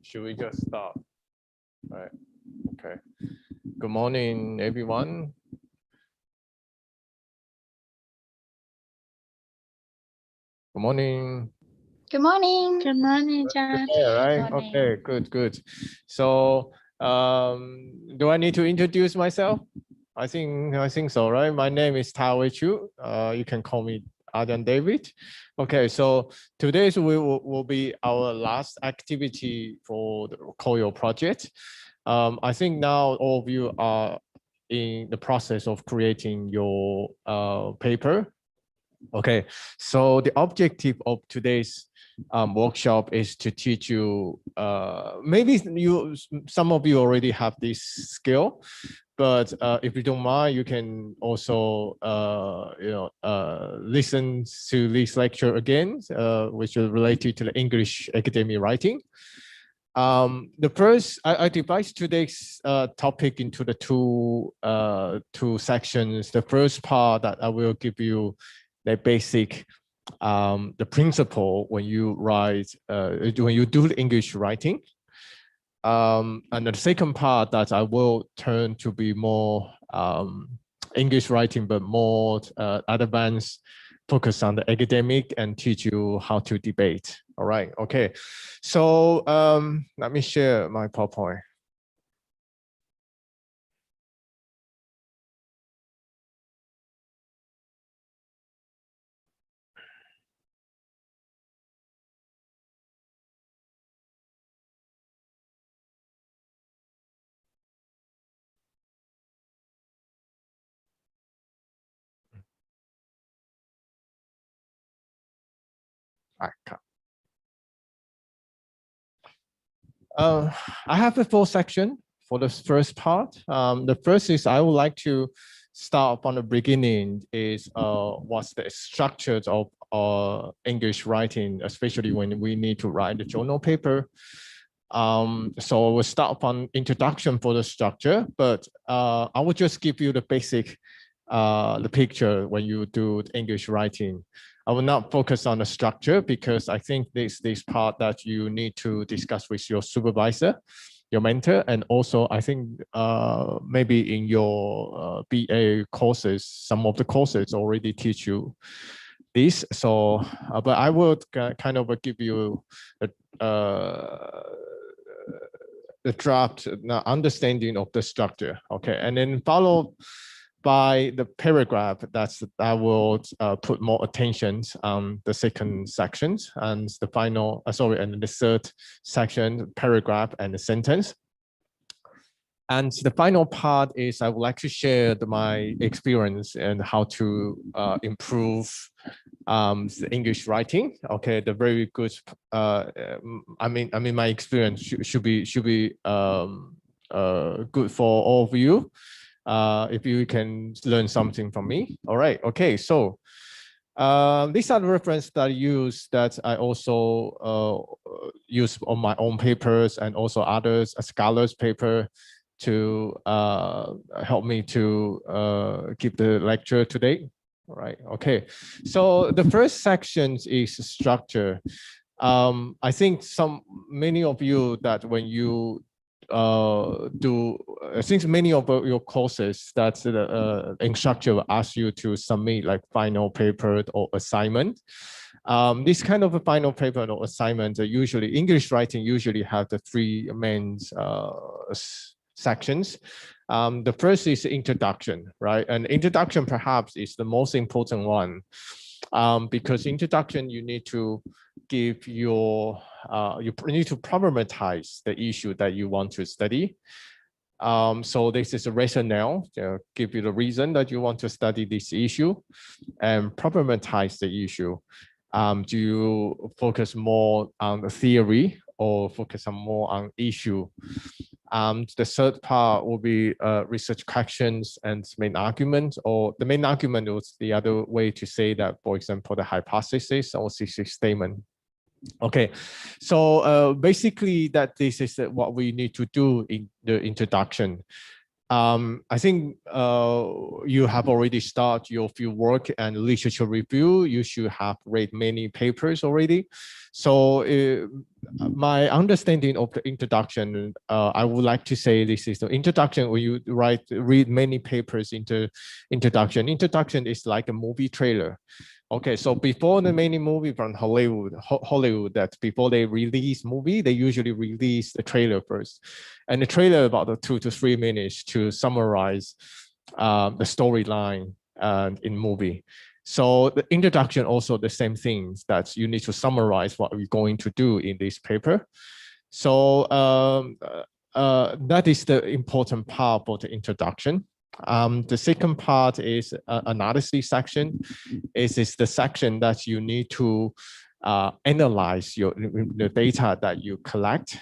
Should we just start? All right. Okay. Good morning, everyone. Good morning. Good morning. Good morning, John. Yeah, right. Good morning. Okay, good. So, do I need to introduce myself? I think so, right? My name is Tao Chu. You can call me Adrian David. Okay, so today's will be our last activity for the COIL project. I think now all of you are in the process of creating your paper. Okay, so the objective of today's workshop is to teach you, maybe some of you already have this skill, but if you don't mind, you can also listen to this lecture again, which is related to the English academic writing. The first, I divide today's topic into the two sections. The first part that I will give you the basic, the principle when you write, when you do English writing. And the second part that I will turn to be more English writing, but more advanced, focus on the academic and teach you how to debate. All right, okay. So let me share my PowerPoint. I have a full section for the first part. The first is I would like to start from the beginning is what's the structures of English writing, especially when we need to write the journal paper. So we'll start from introduction for the structure, but I will just give you the basic, the picture when you do English writing. I will not focus on the structure because I think this part that you need to discuss with your supervisor, your mentor, and also I think maybe in your BA courses, some of the courses already teach you this. So, but I would kind of give you the draft understanding of the structure, okay, and then followed by the paragraph that I will put more attention on the second sections and the final, and the third section, paragraph and the sentence. And the final part is I would like to share my experience and how to improve the English writing. Okay, the very good. I mean, my experience should be good for all of you. If you can learn something from me. All right, okay, so these are the references that I use that I also use on my own papers and also others, a scholar's paper to help me to give the lecture today. All right, okay, so the first section is structure. I think many of you that when you I think many of your courses that the instructor will ask you to submit like final paper or assignment. This kind of a final paper or assignment, usually English writing usually have the three main sections. The first is introduction, right? And introduction perhaps is the most important one. Because introduction, you need to give your, you need to problematize the issue that you want to study. So this is a rationale, give you the reason that you want to study this issue and problematize the issue. Do you focus more on the theory or focus on more on issue? The third part will be research questions and main argument, or the main argument was the other way to say that, for example, the hypothesis or thesis statement. Okay, so basically that this is what we need to do in the introduction. I think you have already started your field work and literature review. You should have read many papers already. So my understanding of the introduction, I would like to say this is the introduction. When you read many papers into introduction, introduction is like a movie trailer. Okay, so before the many movie from Hollywood, that before they release movie, they usually release the trailer first, and the trailer about the 2 to 3 minutes to summarize the storyline in movie. So the introduction also the same things that you need to summarize what we're going to do in this paper. So that is the important part for the introduction. The second part is analysis section. Is the section that you need to analyze the data that you collect.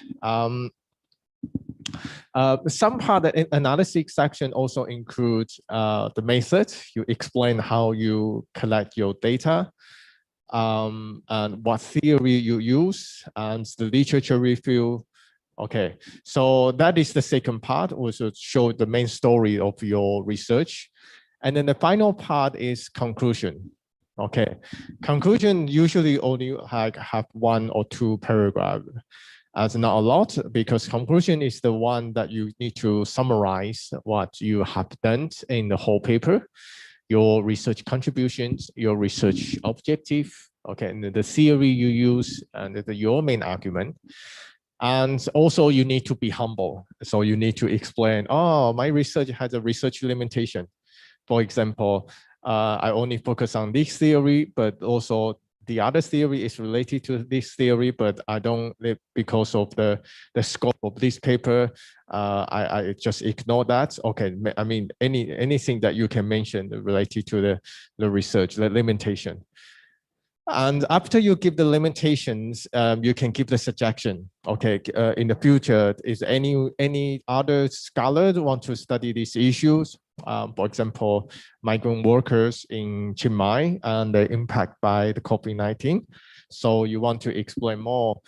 Some part of the analysis section also includes the method. You explain how you collect your data, and what theory you use, and the literature review. Okay, so that is the second part, also show the main story of your research. And then the final part is conclusion. Okay, conclusion usually only have 1 or 2 paragraphs. As not a lot, because conclusion is the one that you need to summarize what you have done in the whole paper, your research contributions, your research objective, okay, and the theory you use, and your main argument. And also you need to be humble. So you need to explain, oh, my research has a research limitation. For example, I only focus on this theory, but also the other theory is related to this theory, but I don't, because of the scope of this paper, I just ignore that. Okay, I mean, anything that you can mention related to the research, the limitation. And after you give the limitations, you can give the suggestion. Okay, in the future, is any other scholar want to study these issues? For example, migrant workers in Chiang Mai and the impact by the COVID-19. So you want to explain more,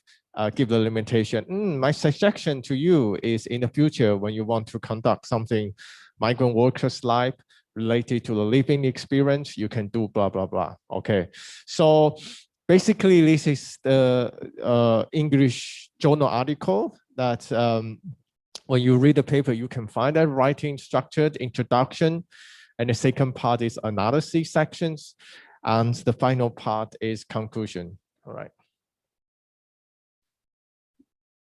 give the limitation. My suggestion to you is in the future, when you want to conduct something, migrant workers' life, related to the living experience, you can do blah, blah, blah. Okay, so basically this is the English journal article that when you read the paper, you can find that writing structured introduction, and the second part is analysis sections, and the final part is conclusion. All right.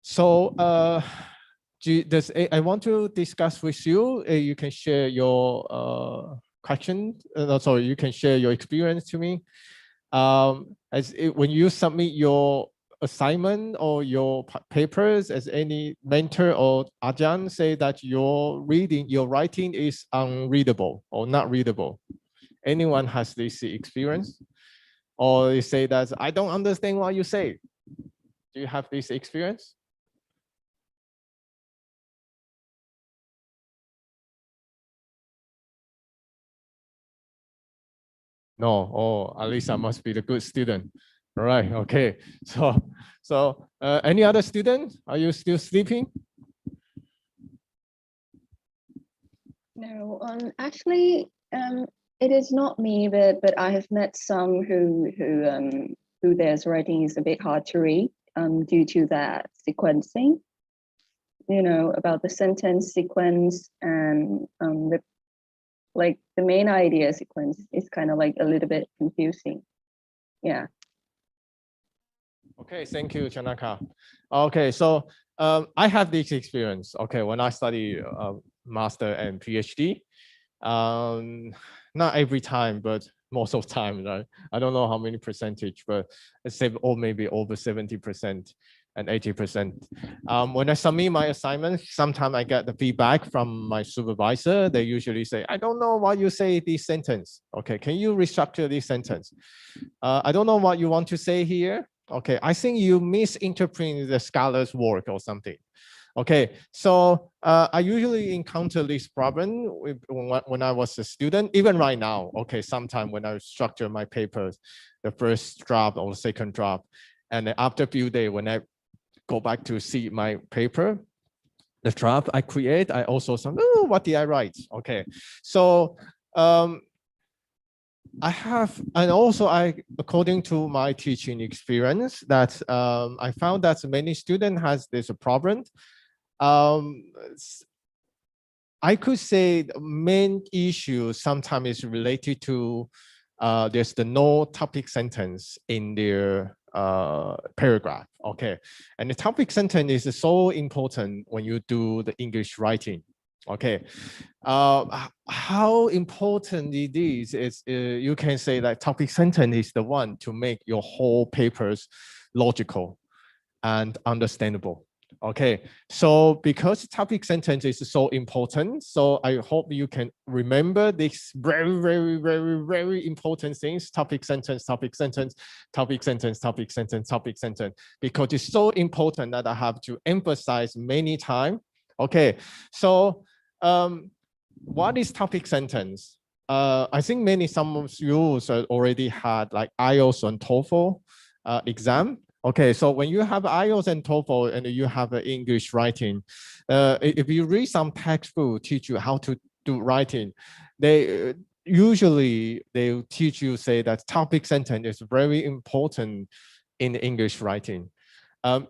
So I want to discuss with you. You can share your question. Sorry, you can share your experience to me. When you submit your assignment or your papers, as any mentor or Ajahn say that your writing is unreadable or not readable. Anyone has this experience? Or you say that I don't understand what you say. Do you have this experience? No, oh, at least I must be the good student. All right, okay. So any other student? Are you still sleeping? No, actually, it is not me, but I have met some who their writing is a bit hard to read due to that sequencing. You know, about the sentence sequence and the main idea sequence is kind of like a little bit confusing. Yeah. Okay, thank you, Chanaka. Okay, so I have this experience. Okay, when I study master and PhD, not every time, but most of the time, right? I don't know how many percentage, but let's say maybe over 70% and 80%. When I submit my assignment, sometimes I get the feedback from my supervisor. They usually say, I don't know what you say this sentence. Okay, can you restructure this sentence? I don't know what you want to say here. Okay, I think you misinterpret the scholar's work or something. Okay, so I usually encounter this problem when I was a student, even right now. Okay, sometime when I structure my papers, the first draft or second draft, and after a few days, when I go back to see my paper, the draft I create, I also say, oh, what did I write? Okay, so I have, and also according to my teaching experience, that I found that many students has this problem. I could say the main issue sometimes is related to there's the no topic sentence in their paragraph. Okay, and the topic sentence is so important when you do the English writing. Okay, how important it is you can say that topic sentence is the one to make your whole papers logical and understandable. Okay, so because topic sentence is so important, so I hope you can remember this very important things: topic sentence, topic sentence, topic sentence, topic sentence, topic sentence, because it's so important that I have to emphasize many times. Okay, so what is topic sentence? I think some of you already had like IELTS and TOEFL exam. Okay, so when you have IELTS and TOEFL and you have English writing, if you read some textbook teach you how to do writing, they usually they teach you say that topic sentence is very important in English writing.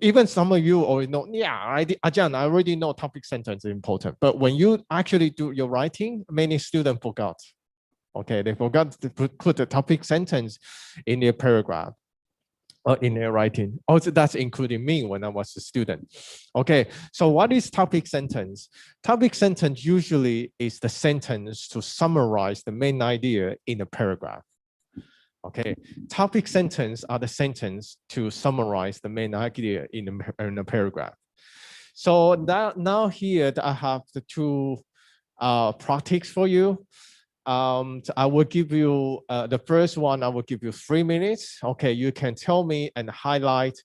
Even some of you already know, yeah, Ajahn, I already know topic sentence is important. But when you actually do your writing, many students forgot. Okay, they forgot to put the topic sentence in their paragraph or in their writing. Also, that's including me when I was a student. Okay, so what is topic sentence? Topic sentence usually is the sentence to summarize the main idea in a paragraph. Okay, topic sentence are the sentence to summarize the main idea in a paragraph. So now here I have the two practice for you. So I will give you the first one. I will give you 3 minutes. Okay, you can tell me and highlight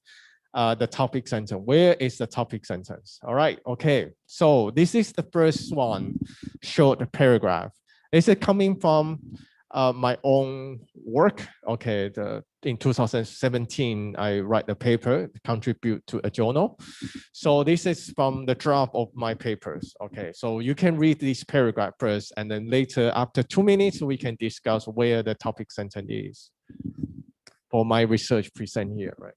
the topic sentence. Where is the topic sentence? All right. Okay. So this is the first one, short paragraph. Is it coming from my own work? Okay. In 2017, I write the paper, contribute to a journal. So this is from the draft of my papers. Okay, so you can read this paragraph first, and then later, after 2 minutes, we can discuss where the topic sentence is for my research present here, right?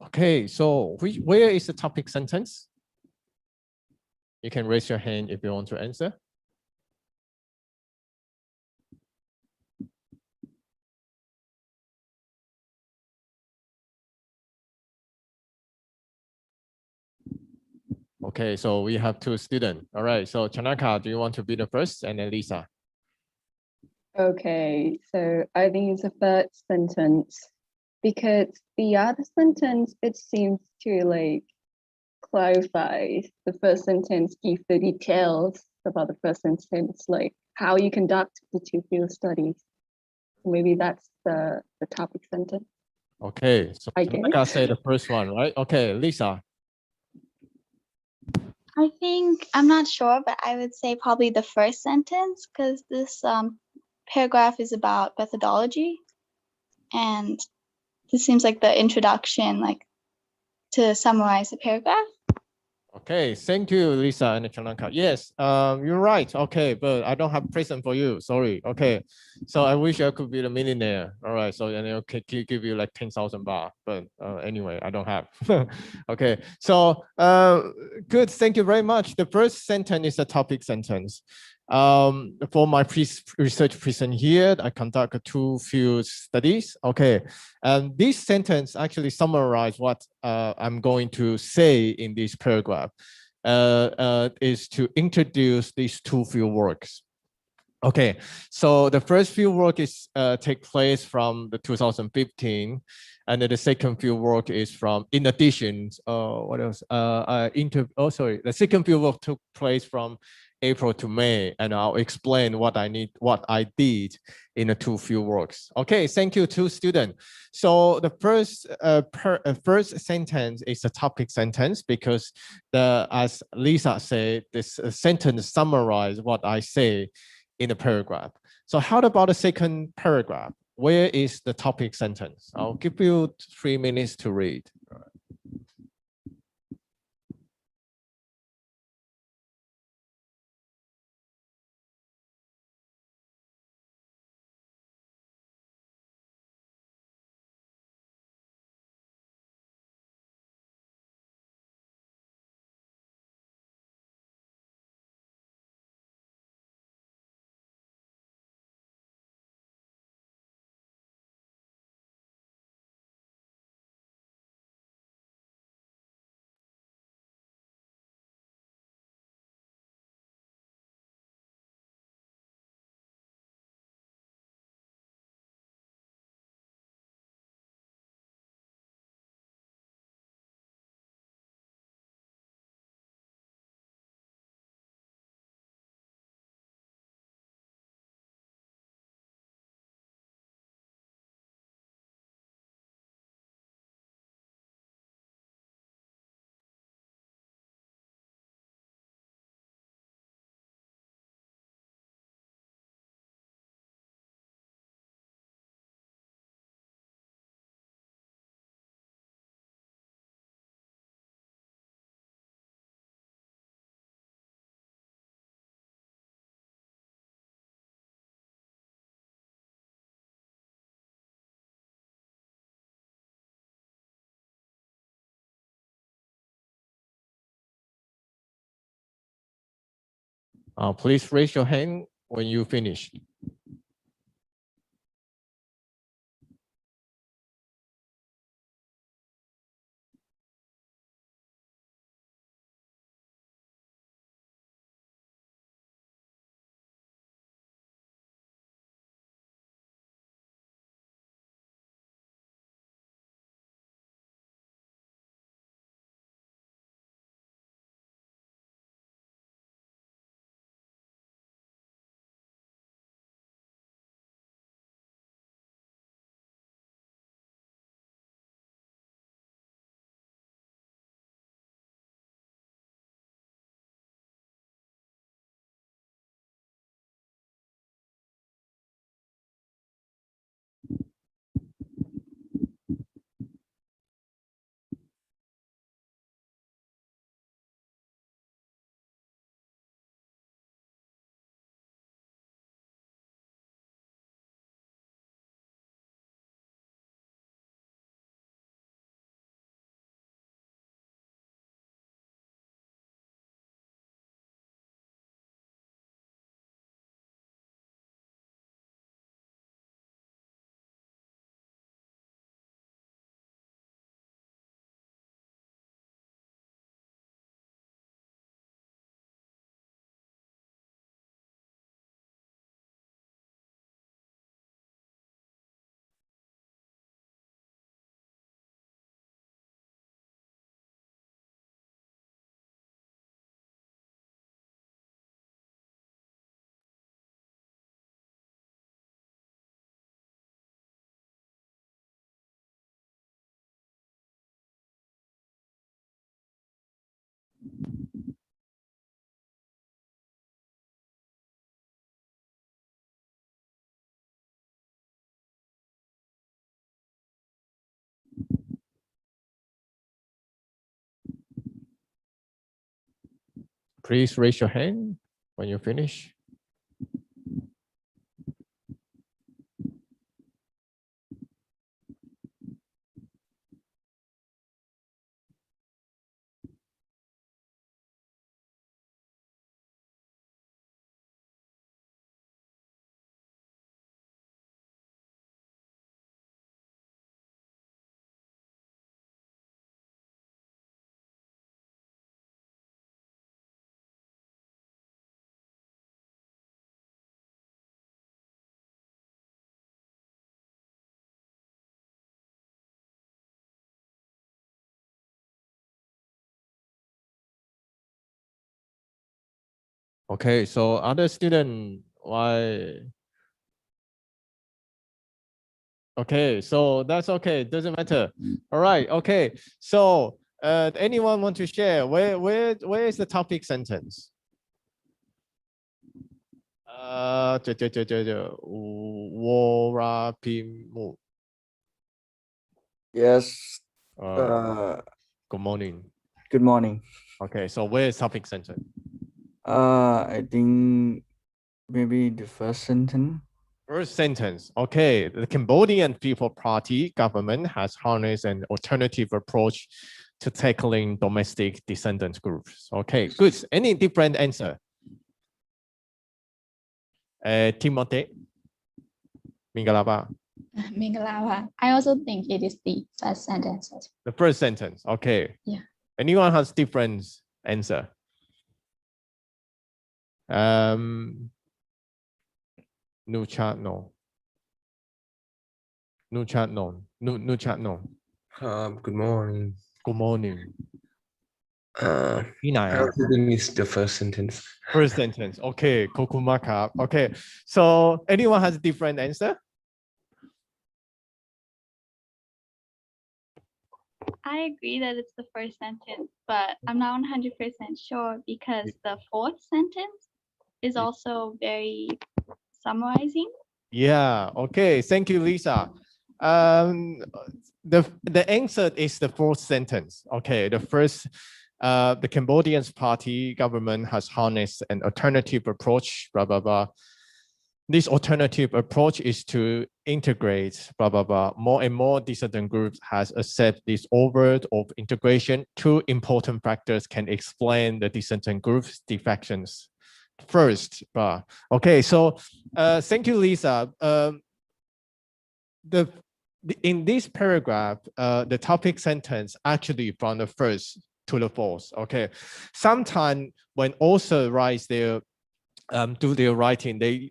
Okay, so where is the topic sentence? You can raise your hand if you want to answer. Okay, so we have 2 students. All right, so Chanaka, do you want to be the first, and then Lisa? Okay, so I think it's the third sentence. because the other sentence, it seems to like clarify the first sentence, give the details about the first sentence, like how you conduct the two field studies. Maybe that's the topic sentence. Okay, so I I guess. gotta say the first one, right? Okay, Lisa. I think, I'm not sure, but I would say probably the first sentence, because this paragraph is about methodology. And this seems like the introduction, like to summarize the paragraph. Okay, thank you, Lisa and Chanaka. Yes, you're right. Okay, but I don't have present for you. Sorry. Okay, so I wish I could be the millionaire. All right, so and I'll give you like 10,000 baht. But anyway, I don't have. Okay, so good. Thank you very much. The first sentence is a topic sentence. For my research present here, I conduct two field studies. Okay, and this sentence actually summarizes what I'm going to say in this paragraph. Is to introduce these two field works. Okay, so the first field work is take place from the 2015, and then the second field work is from, in addition, what else? The second field work took place from April to May, and I'll explain what I did in the two field works. Okay, thank you to students. So the first sentence is a topic sentence because as Lisa said, this sentence summarizes what I say in a paragraph. So how about the second paragraph? Where is the topic sentence? I'll give you 3 minutes to read. Please raise your hand when you finish. Please raise your hand when you finish. Okay, so other student, why? Okay, so that's okay, doesn't matter. All right, okay. So anyone want to share where is the topic sentence? Worapimu. Yes. Good morning. Good morning. Okay, so where is topic sentence? I think maybe the first sentence. First sentence, okay. The Cambodian People Party government has harnessed an alternative approach to tackling domestic descendant groups. Okay, good. Any different answer? Timothy, Mingalaba. Mingalawa. I also think it is the first sentence. The first sentence, okay. Yeah. Anyone has different answer? No chat, no. No chat, no. No chat, no. Good morning. Good morning. I also think it's the first sentence. First sentence, okay. Kokumaka. Okay. So anyone has a different answer? I agree that it's the first sentence, but I'm not 100% sure because the fourth sentence is also very summarizing. Yeah, okay. Thank you, Lisa. The answer is the fourth sentence. Okay, the first, the Cambodian party government has harnessed an alternative approach, blah, blah, blah. This alternative approach is to integrate, blah, blah, blah. More and more dissident groups has accepted this overt of integration. Two important factors can explain the dissident groups' defections. First, okay, so thank you, Lisa. In this paragraph, the topic sentence actually from the first to the fourth. Okay, sometimes when author writes their do their writing, they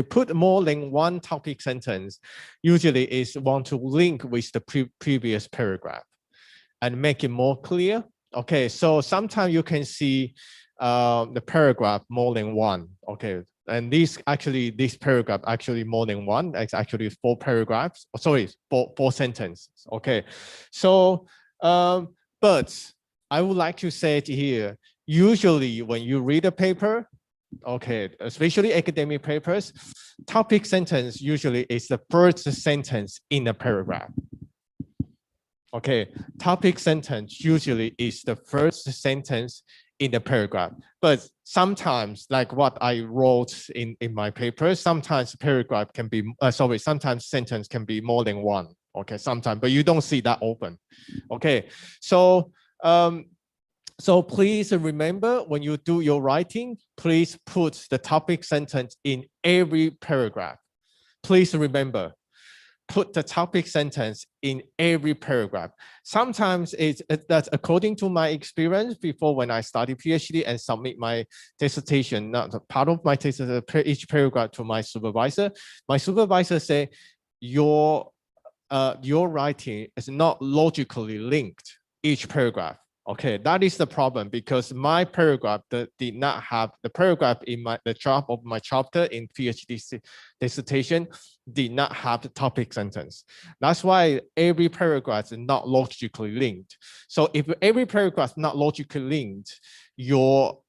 put more than one topic sentence. Usually, is want to link with the previous paragraph and make it more clear. Okay, so sometimes you can see the paragraph more than one. Okay, and this paragraph actually more than one. It's actually four paragraphs. Oh, sorry, four sentences. Okay, so but I would like to say it here. Usually, when you read a paper, okay, especially academic papers, topic sentence usually is the first sentence in a paragraph. Okay, topic sentence usually is the first sentence in the paragraph, but sometimes, like what I wrote in my paper, sometimes paragraph can be, sometimes sentence can be more than one. Okay, sometimes, but you don't see that often. Okay, so so please remember when you do your writing, please put the topic sentence in every paragraph. Please remember, put the topic sentence in every paragraph. Sometimes that's according to my experience before when I studied PhD and submit my dissertation, not part of my dissertation, each paragraph to my supervisor. My supervisor say, your writing is not logically linked each paragraph. Okay, that is the problem because my paragraph did not have the paragraph in the draft of my chapter in PhD dissertation did not have the topic sentence. That's why every paragraph is not logically linked. So if every paragraph is not logically linked, your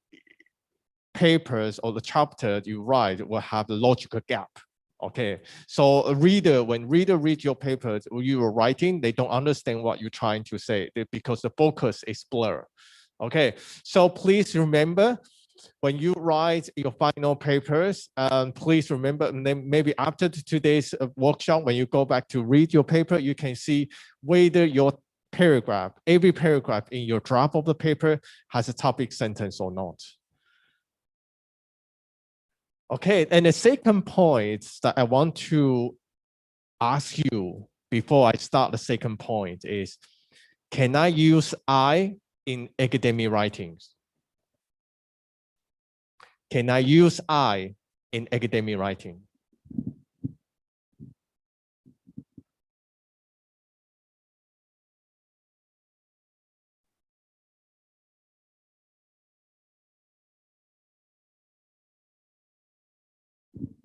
papers or the chapter you write will have the logical gap. Okay, so when reader reads your papers or you are writing, they don't understand what you're trying to say because the focus is blurred. Okay, so please remember when you write your final papers, please remember, and then maybe after today's workshop, when you go back to read your paper, you can see whether your paragraph, every paragraph in your draft of the paper has a topic sentence or not. Okay, and the second point that I want to ask you before I start the second point is, can I use I in academic writings? Can I use I in academic writing?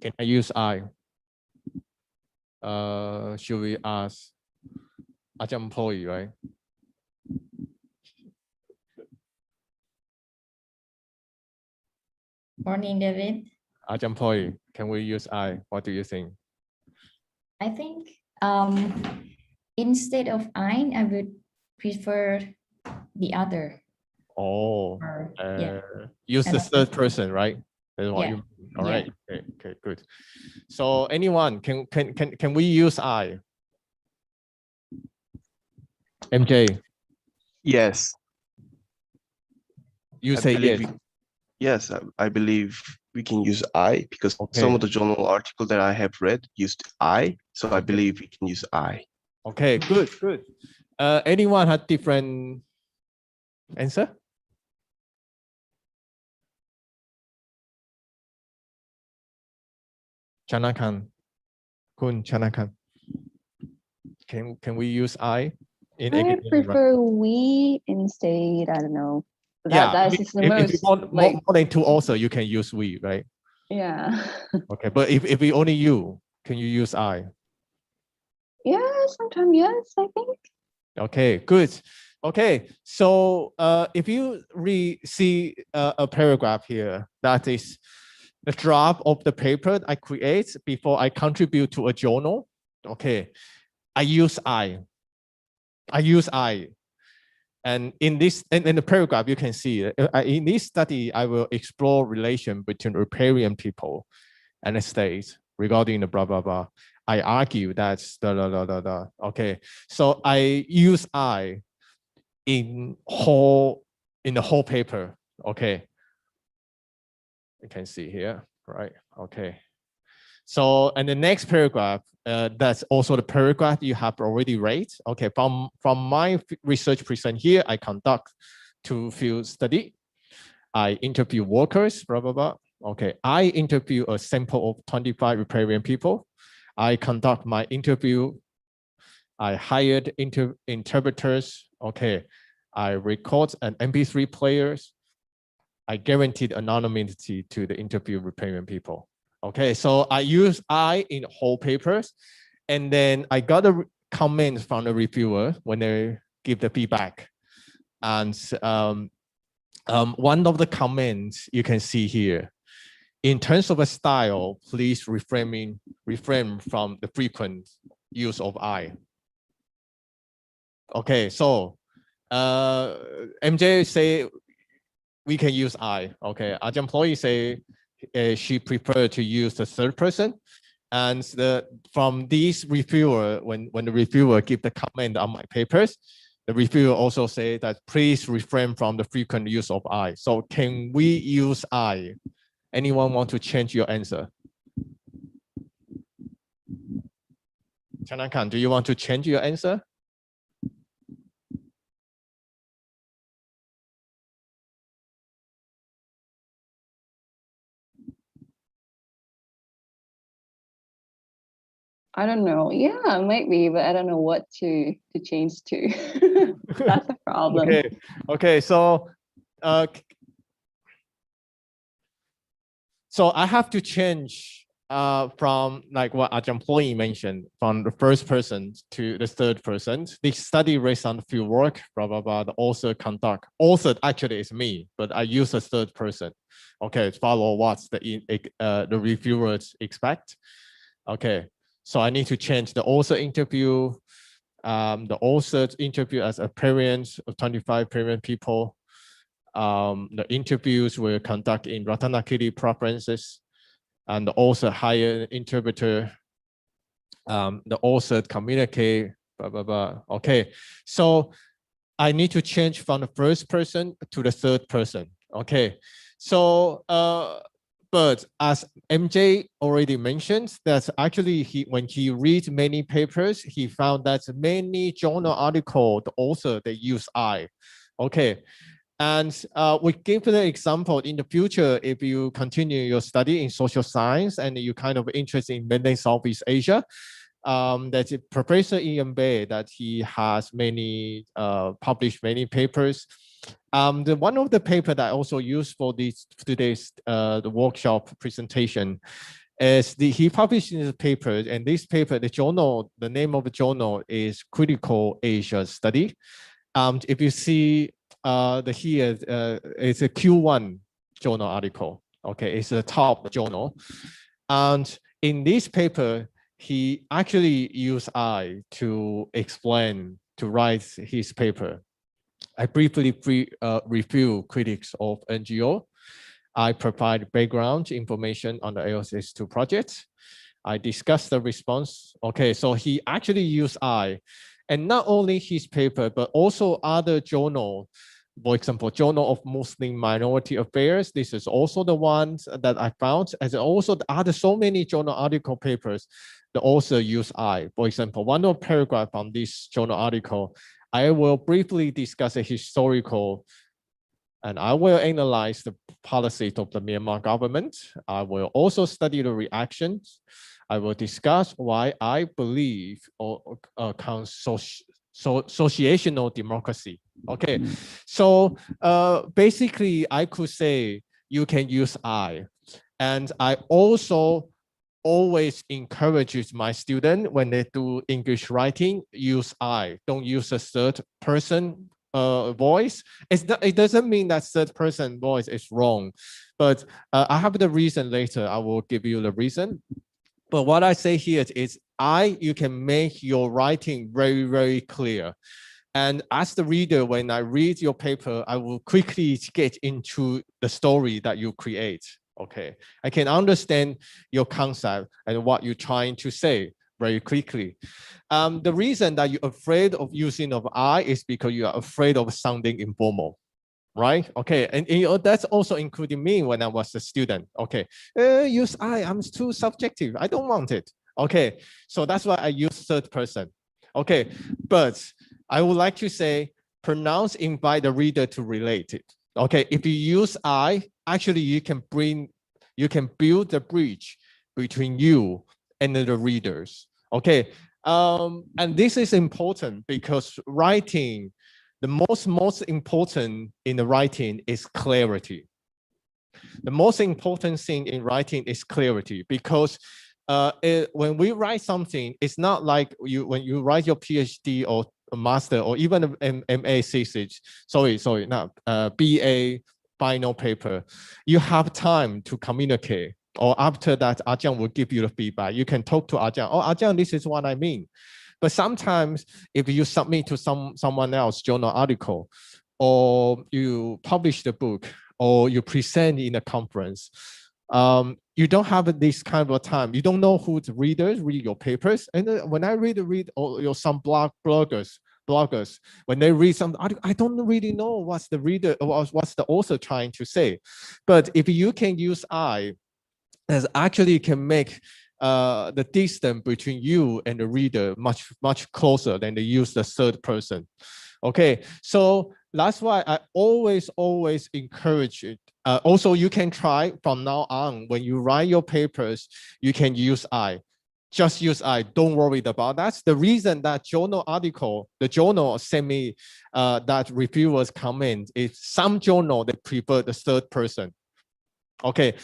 Can I use I? Should we ask employee, right? Morning, David. Employee, can we use I? What do you think? I think instead of I would prefer the other. Oh, Or, yeah. use the And third person, right? That's what Yeah. you mean. All Yeah. right. Okay, good. So anyone can we use I? MJ, Yes. you I say believe yes. Yes, I believe we can use I because some Okay. of the journal article that I have read used I, so I Okay. believe we can use I. Okay, good. Anyone had different answer? Chanakan, Kun Chanakan. Can we use I in I academic writing? prefer we instead. I don't know. Yeah, That's the if you most want like more than two also, you can use we, right? yeah. Okay, but if we only you, can you use I? Yeah, sometimes yes, I think. Okay, good. Okay, so if you see a paragraph here, that is the draft of the paper I create before I contribute to a journal. Okay, I use I. And in this, in the paragraph, you can see in this study, I will explore relation between riparian people and the state regarding the blah, blah, blah. I argue that's the. Okay, so I use I in the whole paper. Okay, you can see here, right? Okay. So, and the next paragraph, that's also the paragraph you have already read. Okay, from my research present here, I conduct 2 field study. I interview workers, blah, blah, blah. Okay, I interview a sample of 25 riparian people. I conduct my interview. I hired interpreters. Okay, I record an MP3 players. I guaranteed anonymity to the interview riparian people. Okay, so I use I in whole papers, and then I got a comment from the reviewer when they give the feedback. And one of the comments you can see here, in terms of a style, please refrain from the frequent use of I. Okay, so MJ say we can use I. Okay, our employee say she preferred to use the third person. And from these reviewer, when the reviewer give the comment on my papers, the reviewer also say that please refrain from the frequent use of I. So can we use I? Anyone want to change your answer? Chanakan, do you want to change your answer? I don't know. Yeah, maybe, but I don't know what to change to. That's the problem. Okay. So I have to change from like what our employee mentioned, from the first person to the third person. This study based on field work, blah, blah, blah, the author conduct. Author actually is me, but I use a third person. Okay, follow what the reviewers expect. Okay, so I need to change the author interview, the author interview as a parent of 25 parent people. The interviews were conducted in Ratanakiri preferences, and the author hire interpreter. The author communicate, blah, blah, blah. Okay, so I need to change from the first person to the third person. Okay, so but as MJ already mentioned, that actually when he reads many papers, he found that many journal articles, the author, they use I. Okay, and we give the example in the future, if you continue your study in social science and you kind of interested in mainland Southeast Asia, that's Professor Ian Bay, that he has many published many papers. One of the paper that I also used for today's the workshop presentation is he published in his paper, and this paper, the journal, the name of the journal is Critical Asia Study. If you see here, it's a Q1 journal article. Okay, it's a top journal, and in this paper, he actually used I to explain, to write his paper. I briefly review critics of NGO. I provide background information on the AOS2 project. I discuss the response. Okay, so he actually used I, and not only his paper, but also other journal. For example, Journal of Muslim Minority Affairs. This is also the one that I found. As also the other so many journal article papers, the author use I. For example, one of paragraph on this journal article, I will briefly discuss a historical, and I will analyze the policies of the Myanmar government. I will also study the reactions. I will discuss why I believe associational democracy. Okay, so basically I could say you can use I. And I also always encourages my student when they do English writing, use I, don't use a third person voice. It doesn't mean that third person voice is wrong, but I have the reason later. I will give you the reason. But what I say here is you can make your writing very, very clear. And as the reader, when I read your paper, I will quickly get into the story that you create. Okay, I can understand your concept and what you're trying to say very quickly. The reason that you're afraid of using of I is because you are afraid of sounding informal, right? Okay, and that's also including me when I was a student. Okay, use I'm too subjective. I don't want it. Okay, so that's why I use third person. Okay, but I would like to say, pronounce, invite the reader to relate it. Okay, if you use I, actually you can build the bridge between you and the readers. Okay, and this is important because writing, the most important in the writing is clarity. The most important thing in writing is clarity, because when we write something, it's not like when you write your PhD or a master or even an MA thesis, not BA final paper, you have time to communicate. Or after that, Ajahn will give you the feedback. You can talk to Ajahn. Oh, Ajahn, this is what I mean. But sometimes if you submit to someone else journal article, or you publish the book, or you present in a conference, you don't have this kind of time. You don't know who the readers read your papers. And when I read some bloggers, when they read some, I don't really know what's the reader, what's the author trying to say. But if you can use I, as actually can make the distance between you and the reader much closer than they use the third person. Okay, so that's why I always encourage it. Also, you can try from now on, when you write your papers, you can use I. Just use I, don't worry about that. The reason that journal article, the journal sent me that reviewers comment is some journal, they prefer the third person. Okay,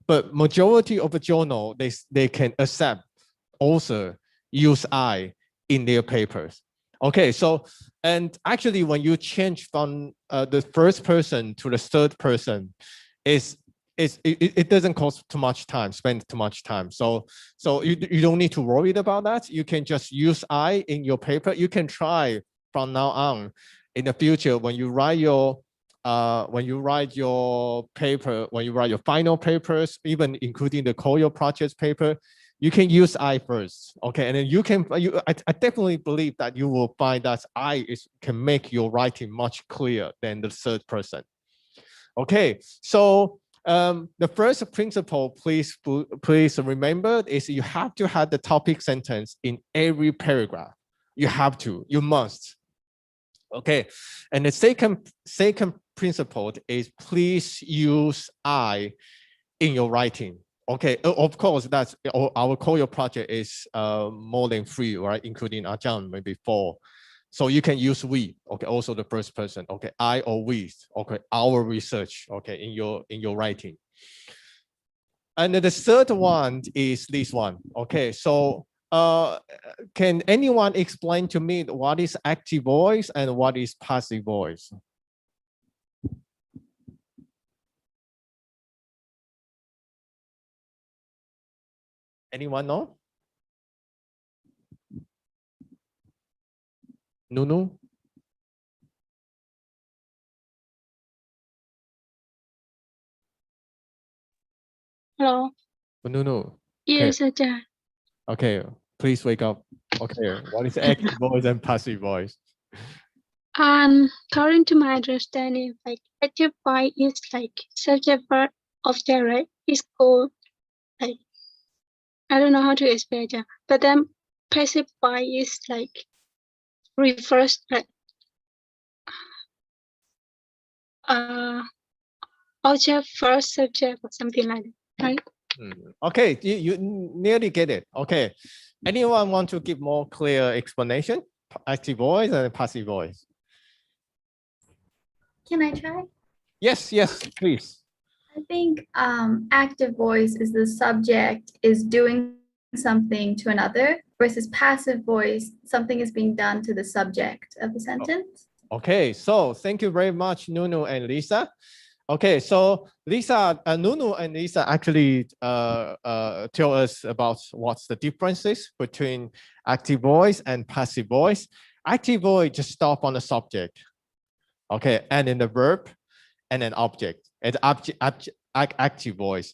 but majority of the journal, they can accept author use I in their papers. Okay, so, and actually when you change from the first person to the third person, it doesn't cost too much time, spend too much time. So you don't need to worry about that. You can just use I in your paper. You can try from now on in the future when you write your when you write your paper, when you write your final papers, even including the COIL project paper, you can use I first, okay? And then you can, I definitely believe that you will find that can make your writing much clearer than the third person. Okay, so the first principle, please remember, is you have to have the topic sentence in every paragraph. You have to, you must. Okay, and the second principle is please use I in your writing. Okay, of course, that's our COIL project is more than 3, right? Including Ajahn, maybe 4. So you can use we, okay, also the first person, okay, I or we, okay, our research, okay, in your writing. And the third one is this one, okay, so can anyone explain to me what is active voice and what is passive voice? Anyone know? Nunu? Hello. Nunu? Yes, Ajahn. Okay, please wake up. Okay, what is active voice and passive voice? According to my understanding, like active voice is like subject verb object, right? It's called like I don't know how to explain it, but then passive voice is like refers like object first subject or something like that, right? Okay, you nearly get it. Okay, anyone want to give more clear explanation? Active voice and passive voice. Can I try? Yes, please. I think active voice is the subject is doing something to another versus passive voice, something is being done to the subject of the sentence. Okay, so thank you very much, Nunu and Lisa. Okay, so Lisa, Nunu and Lisa actually tell us about what's the differences between active voice and passive voice. Active voice just stop on the subject, okay, and then the verb, and an object. It's active voice.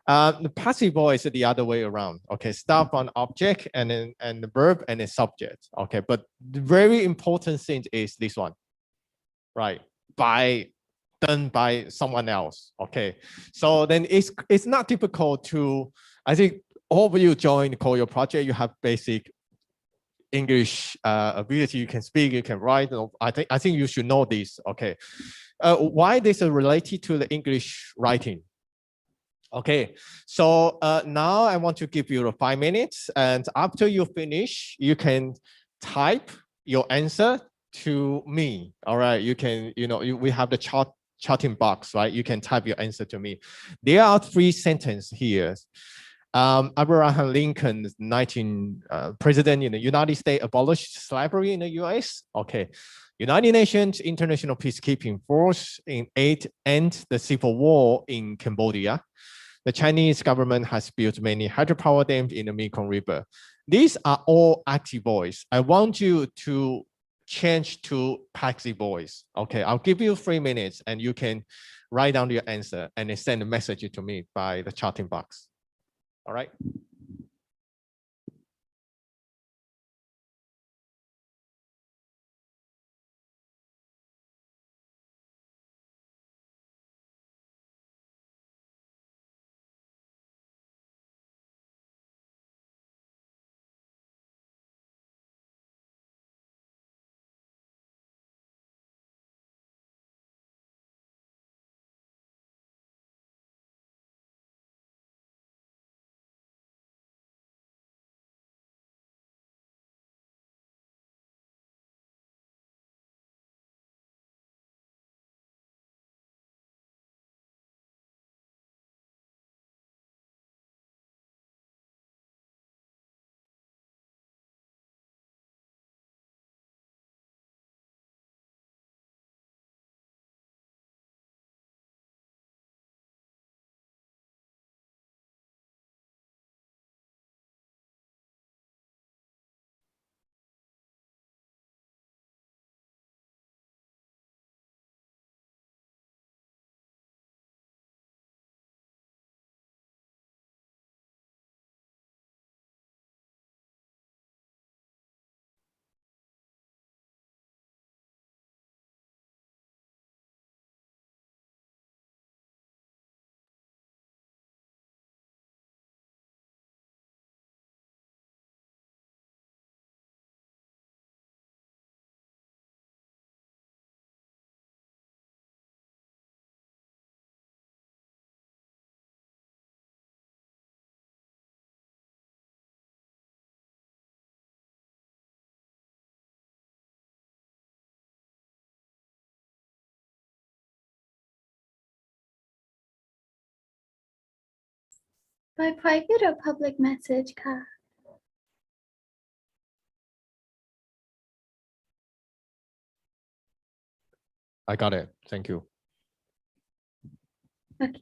The passive voice is the other way around. Okay, stop on object and then the verb and the subject. Okay, but the very important thing is this one, right? Done by someone else. Okay, so then it's not difficult to. I think all of you join the COIL project. You have basic English ability. You can speak, you can write. I think you should know this. Okay, why this is related to the English writing? Okay, so now I want to give you 5 minutes, and after you finish, you can type your answer to me. All right, you can, we have the chatting box, right? You can type your answer to me. There are 3 sentences here. Abraham Lincoln, president in the United States, abolished slavery in the US. Okay, United Nations International Peacekeeping Force end the civil war in Cambodia. The Chinese government has built many hydropower dams in the Mekong River. These are all active voice. I want you to change to passive voice. Okay, I'll give you 3 minutes and you can write down your answer and then send a message to me by the chatting box. All right. By private or public message ค่ะ I got it. Thank you. Okay.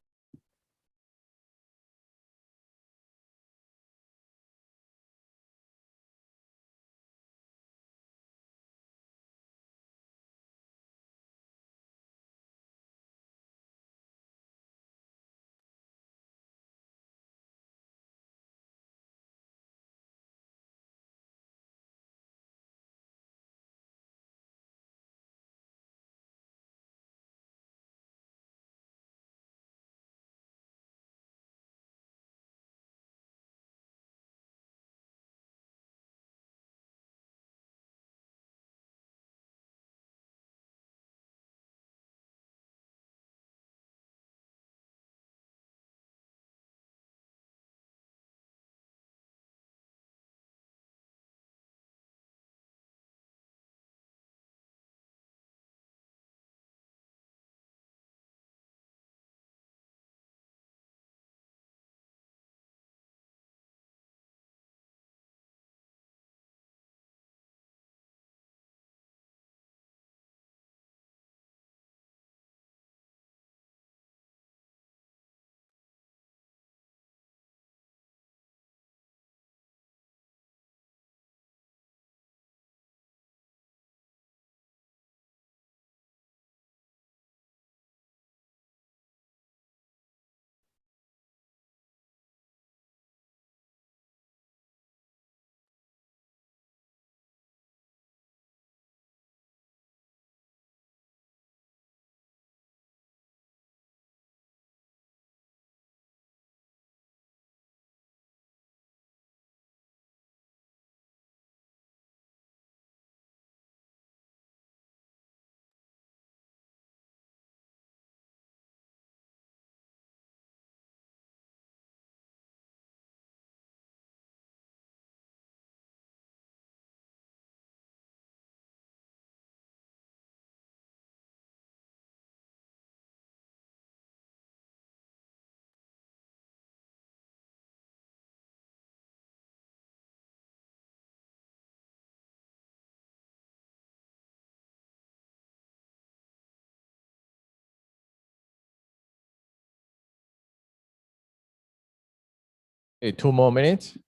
Okay, 2 more minutes.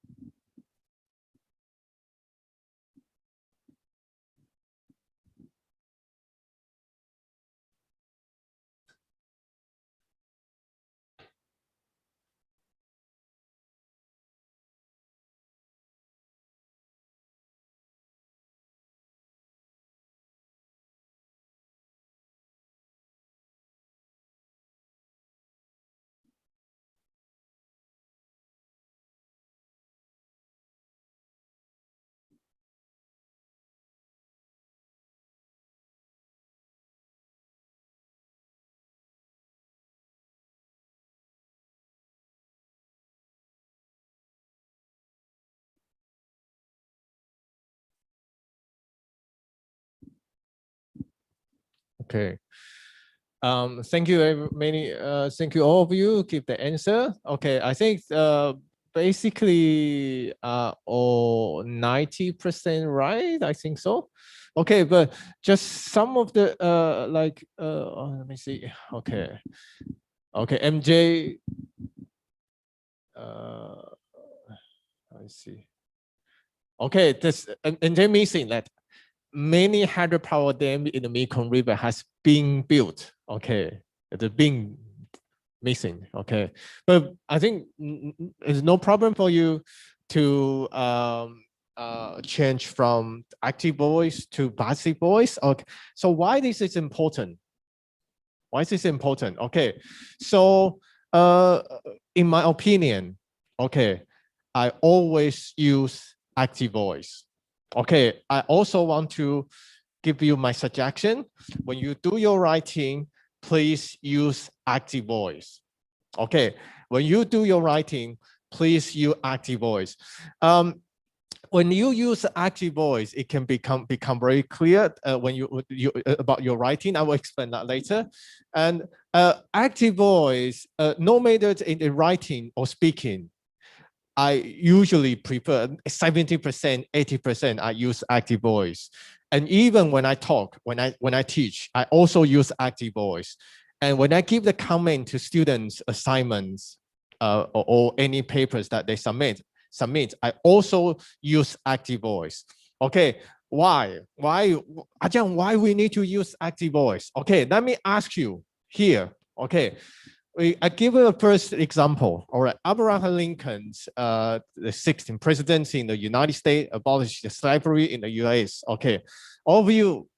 Okay. Thank you, thank you all of you. Give the answer. Okay, I think basically all 90% right. I think so. Okay, but just some of the let me see. Okay, okay, MJ. I see. Okay, this MJ missing that many hydropower dam in the Mekong River has been built. Okay, it's been missing. Okay, but I think it's no problem for you to change from active voice to passive voice. Okay, so why this is important? Why is this important? Okay, so in my opinion, okay, I always use active voice. Okay, I also want to give you my suggestion. When you do your writing, please use active voice. Okay, when you do your writing, please use active voice. When you use active voice, it can become very clear when you about your writing. I will explain that later. And active voice, no matter in the writing or speaking, I usually prefer 70%, 80%. I use active voice, and even when I talk, when I teach, I also use active voice. And when I give the comment to students' assignments or any papers that they submit, I also use active voice. Okay, why? Ajahn, why we need to use active voice? Okay, let me ask you here. Okay, I give you a first example. All right, Abraham Lincoln's the 16th presidency in the United States abolished the slavery in the US. Okay, all of you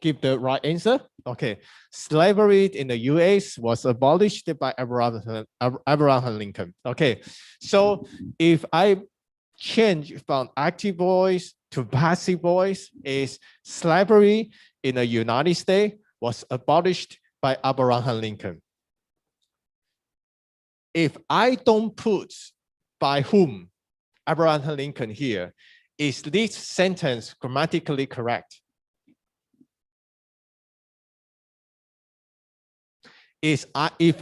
give the right answer. Okay, slavery in the US was abolished by Abraham Lincoln. Okay, so if I change from active voice to passive voice, is slavery in the United States was abolished by Abraham Lincoln. If I don't put by whom Abraham Lincoln here, is this sentence grammatically correct? If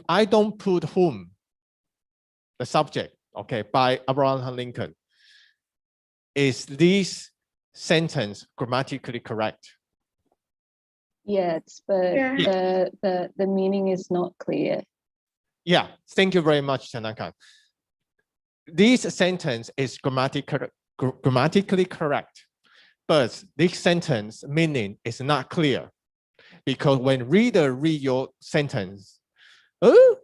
I don't put whom, the subject, okay, by Abraham Lincoln, is this sentence grammatically correct? Yes, but Yeah. the meaning is not clear. Yeah, thank you very much, Tanaka. This sentence is grammatically correct, but this sentence meaning is not clear, because when reader read your sentence, oh,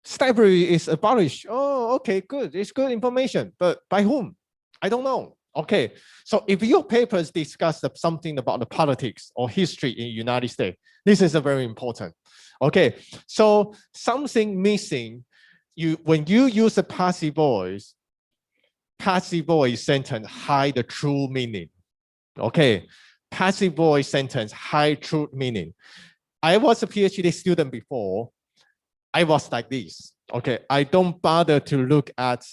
slavery is abolished. Oh, okay, good. It's good information, but by whom? I don't know. Okay, so if your papers discuss something about the politics or history in the United States, this is a very important. Okay, so something missing. When you use a passive voice sentence hide the true meaning. Okay, passive voice sentence hide true meaning. I was a PhD student before. I was like this. Okay, I don't bother to look at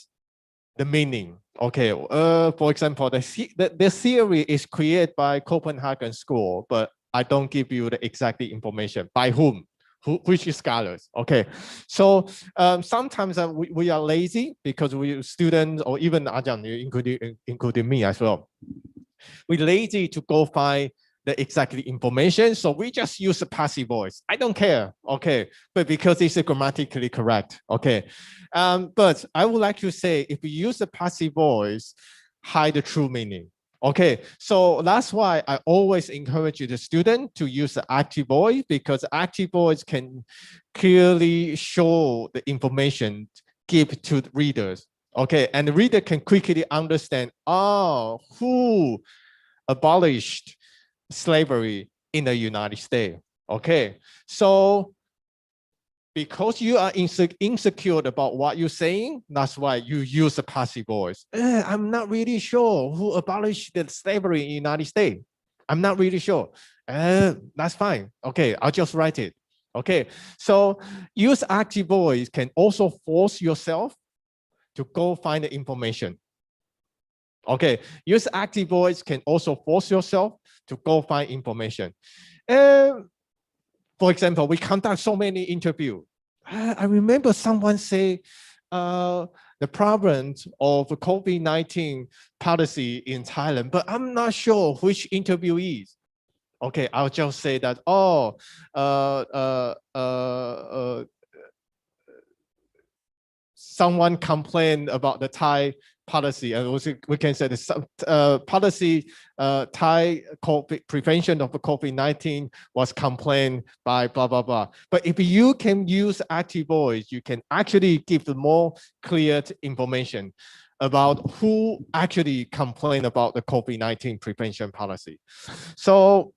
the meaning. Okay, for example, the theory is created by Copenhagen School, but I don't give you the exact information by whom, which scholars. Okay, so sometimes we are lazy because we students or even Ajahn, including me as well. We're lazy to go find the exact information, so we just use a passive voice. I don't care, okay, but because it's grammatically correct, okay. But I would like to say, if you use a passive voice, hide the true meaning. Okay, so that's why I always encourage the student to use the active voice, because active voice can clearly show the information give to the readers. Okay, and the reader can quickly understand, oh, who abolished slavery in the United States. Okay, so because you are insecure about what you're saying, that's why you use a passive voice. I'm not really sure who abolished the slavery in the United States. I'm not really sure. That's fine. Okay, I'll just write it. Okay, so use active voice can also force yourself to go find the information. Okay, use active voice can also force yourself to go find information. For example, we conduct so many interviews. I remember someone say the problem of COVID-19 policy in Thailand, but I'm not sure which interview is. Okay, I'll just say that, oh, someone complained about the Thai policy, and also we can say the policy Thai COVID, prevention of COVID-19 was complained by blah, blah, blah. But if you can use active voice, you can actually give the more clear information about who actually complained about the COVID-19 prevention policy. So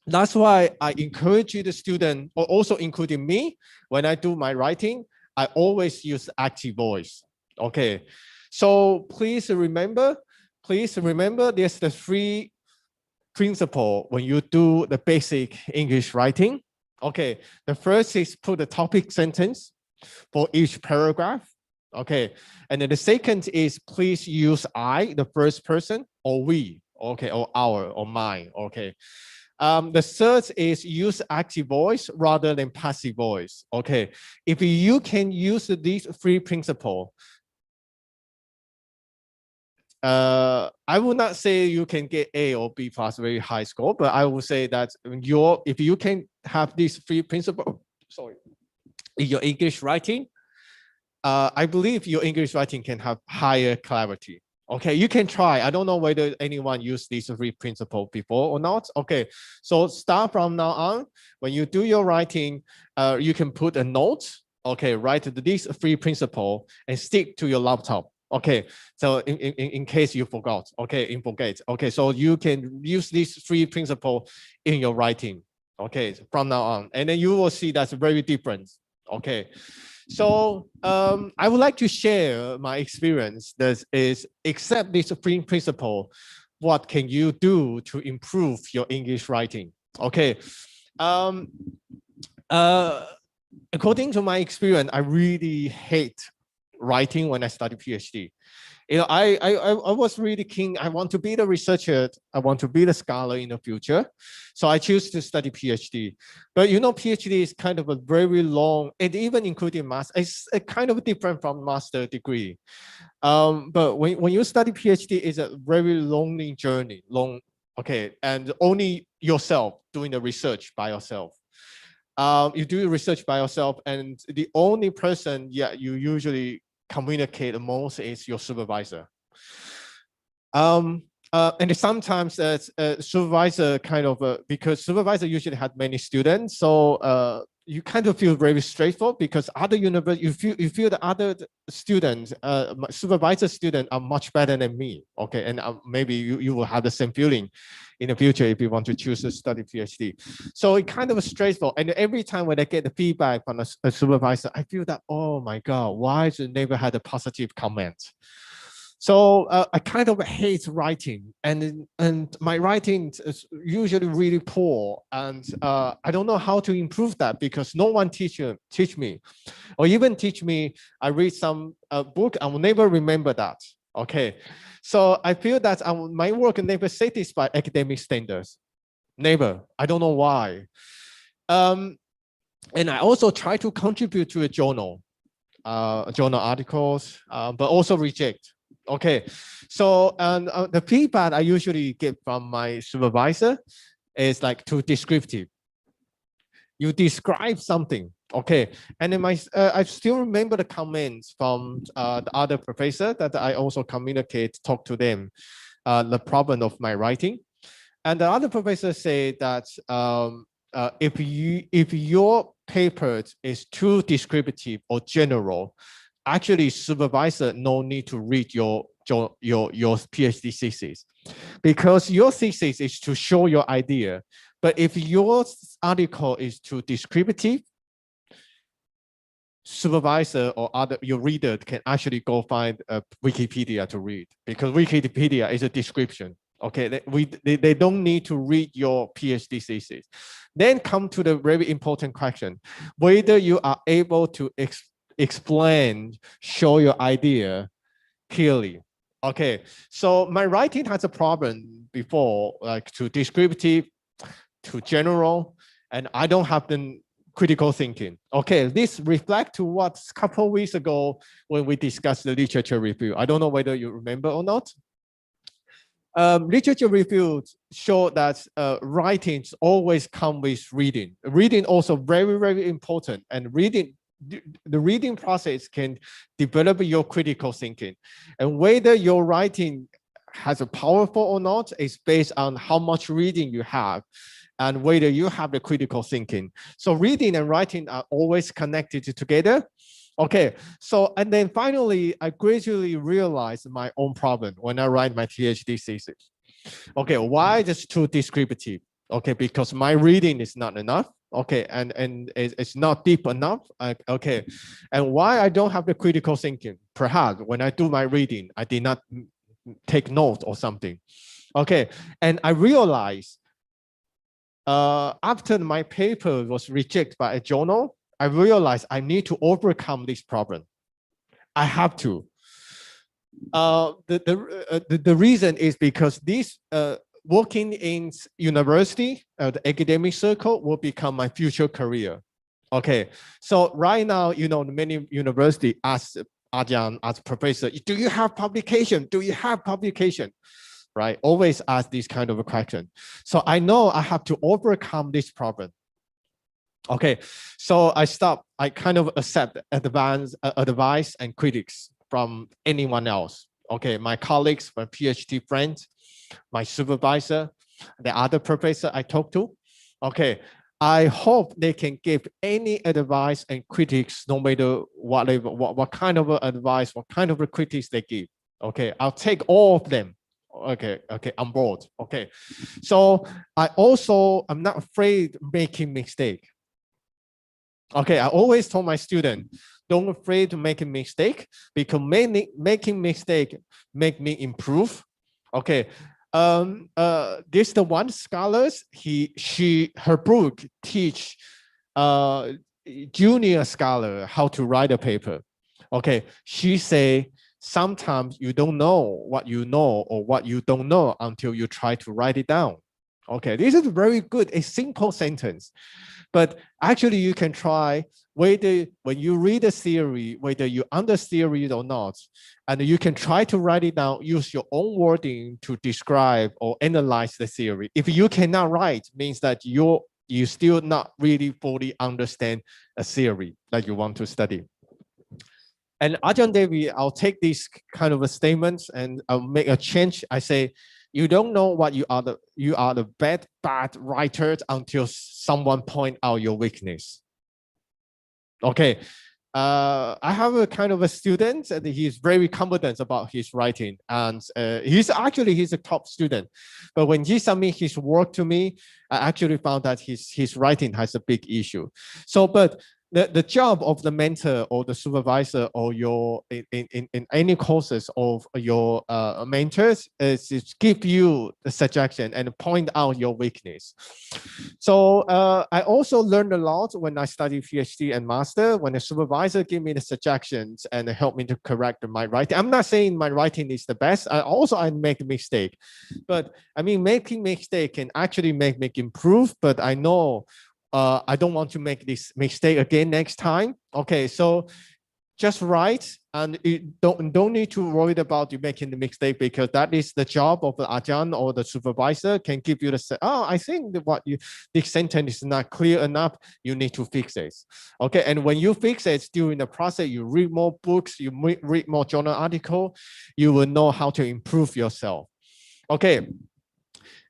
that's why I encourage you, the student, or also including me, when I do my writing, I always use active voice. Okay, so please remember there's the three principle when you do the basic English writing. Okay, the first is put a topic sentence for each paragraph. Okay, and then the second is please use I, the first person, or we, okay, or our, or mine. Okay. The third is use active voice rather than passive voice. Okay, if you can use these three principles, I would not say you can get A or B plus very high score, but I would say that if you can have these three principles, sorry, in your English writing, I believe your English writing can have higher clarity. Okay, you can try. I don't know whether anyone used these three principles before or not. Okay, so start from now on. When you do your writing, you can put a note. Okay, write these three principles and stick to your laptop. Okay, so in case you forgot. Okay, Okay, so you can use these three principles in your writing. Okay, from now on, and then you will see that's very different. Okay. So I would like to share my experience. That is, except this three principle, what can you do to improve your English writing? Okay. According to my experience, I really hate writing when I studied PhD. You know, I was really keen. I want to be the researcher. I want to be the scholar in the future. So I choose to study PhD. But you know, PhD is kind of a very long, and even including master, it's kind of different from master degree. But when you study PhD, it's a very lonely journey, okay, and only yourself doing the research by yourself. You do research by yourself, and the only person you usually communicate the most is your supervisor. And sometimes supervisor kind of, because supervisor usually had many students, so you kind of feel very straightforward because other universities, you feel the other students, supervisor students are much better than me. Okay, and maybe you will have the same feeling in the future if you want to choose to study PhD. So it kind of straightforward. And every time when I get the feedback from a supervisor, I feel that, oh my God, why I never had a positive comment? So I kind of hate writing, and my writing is usually really poor, and I don't know how to improve that because no one teach me, or even teach me. I read some book, I will never remember that. Okay, so I feel that my work never satisfy academic standards, never. I don't know why. And I also try to contribute to a journal articles, but also reject. Okay, so the feedback I usually get from my supervisor is like too descriptive. You describe something, okay, and then I still remember the comments from the other professor that I also talk to them, the problem of my writing, and the other professor said that if your paper is too descriptive or general, actually supervisor no need to read your PhD thesis, because your thesis is to show your idea. But if your article is too descriptive, supervisor or your reader can actually go find Wikipedia to read, because Wikipedia is a description. Okay, they don't need to read your PhD thesis. Then come to the very important question, whether you are able to explain, show your idea clearly. Okay, so my writing has a problem before, like too descriptive, too general, and I don't have the critical thinking. Okay, this reflects to what a couple of weeks ago when we discussed the literature review. I don't know whether you remember or not. Literature reviews show that writings always come with reading. Reading also very, very important, and the reading process can develop your critical thinking. And whether your writing has a powerful or not is based on how much reading you have and whether you have the critical thinking. So reading and writing are always connected together. Okay, so, and then finally, I gradually realized my own problem when I write my PhD thesis. Okay, why is it too descriptive? Okay, because my reading is not enough. Okay, and it's not deep enough. Okay, and why I don't have the critical thinking? Perhaps when I do my reading, I did not take note or something. Okay, and I realized after my paper was rejected by a journal, I realized I need to overcome this problem. I have to. The reason is because this working in university, the academic circle will become my future career. Okay, so right now, you know, many universities ask Ajahn, as professor, do you have publication? Do you have publication? Right? Always ask this kind of a question. So I know I have to overcome this problem. Okay, so I kind of accept advice and critics from anyone else. Okay, my colleagues, my PhD friends, my supervisor, the other professor I talk to. Okay, I hope they can give any advice and critics, no matter what kind of advice, what kind of critics they give. Okay, I'll take all of them. Okay, on board. Okay, so I'm not afraid making mistake. Okay, I always told my student, don't afraid to make a mistake, because making mistake make me improve. Okay, this the one scholars, her book teach junior scholar how to write a paper. Okay, she say sometimes you don't know what you know or what you don't know until you try to write it down. Okay, this is very good, a simple sentence. But actually, you can try whether when you read a theory, whether you understand it or not, and you can try to write it down, use your own wording to describe or analyze the theory. If you cannot write, means that you still not really fully understand a theory that you want to study. And Ajahn Devi, I'll take these kind of statements and I'll make a change. I say, you don't know what you are the bad writer until someone point out your weakness. Okay, I have a kind of a student and he's very confident about his writing, and he's a top student. But when he submit his work to me, I actually found that his writing has a big issue. So, but the job of the mentor or the supervisor or your in any courses of your mentors is to give you the suggestion and point out your weakness. So I also learned a lot when I studied PhD and master, when the supervisor gave me the suggestions and help me to correct my writing. I'm not saying my writing is the best. I make a mistake, but I mean, making mistake can actually make me improve, but I know I don't want to make this mistake again next time. Okay, so just write, and you don't need to worry about you making the mistake, because that is the job of the Ajahn or the supervisor can give you the I think that this sentence is not clear enough. You need to fix it. Okay, and when you fix it during the process, you read more books, you read more journal article, you will know how to improve yourself. Okay,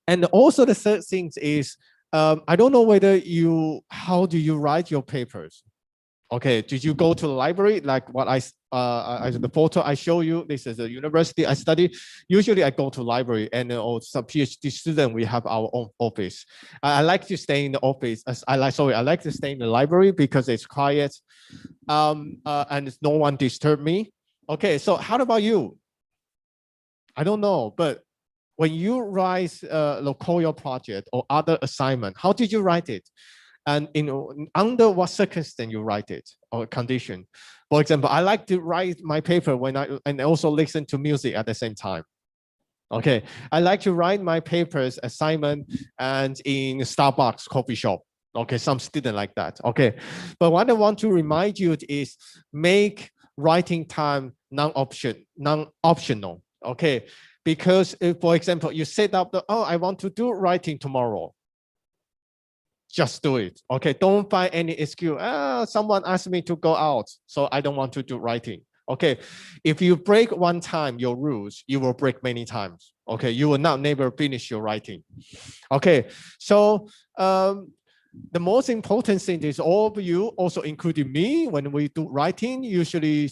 and also the third thing is, I don't know how do you write your papers? Okay, did you go to the library like what the photo I show you? This is a university I study. Usually I go to library, and some PhD student, we have our own office. I like to stay in the office. I like to stay in the library because it's quiet, and no one disturb me. Okay, so how about you? I don't know, but when you write the COIL project or other assignment, how did you write it? And under what circumstance you write it or condition? For example, I like to write my paper and also listen to music at the same time. Okay, I like to write my papers assignment and in Starbucks coffee shop. Okay, some student like that. Okay, but what I want to remind you is make writing time non-optional. Okay. Because if, for example, you set up I want to do writing tomorrow. Just do it. Okay, don't find any excuse. Someone asked me to go out, so I don't want to do writing. Okay, if you break one time your rules, you will break many times. Okay, you will not never finish your writing. Okay, so the most important thing is all of you, also including me, when we do writing, usually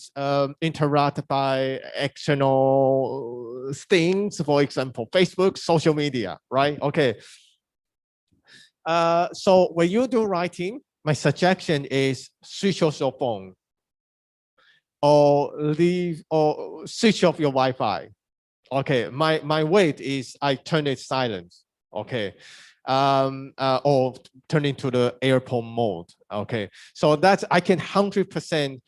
interact by external things, for example, Facebook, social media, right? Okay. So when you do writing, my suggestion is switch off your phone or switch off your Wi-Fi. Okay, my way is I turn it silent. Okay. Or turn into the airport mode. Okay, so that I can 100%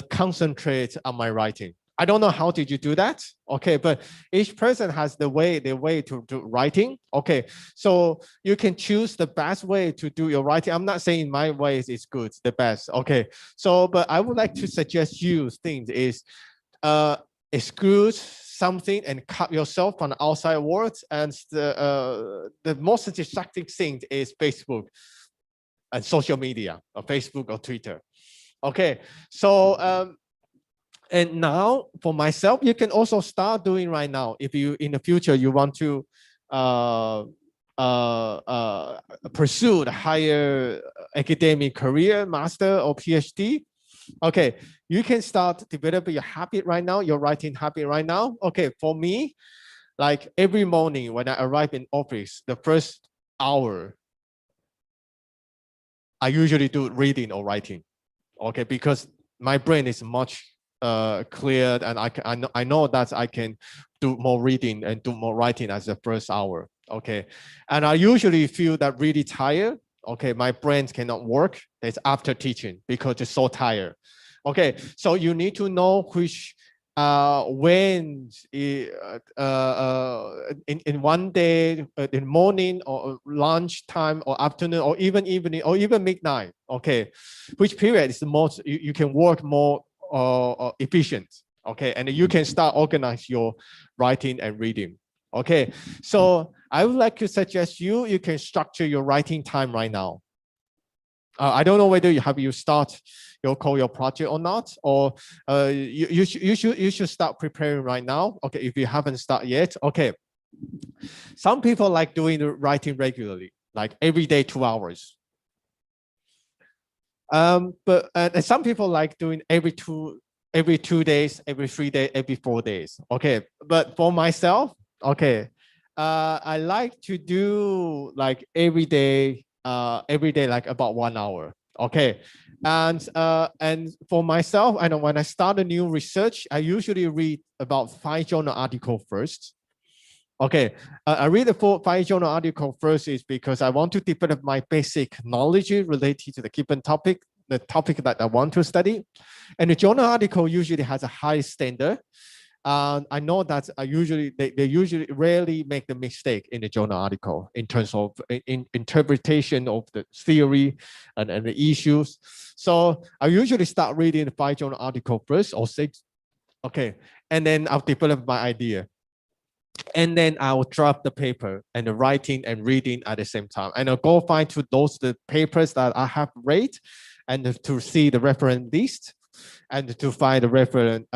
concentrate on my writing. I don't know how did you do that. Okay, but each person has the way to do writing. Okay, so you can choose the best way to do your writing. I'm not saying my way is good, the best. Okay, so but I would like to suggest you things is exclude something and cut yourself from the outside world. And the most distracting thing is Facebook and social media, or Facebook or Twitter. Okay, so and now for myself, you can also start doing right now. If you in the future you want to pursue the higher academic career, master or PhD. Okay, you can start developing your habit right now, your writing habit right now. Okay, for me, like every morning when I arrive in office, the first hour, I usually do reading or writing. Okay, because my brain is much cleared, and I know that I can do more reading and do more writing as the first hour. Okay, and I usually feel that really tired. Okay, my brain cannot work. It's after teaching because it's so tired. Okay, so you need to know which when in one day, in morning or lunch time or afternoon or even evening or even midnight. Okay, which period is the most you can work more efficient. Okay, and you can start organize your writing and reading. Okay, so I would like to suggest you can structure your writing time right now. I don't know whether you start your COIL project or not, or you should start preparing right now. Okay, if you haven't started yet. Okay, some people like doing the writing regularly, like every day 2 hours. But and some people like doing every 2 days, every 3 days, every 4 days. Okay, but for myself, okay, I like to do like every day like about 1 hour. Okay, and for myself, I know when I start a new research, I usually read about 5 journal articles first. Okay, I read the 5 journal article first is because I want to develop my basic knowledge related to the given topic, the topic that I want to study. And the journal article usually has a high standard. I know that they usually rarely make the mistake in the journal article in terms of interpretation of the theory and the issues. So I usually start reading the 5 journal article first or 6. Okay, and then I'll develop my idea. And then I will draft the paper and the writing and reading at the same time. And I'll go find to the papers that I have read and to see the reference list and to find the reference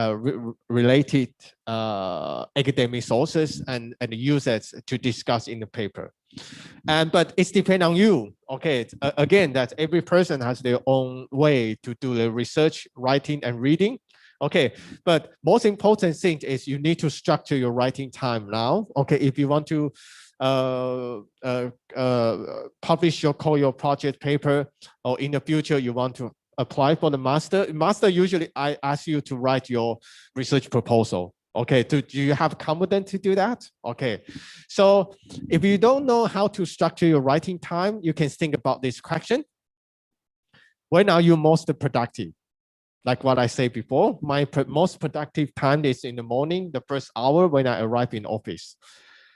related academic sources and use it to discuss in the paper. But it's depend on you. Okay, again, that every person has their own way to do the research, writing and reading. Okay, but most important thing is you need to structure your writing time now. Okay, if you want to publish your COIL project paper, or in the future you want to apply for the master. Master usually I ask you to write your research proposal. Okay, do you have confidence to do that? Okay, so if you don't know how to structure your writing time, you can think about this question. When are you most productive? Like what I said before, my most productive time is in the morning, the first hour when I arrive in office.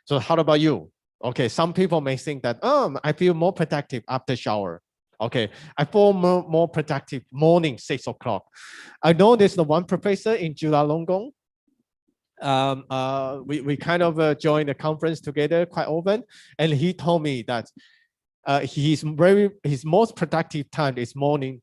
So how about you? Okay, some people may think that, I feel more productive after shower. Okay, I feel more productive morning, 6 o'clock. I know there's the one professor in Chulalongkorn. We kind of join the conference together quite often, and he told me that his most productive time is morning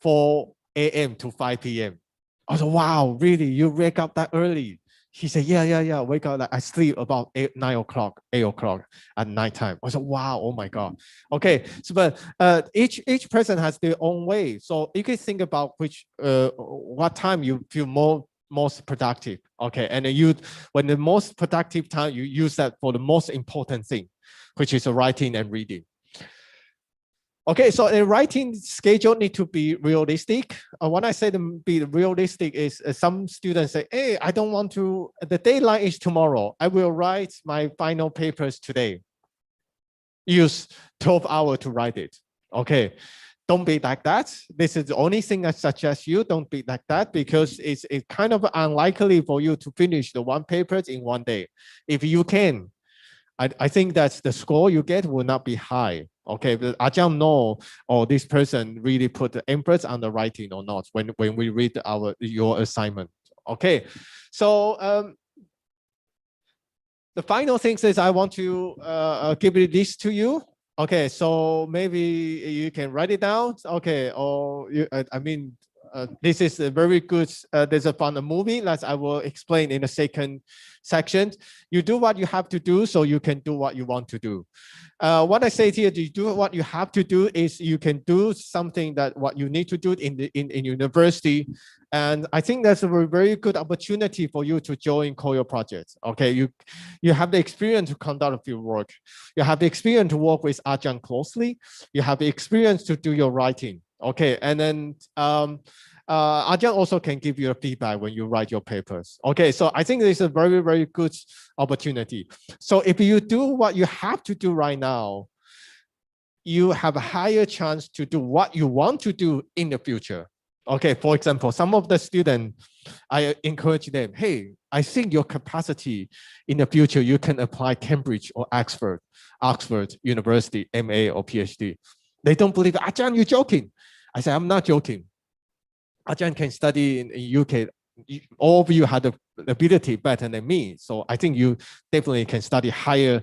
4 a.m. to 5 p.m. I was like, wow, really? You wake up that early? He said, yeah. Wake up, like I sleep about 9 o'clock, 8 o'clock at nighttime. I said, wow, oh my God. Okay, so but each person has their own way. So you can think about what time you feel most productive. Okay, and when the most productive time, you use that for the most important thing, which is writing and reading. Okay, so the writing schedule need to be realistic. When I say to be realistic is some students say, hey, I don't want to, the deadline is tomorrow. I will write my final papers today. Use 12 hours to write it. Okay, don't be like that. This is the only thing I suggest you don't be like that, because it's kind of unlikely for you to finish the one paper in one day. If you can, I think that the score you get will not be high. Okay, but Ajahn know, oh, this person really put the emphasis on the writing or not when we read your assignment. Okay, so the final thing is I want to give this to you. Okay, so maybe you can write it down. Okay, or I mean, this is a very good. There's a fun movie that I will explain in the second section. You do what you have to do, so you can do what you want to do. What I say here, you do what you have to do is you can do something that what you need to do in university, and I think that's a very good opportunity for you to join COIL projects. Okay, you have the experience to conduct a field work, you have the experience to work with Ajahn closely, you have the experience to do your writing. Okay, and then Ajahn also can give you a feedback when you write your papers. Okay, so I think it's a very good opportunity. So if you do what you have to do right now, you have a higher chance to do what you want to do in the future. Okay, for example, some of the students, I encourage them, hey, I think your capacity in the future, you can apply Cambridge or Oxford University, MA or PhD. They don't believe, Ajahn, you're joking. I say, I'm not joking. Ajahn can study in UK. All of you have the ability better than me. So I think you definitely can study higher,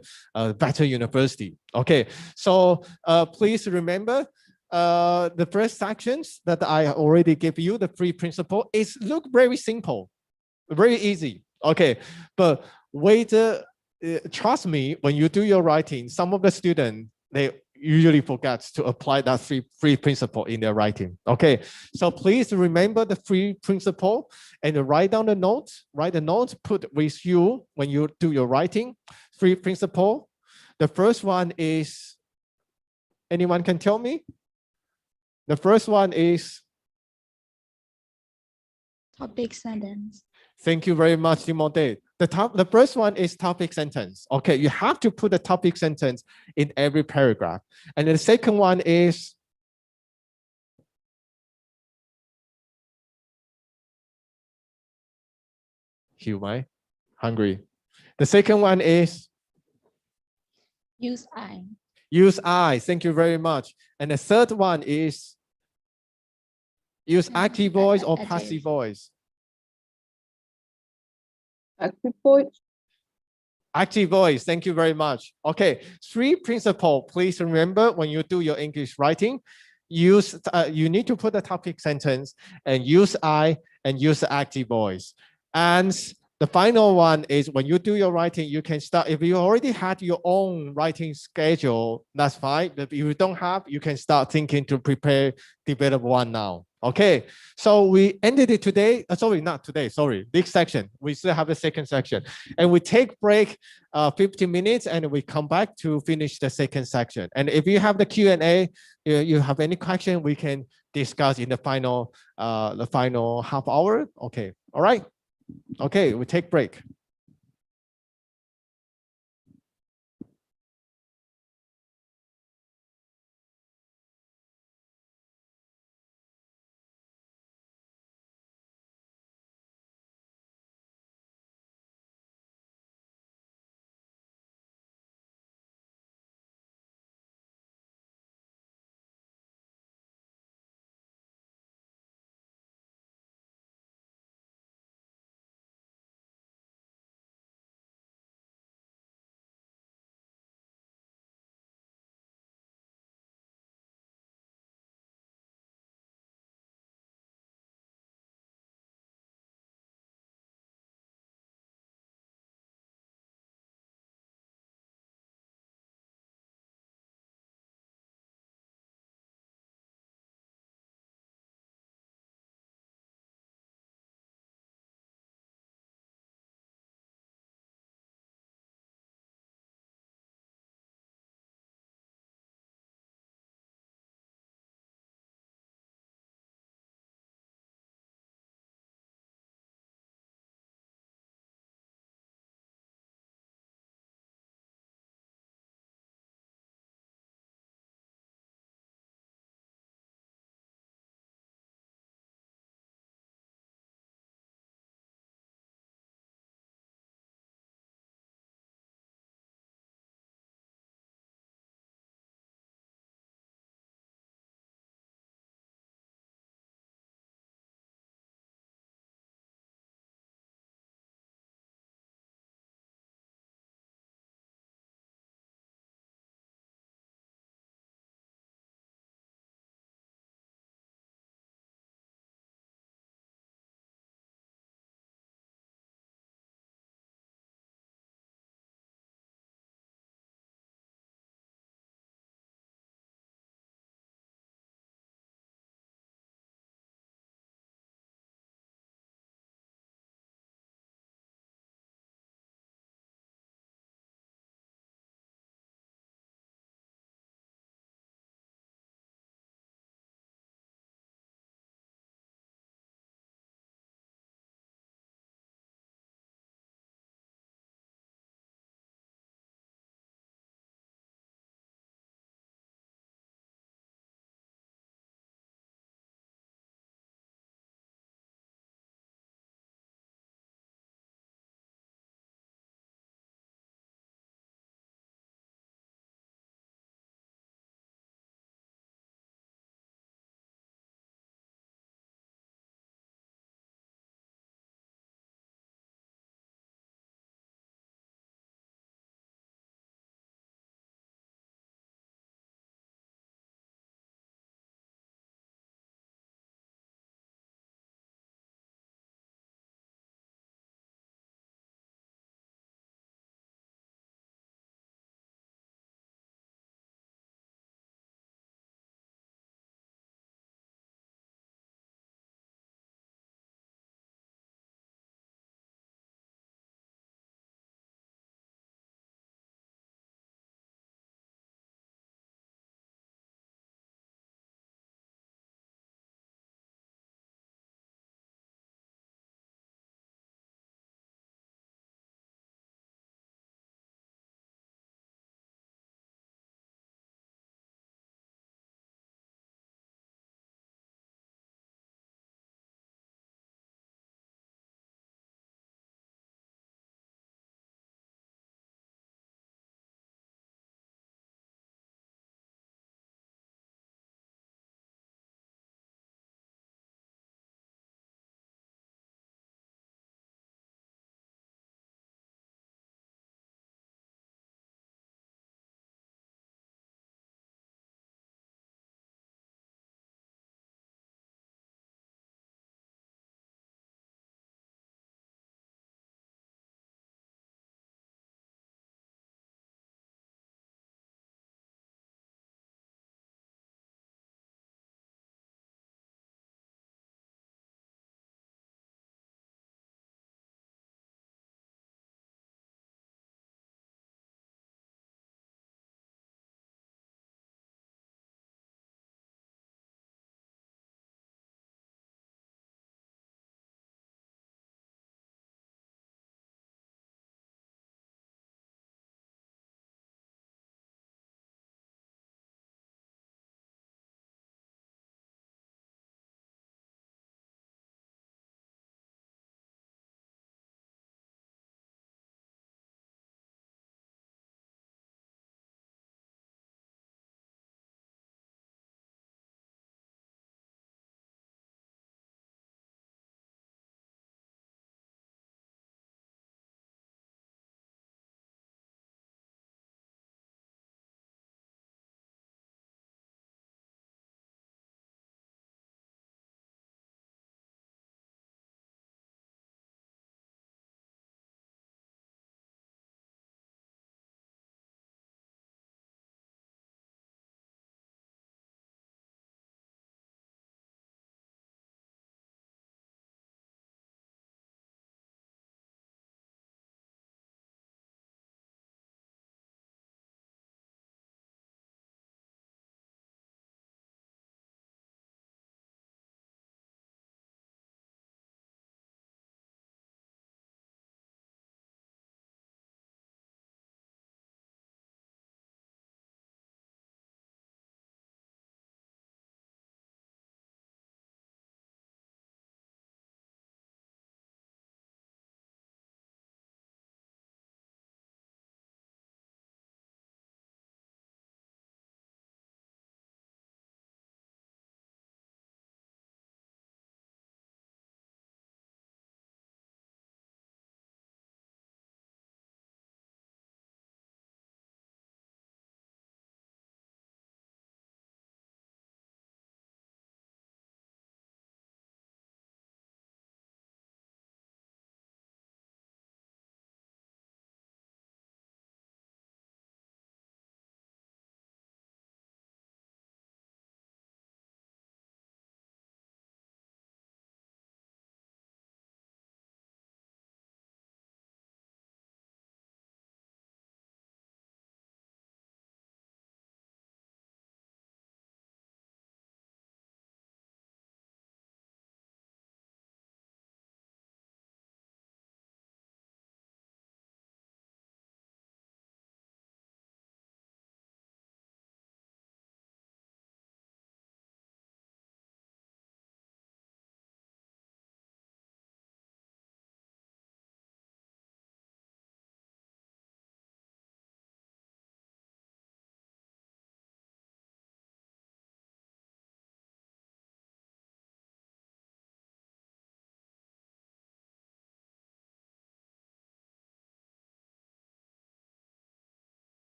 better university. Okay, so please remember the first sections that I already gave you, the three principle, is look very simple, very easy. Okay, but wait, trust me, when you do your writing, some of the students, they usually forget to apply that three principle in their writing. Okay, so please remember the three principle and write down the notes, write the notes, put with you when you do your writing. Three principle. The first one is, anyone can tell me? The first one is? Topic sentence. Thank you very much, Timothée. The first one is topic sentence. Okay, you have to put a topic sentence in every paragraph. And the second one is? Humai, hungry. The second one is? Use I. Use I, thank you very much. And the third one is? Use active voice or passive voice? Active voice. Active voice, thank you very much. Okay, three principle, please remember when you do your English writing, you need to put a topic sentence and use I and use active voice. And the final one is when you do your writing, you can start, if you already had your own writing schedule, that's fine. But if you don't have, you can start thinking to prepare, develop one now. Okay, so we ended it today. Sorry, not today, sorry, this section. We still have a second section. And we take break 15 minutes and we come back to finish the second section. And if you have the Q&A, you have any question, we can discuss in the final half hour. Okay, all right. Okay, we take break.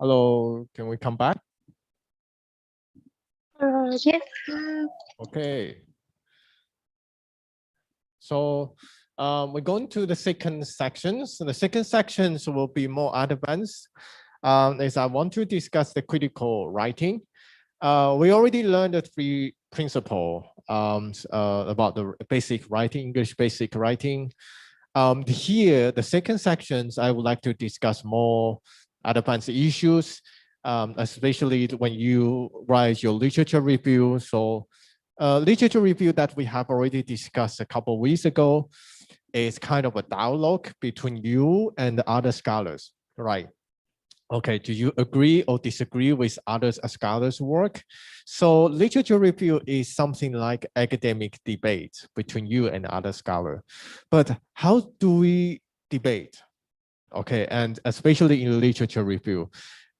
Hello, can we come back? Yes. Okay. So we're going to the second section. So the second section will be more advanced. As I want to discuss the critical writing. We already learned the three principles about the basic writing, English basic writing. Here, the second sections, I would like to discuss more advanced issues, especially when you write your literature review. So literature review that we have already discussed a couple of weeks ago is kind of a dialogue between you and the other scholars, right? Okay, do you agree or disagree with others scholars' work? So literature review is something like academic debate between you and other scholar. But how do we debate? Okay, and especially in literature review.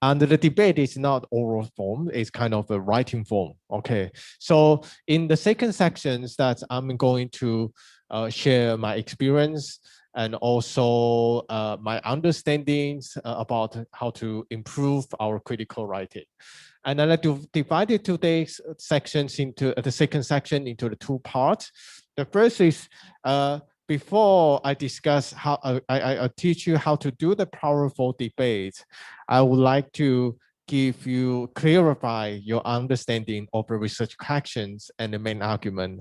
And the debate is not oral form, it's kind of a writing form. Okay, so in the second sections that I'm going to share my experience and also my understandings about how to improve our critical writing. And I'd like to divide today's sections into the second section into the two parts. The first is before I discuss how I teach you how to do the powerful debate, I would like to clarify your understanding of the research questions and the main argument.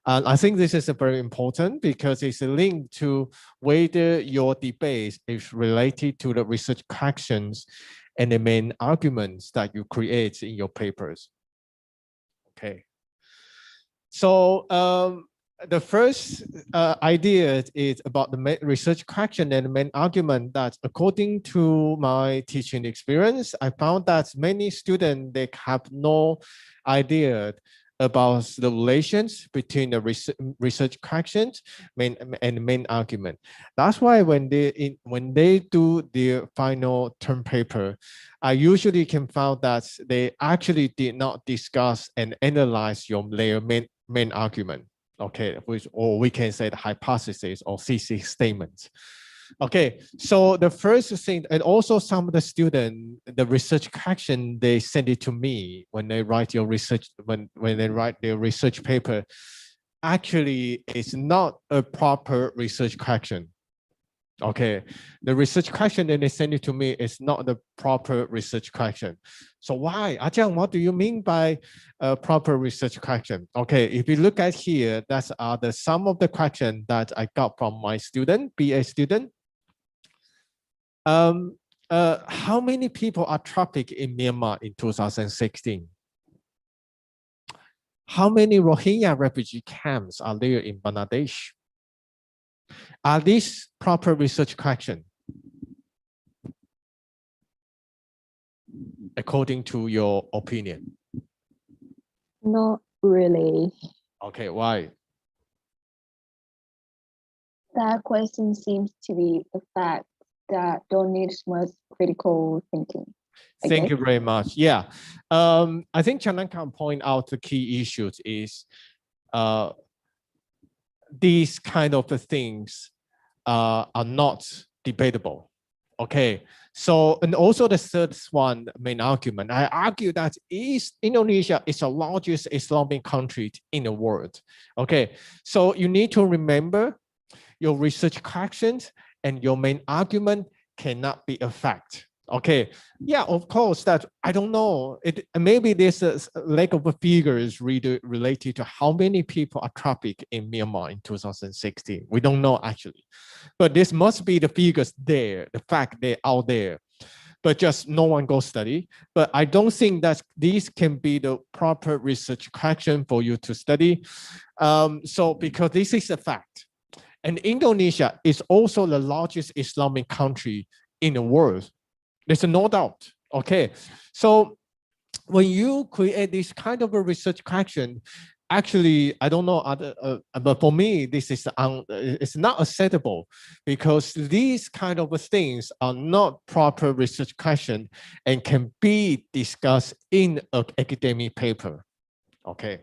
I think this is very important because it's a link to whether your debate is related to the research questions and the main arguments that you create in your papers. Okay. So the first idea is about the research question and the main argument that according to my teaching experience, I found that many students, they have no idea about the relations between the research questions and main argument. That's why when they do their final term paper, I usually can find that they actually did not discuss and analyze their main argument. Okay, or we can say the hypothesis or thesis statement. Okay, so the first thing, and also some of the students, the research question, they send it to me when they write your research, when they write their research paper, actually it's not a proper research question. Okay, the research question that they send it to me is not the proper research question. So why? Ajahn, what do you mean by a proper research question? Okay, if you look at here, that's some of the questions that I got from my student, BA student. How many people are trafficked in Myanmar in 2016? How many Rohingya refugee camps are there in Bangladesh? Are these proper research questions? According to your opinion? Not really. Okay, why? That question seems to be a fact that don't need much critical thinking. Thank you very much. Yeah, I think Chanan can point out the key issues is these kind of things are not debatable. Okay, so and also the third one main argument, I argue that Indonesia is the largest Islamic country in the world. Okay, so you need to remember your research questions and your main argument cannot be a fact. Okay, yeah, of course, that I don't know. Maybe there's a lack of figures related to how many people are trafficked in Myanmar in 2016. We don't know actually, but this must be the figures there, the fact they're out there, but just no one go study. But I don't think that these can be the proper research question for you to study. So because this is a fact. And Indonesia is also the largest Islamic country in the world. There's no doubt. Okay, so when you create this kind of a research question, actually, I don't know but for me, this is it's not acceptable because these kind of things are not proper research question and can be discussed in an academic paper. Okay.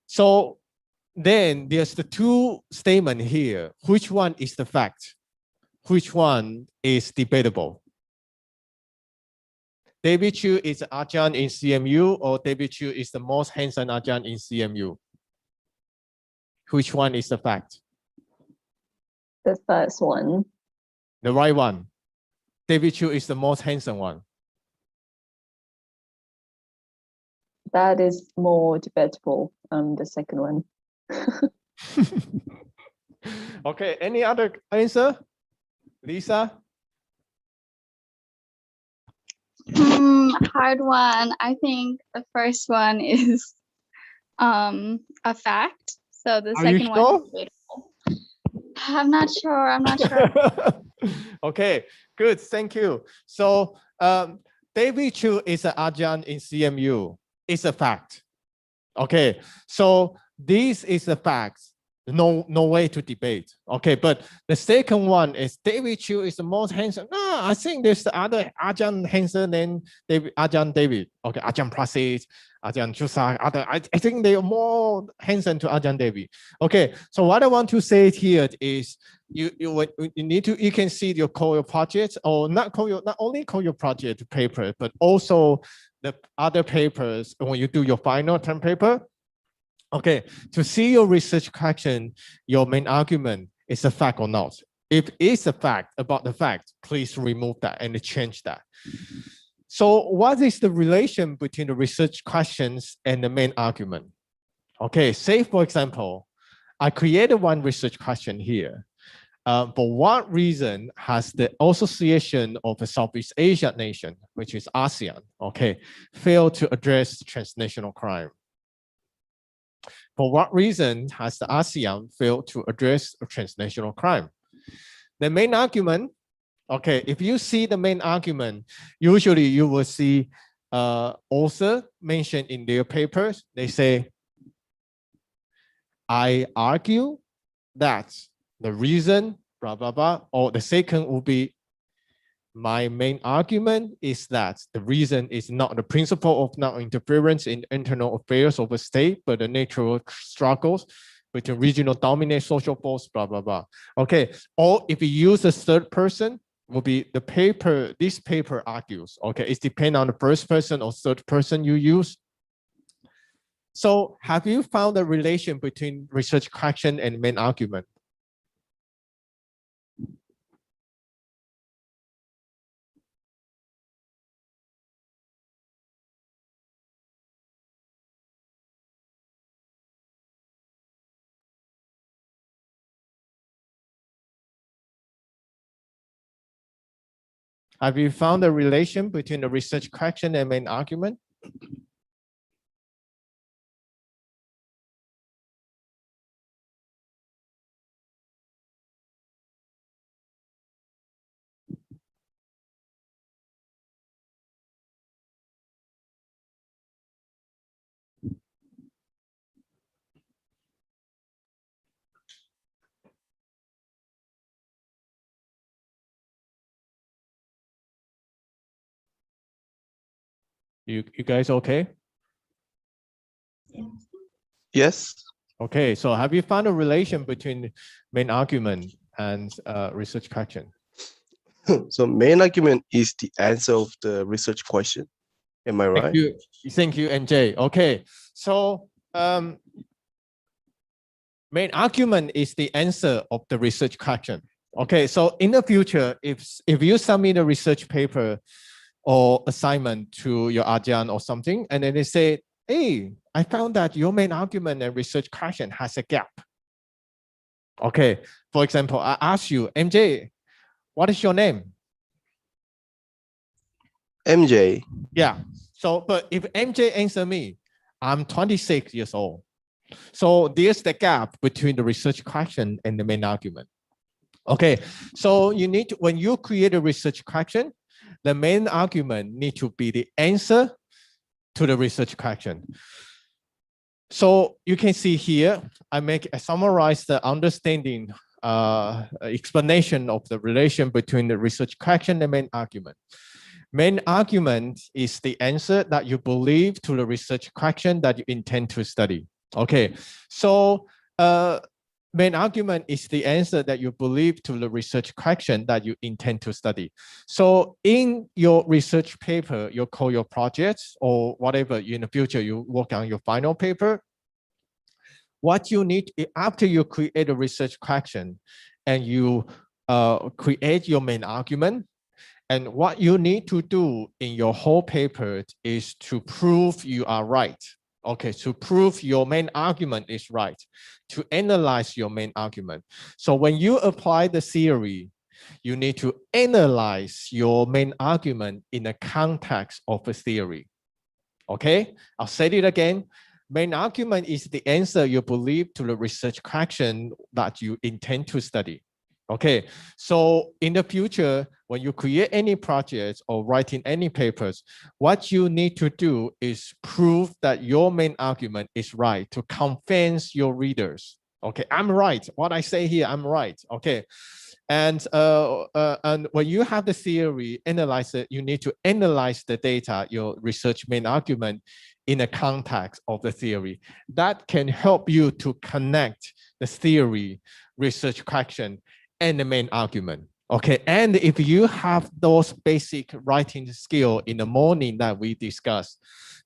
So then there's the two statements here. Which one is the fact? Which one is debatable? David Chu is an adjunct in CMU, or David Chu is the most handsome adjunct in CMU? Which one is the fact? The first one. The right one. David Chu is the most handsome one. That is more debatable. The second one. Okay, any other answer? Lisa? Hard one. I think the first one is a fact. So the Are you second sure? one is debatable. I'm not sure. I'm not sure. Okay, good. Thank you. So David Chu is an adjunct in CMU. It's a fact. Okay, so this is a fact. No way to debate. Okay, but the second one is David Chu is the most handsome. No, I think there's the other adjunct handsome than adjunct David. Okay, adjunct Prasid, adjunct Chusa, other. I think they are more handsome to adjunct David. Okay, so what I want to say here is you need to, you can see your COIL project, or not only COIL project paper, but also the other papers when you do your final term paper. Okay, to see your research question, your main argument is a fact or not. If it's a fact about the fact, please remove that and change that. So what is the relation between the research questions and the main argument? Okay, say for example, I created one research question here. For what reason has the Association of a Southeast Asian Nation, which is ASEAN, okay, failed to address transnational crime? For what reason has the ASEAN failed to address transnational crime? The main argument, okay, if you see the main argument, usually you will see author mentioned in their papers. They say, I argue that the reason, blah, blah, blah, or the second will be, my main argument is that the reason is not the principle of non-interference in internal affairs of a state, but the natural struggles between regional dominant social force, blah, blah, blah. Okay, or if you use a third person, will be the paper, this paper argues, okay, it depends on the first person or third person you use. So have you found a relation between research question and main argument? Have you found a relation between the research question and main argument? You guys okay? Yes. Okay, so have you found a relation between main argument and research question? So main argument is the answer of the research question. Am I right? Thank you, NJ. Okay, so main argument is the answer of the research question. Okay, so in the future, if you submit a research paper or assignment to your adjunct or something, and then they say, hey, I found that your main argument and research question has a gap. Okay, for example, I ask you, MJ, what is your name? MJ. Yeah, so, but if MJ answer me, I'm 26 years old. So there's the gap between the research question and the main argument. Okay, so you need to, when you create a research question, the main argument need to be the answer to the research question. So you can see here, I summarize the understanding explanation of the relation between the research question and main argument. Main argument is the answer that you believe to the research question that you intend to study. Okay, so main argument is the answer that you believe to the research question that you intend to study. So in your research paper, you call your projects or whatever in the future you work on your final paper, what you need after you create a research question and you create your main argument, and what you need to do in your whole paper is to prove you are right. Okay, to prove your main argument is right, to analyze your main argument. So when you apply the theory, you need to analyze your main argument in the context of the theory. Okay, I'll say it again. Main argument is the answer you believe to the research question that you intend to study. Okay, so in the future, when you create any projects or writing any papers, what you need to do is prove that your main argument is right to convince your readers. Okay, I'm right. What I say here, I'm right. Okay, and when you have the theory, analyze it, you need to analyze the data, your research main argument in the context of the theory. That can help you to connect the theory, research question, and the main argument. Okay, and if you have those basic writing skill in the morning that we discussed,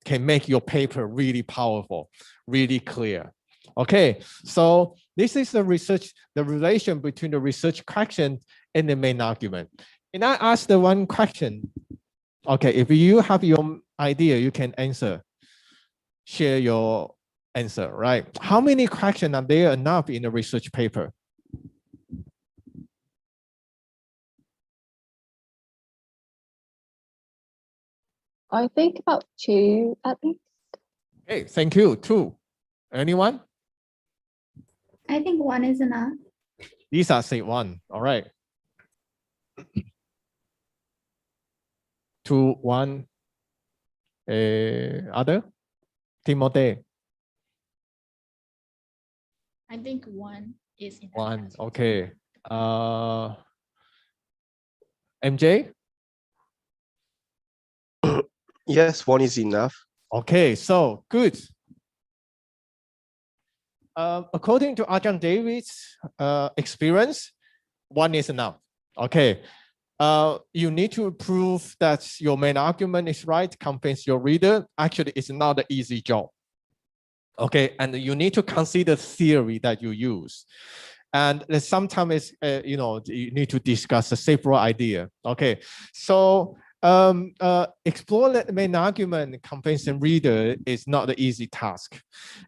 can make your paper really powerful, really clear. Okay, so this is the research, the relation between the research question and the main argument. And I ask the one question. Okay, if you have your idea, you can answer, share your answer, right? How many questions are there enough in a research paper? I think about 2 at least. Okay, thank you. 2. Anyone? I think 1 is enough. Lisa say 1. All right. 2, 1. Other? Timothy? I think 1 is enough. 1. Okay. MJ? Yes, 1 is enough. Okay, so good. According to Ajahn David's experience, 1 is enough. Okay. You need to prove that your main argument is right, convince your reader. Actually, it's not an easy job. Okay, and you need to consider theory that you use. And sometimes it's, you need to discuss a several idea. Okay, so explore the main argument, convincing reader is not an easy task.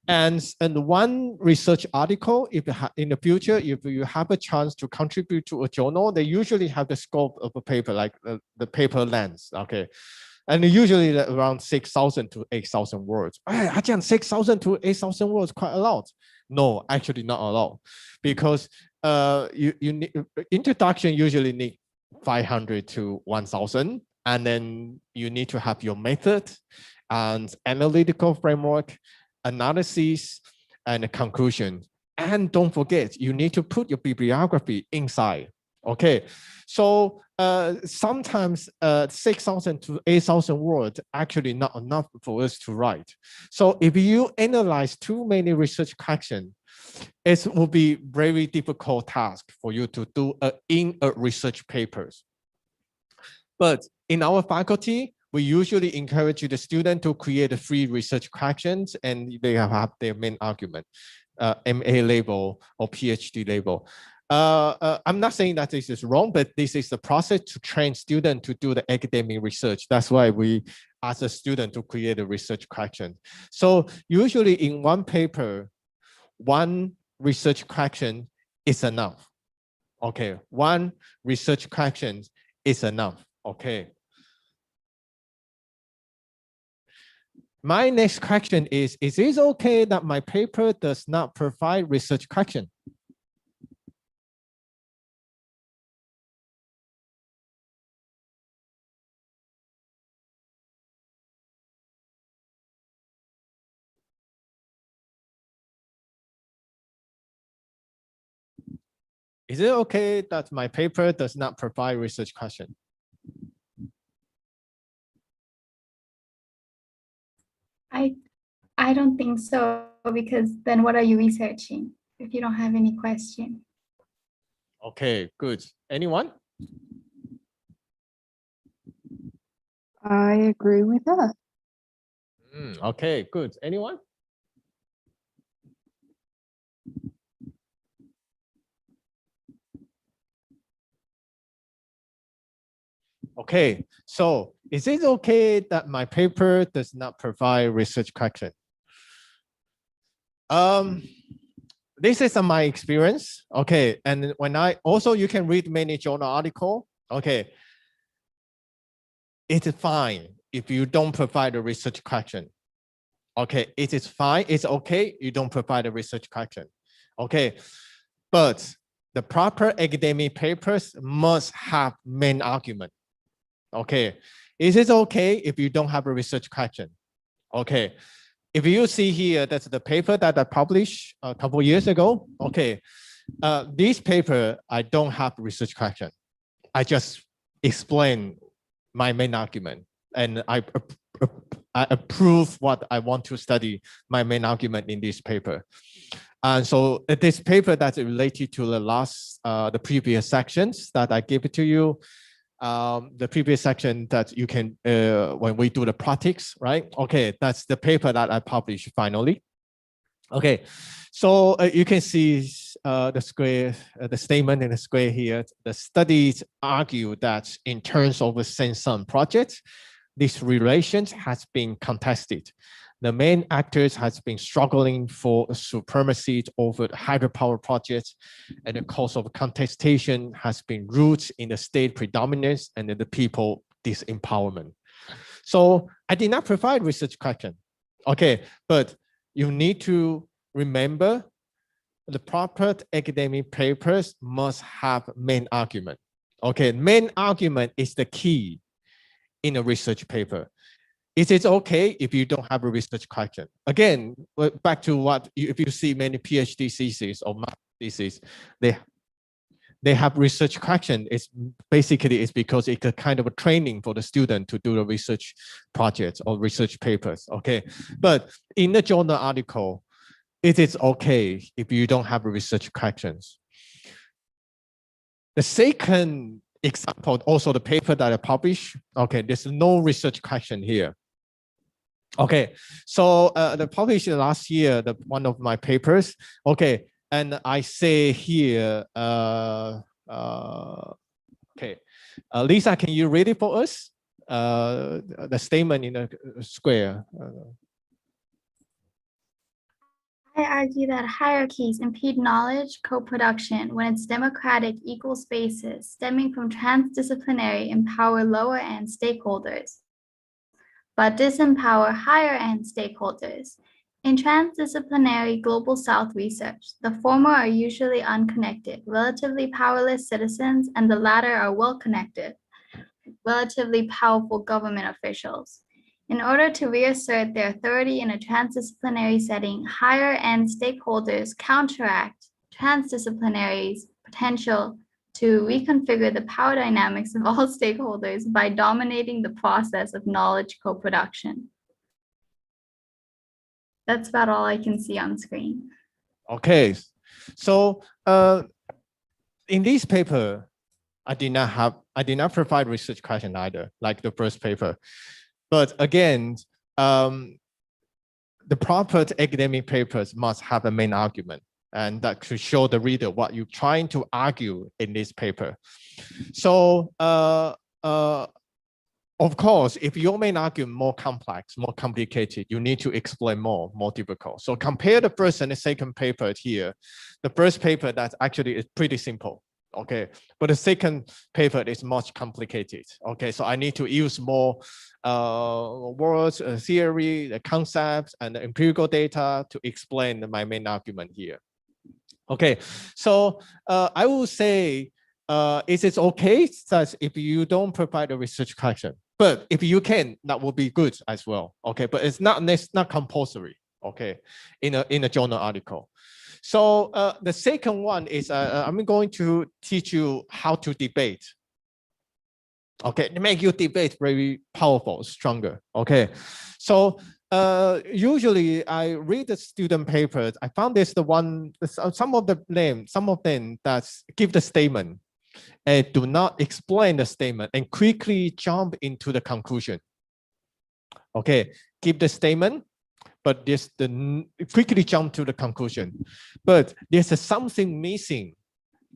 And one research article, if in the future, if you have a chance to contribute to a journal, they usually have the scope of a paper, like the paper length. Okay. And usually around 6,000 to 8,000 words. I think 6,000 to 8,000 words quite a lot. No, actually not a lot, because you need, introduction usually need 500 to 1,000, and then you need to have your method and analytical framework, analysis, and a conclusion. And don't forget, you need to put your bibliography inside. Okay, so sometimes 6,000 to 8,000 words actually not enough for us to write. So if you analyze too many research questions, it will be very difficult task for you to do in a research papers. But in our faculty, we usually encourage the student to create 3 research questions, and they have their main argument, MA label or PhD label. I'm not saying that this is wrong, but this is the process to train students to do the academic research. That's why we ask a student to create a research question. So usually in one paper, 1 research question is enough. Okay, 1 research question is enough. Okay. My next question is it okay that my paper does not provide research question? Is it okay that my paper does not provide research question? I don't think so, because then what are you researching? if you don't have any question. Okay, good. Anyone? I agree with that. Okay, good. Anyone? Okay, so is it okay that my paper does not provide research question? This is my experience. Okay, and when I also you can read many journal article. Okay, it is fine if you don't provide a research question. Okay, it is fine. It's okay. You don't provide a research question. Okay, but the proper academic papers must have main argument. Okay, is it okay if you don't have a research question? Okay, if you see here, that's the paper that I published a couple years ago. Okay, this paper, I don't have research question. I just explain my main argument and I approve what I want to study, my main argument in this paper. And so this paper that's related to the previous sections that I gave it to you, the previous section that you can, when we do the practice, right? Okay, that's the paper that I published finally. Okay, so you can see the square, the statement in the square here. The studies argue that in terms of the Sen-Sun project, this relation has been contested. The main actors has been struggling for supremacy over the hydropower project, and the cause of contestation has been rooted in the state predominance and the people disempowerment. So I did not provide research question. Okay, but you need to remember the proper academic papers must have main argument. Okay, main argument is the key in a research paper. Is it okay if you don't have a research question? Again, back to what, if you see many PhD theses or master theses, they have research question. It's basically it's because it's a kind of a training for the student to do the research projects or research papers. Okay, but in the journal article, it is okay if you don't have a research questions. The second example, also the paper that I published. Okay, there's no research question here. Okay, so the published last year, one of my papers. Okay, and I say here, okay, Lisa, can you read it for us? The statement in the square. I argue that hierarchies impede knowledge co-production when its democratic equal spaces stemming from transdisciplinary empower lower-end stakeholders, but disempower higher-end stakeholders. In transdisciplinary Global South research, the former are usually unconnected, relatively powerless citizens, and the latter are well-connected, relatively powerful government officials. In order to reassert their authority in a transdisciplinary setting, higher-end stakeholders counteract transdisciplinary's potential to reconfigure the power dynamics of all stakeholders by dominating the process of knowledge co-production. That's about all I can see on screen. Okay, so in this paper, I did not provide research question either, like the first paper. But again, the proper academic papers must have a main argument, and that should show the reader what you're trying to argue in this paper. So of course, if your main argument more complex, more complicated, you need to explain more difficult. So compare the first and the second paper here. The first paper that actually is pretty simple. Okay, but the second paper is much complicated. Okay, so I need to use more words, theory, the concepts, and the empirical data to explain my main argument here. Okay, so I will say, is it okay that if you don't provide a research question? But if you can, that will be good as well. Okay, but it's not compulsory. Okay, in a journal article. So the second one is I'm going to teach you how to debate. Okay, to make your debate very powerful, stronger. Okay, so Usually I read the student papers. I found this the one, some of them that give the statement and do not explain the statement and quickly jump into the conclusion. Okay, give the statement, but quickly jump to the conclusion. But there's something missing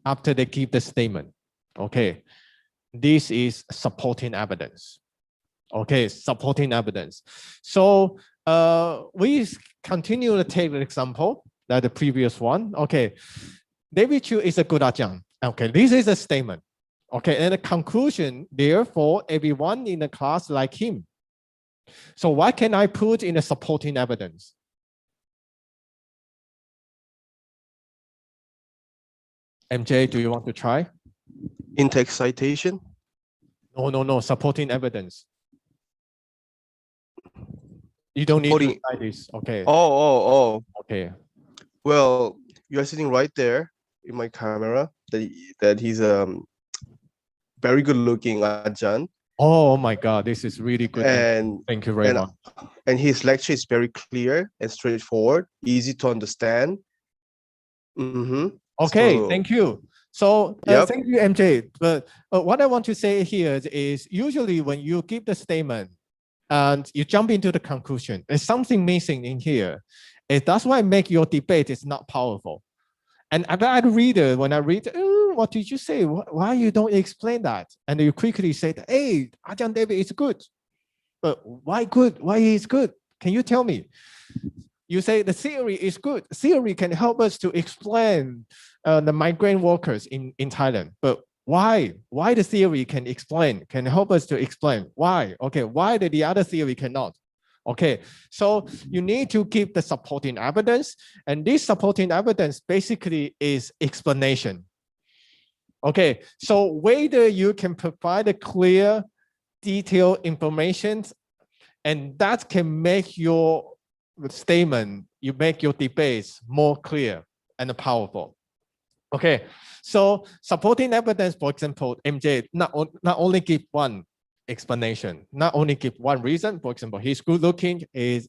after they give the statement. Okay, this is supporting evidence. Okay, supporting evidence. So we continue to take the example that the previous one. Okay, David Chu is a good ajahn. Okay, this is a statement. Okay, and the conclusion, therefore, everyone in the class like him. So what can I put in the supporting evidence? MJ, do you want to try? In-text citation. No, supporting evidence. You don't need to try this. Okay. Oh. Okay. Well, you are sitting right there in my camera that he's very good looking ajahn. Oh my God, this is really good. And thank you very much. And his lecture is very clear and straightforward, easy to understand. Okay, So, thank you. So yep. thank you, MJ. But what I want to say here is usually when you give the statement and you jump into the conclusion, there's something missing in here. That's why make your debate is not powerful. And as a reader, when I read, what did you say? Why you don't explain that? And you quickly say, hey, Ajahn David is good. But why good? Why is good? Can you tell me? You say the theory is good. Theory can help us to explain the migrant workers in Thailand. But why? Why the theory can help us to explain? Why? Okay, why the other theory cannot? Okay, so you need to give the supporting evidence, and this supporting evidence basically is explanation. Okay, so whether you can provide a clear, detailed information, and that can make your statement, you make your debates more clear and powerful. Okay, so supporting evidence, for example, MJ not only give one explanation, not only give one reason. For example, he's good looking, his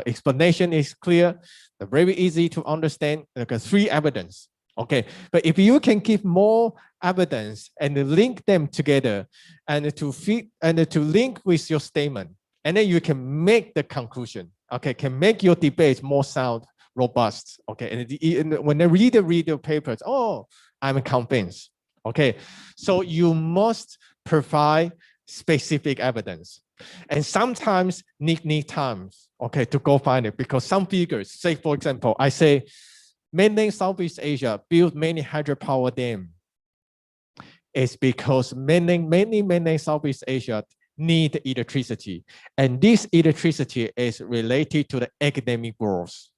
explanation is clear, very easy to understand, like 3 evidence. Okay, but if you can give more evidence and link them together and to link with your statement, and then you can make the conclusion. Okay, can make your debate more sound, robust. Okay, and when I read the papers, oh, I'm convinced. Okay, so you must provide specific evidence, and sometimes need times, okay, to go find it, because some figures, say for example, I say mainland Southeast Asia built many hydropower dams. It's because mainland Southeast Asia need electricity, and this electricity is related to the economic growth.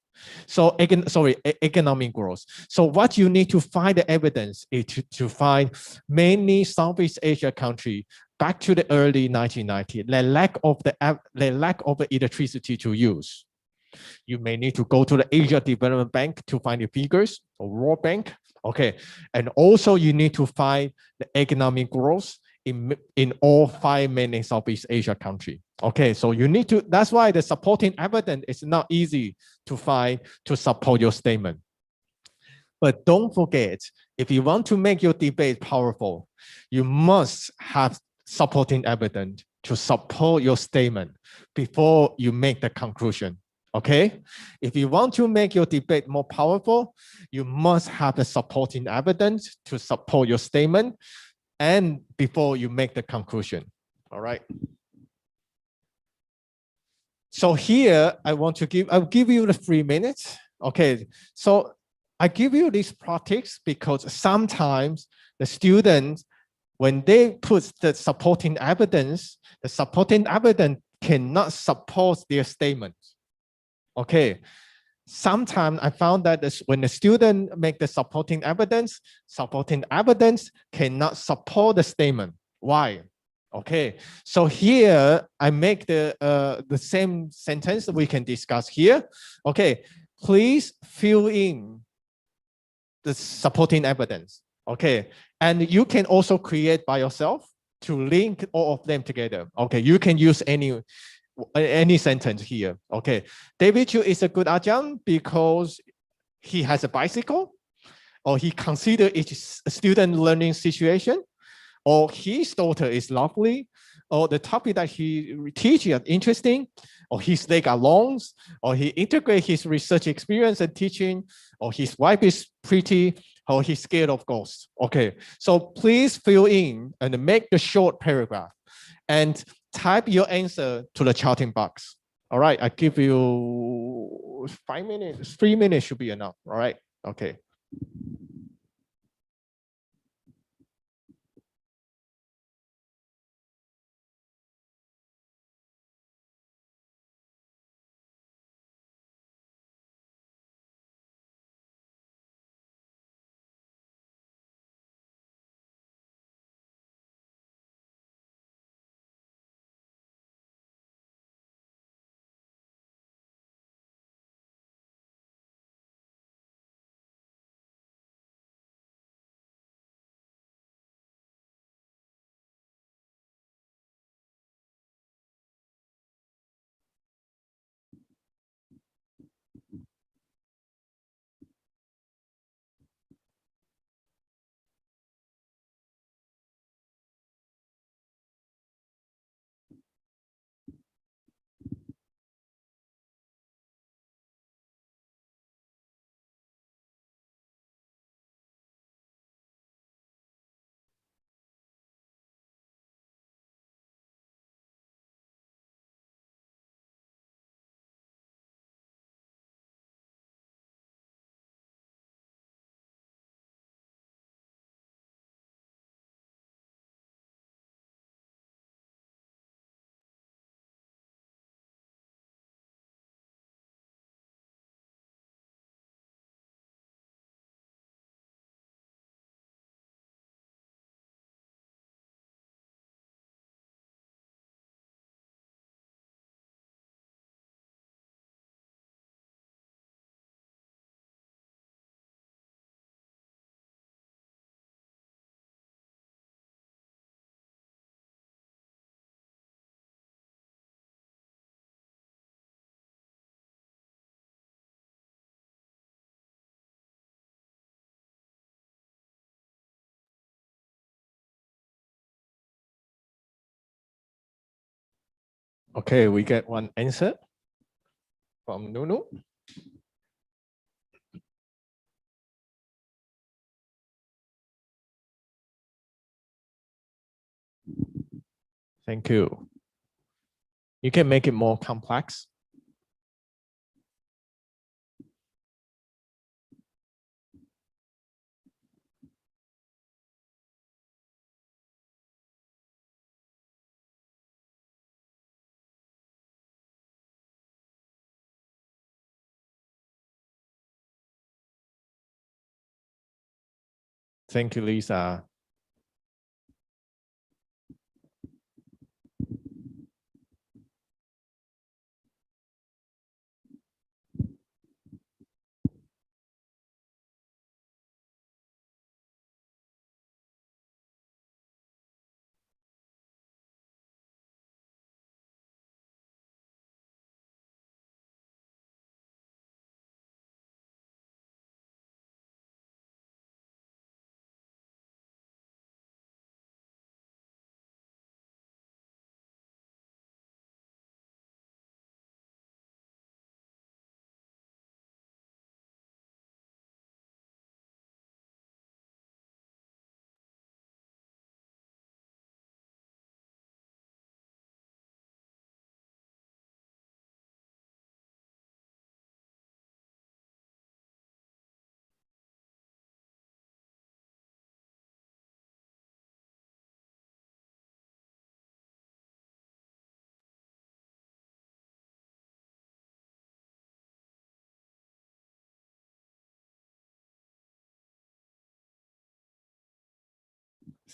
So economic growth. So what you need to find the evidence is to find many Southeast Asia countries back to the early 1990s, the lack of the electricity to use. You may need to go to the Asia Development Bank to find the figures, or World Bank. Okay, and also you need to find the economic growth in all 5 mainland Southeast Asia countries. Okay, so you need to, that's why the supporting evidence is not easy to find to support your statement. But don't forget, if you want to make your debate powerful, you must have supporting evidence to support your statement before you make the conclusion. Okay, if you want to make your debate more powerful, you must have the supporting evidence to support your statement and before you make the conclusion. All right. So here I'll give you the 3 minutes. Okay, so I give you these practice because sometimes the students, when they put the supporting evidence cannot support their statement. Okay, sometimes I found that when the student make the supporting evidence cannot support the statement. Why? Okay, so here I make the same sentence we can discuss here. Okay, please fill in the supporting evidence. Okay, and you can also create by yourself to link all of them together. Okay, you can use any sentence here. Okay, David Chu is a good adjunct because he has a bicycle, or he consider each student learning situation, or his daughter is lovely, or the topic that he teaches is interesting, or his leg are long, or he integrate his research experience and teaching, or his wife is pretty, or he's scared of ghosts. Okay, so please fill in and make the short paragraph and type your answer to the chatting box. All right, I give you 5 minutes, 3 minutes should be enough. All right, okay. Okay, we get one answer from Nunu. Thank you. You can make it more complex. Thank you, Lisa.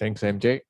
Thanks, MJ.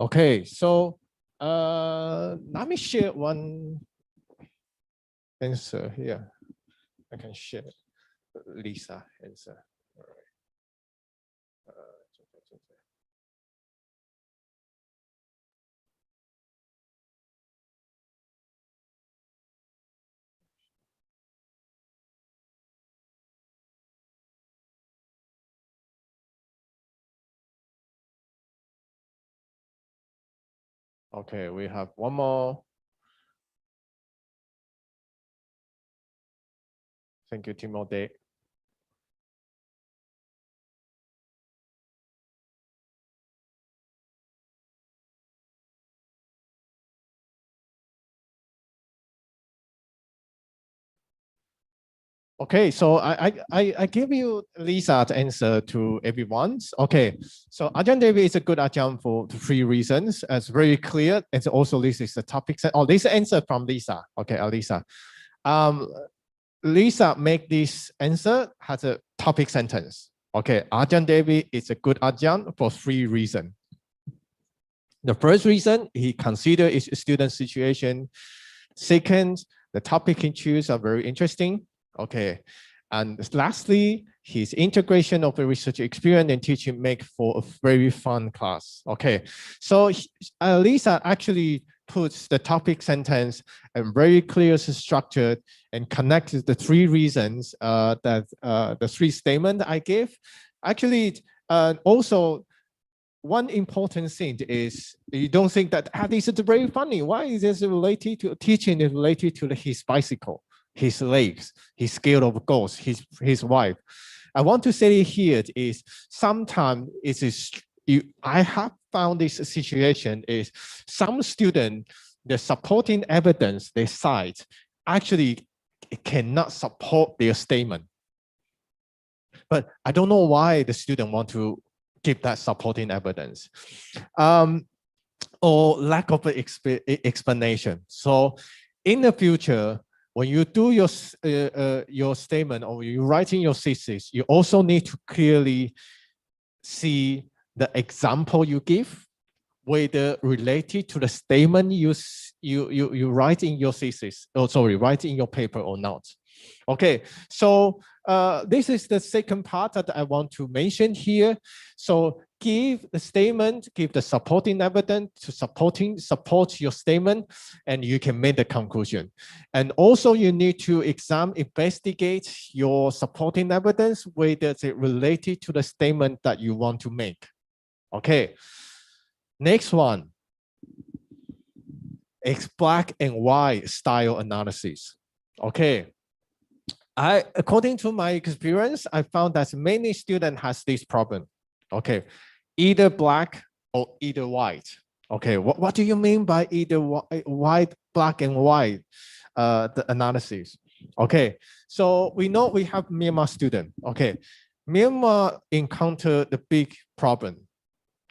Okay, so let me share one answer here. I can share Lisa answer. All right. Okay, we have one more. Thank you, Timothy. Okay, so I give you Lisa's answer to everyone's. Okay, so Ajahn Devi is a good Ajahn for 3 reasons. It's very clear. And also this is the topic. Oh, this answer from Lisa. Okay, Lisa. Lisa make this answer has a topic sentence. Okay, Ajahn Devi is a good Ajahn for 3 reasons. The first reason, he consider his student situation. Second, the topic he choose are very interesting. Okay, and lastly, his integration of the research experience and teaching make for a very fun class. Okay, so Lisa actually puts the topic sentence and very clear structured and connects the 3 reasons that the 3 statements I gave. Actually, also one important thing is you don't think that this is very funny. Why is this related to teaching? Is related to his bicycle, his legs, his scale of goals, his wife. I want to say here is sometimes it is I have found this situation is some student the supporting evidence they cite actually cannot support their statement. But I don't know why the student want to give that supporting evidence or lack of explanation. So in the future, when you do your statement or you're writing your thesis, you also need to clearly see the example you give, whether related to the statement you write in your thesis, write in your paper or not. Okay, so this is the second part that I want to mention here. So give the statement, give the supporting evidence to support your statement, and you can make the conclusion. And also you need to investigate your supporting evidence, whether it's related to the statement that you want to make. Okay, next one. It's black and white style analysis. Okay. According to my experience, I found that many students has this problem. Okay, either black or either white. Okay, what do you mean by either white, black and white the analysis? Okay, so we know we have Myanmar student. Okay, Myanmar encountered the big problem.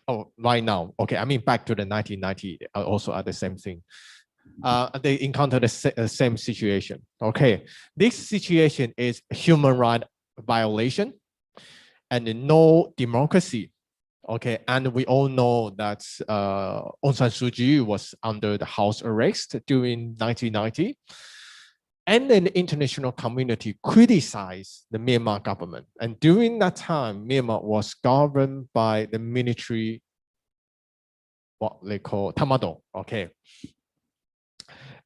Oh, right now. Okay, I mean back to the 1990, also at the same thing. They encounter the same situation. Okay, this situation is human right violation and no democracy. Okay, and we all know that Aung San Suu Kyi was under the house arrest during 1990. And then the international community criticized the Myanmar government. And during that time, Myanmar was governed by the military, what they call Tamado. Okay.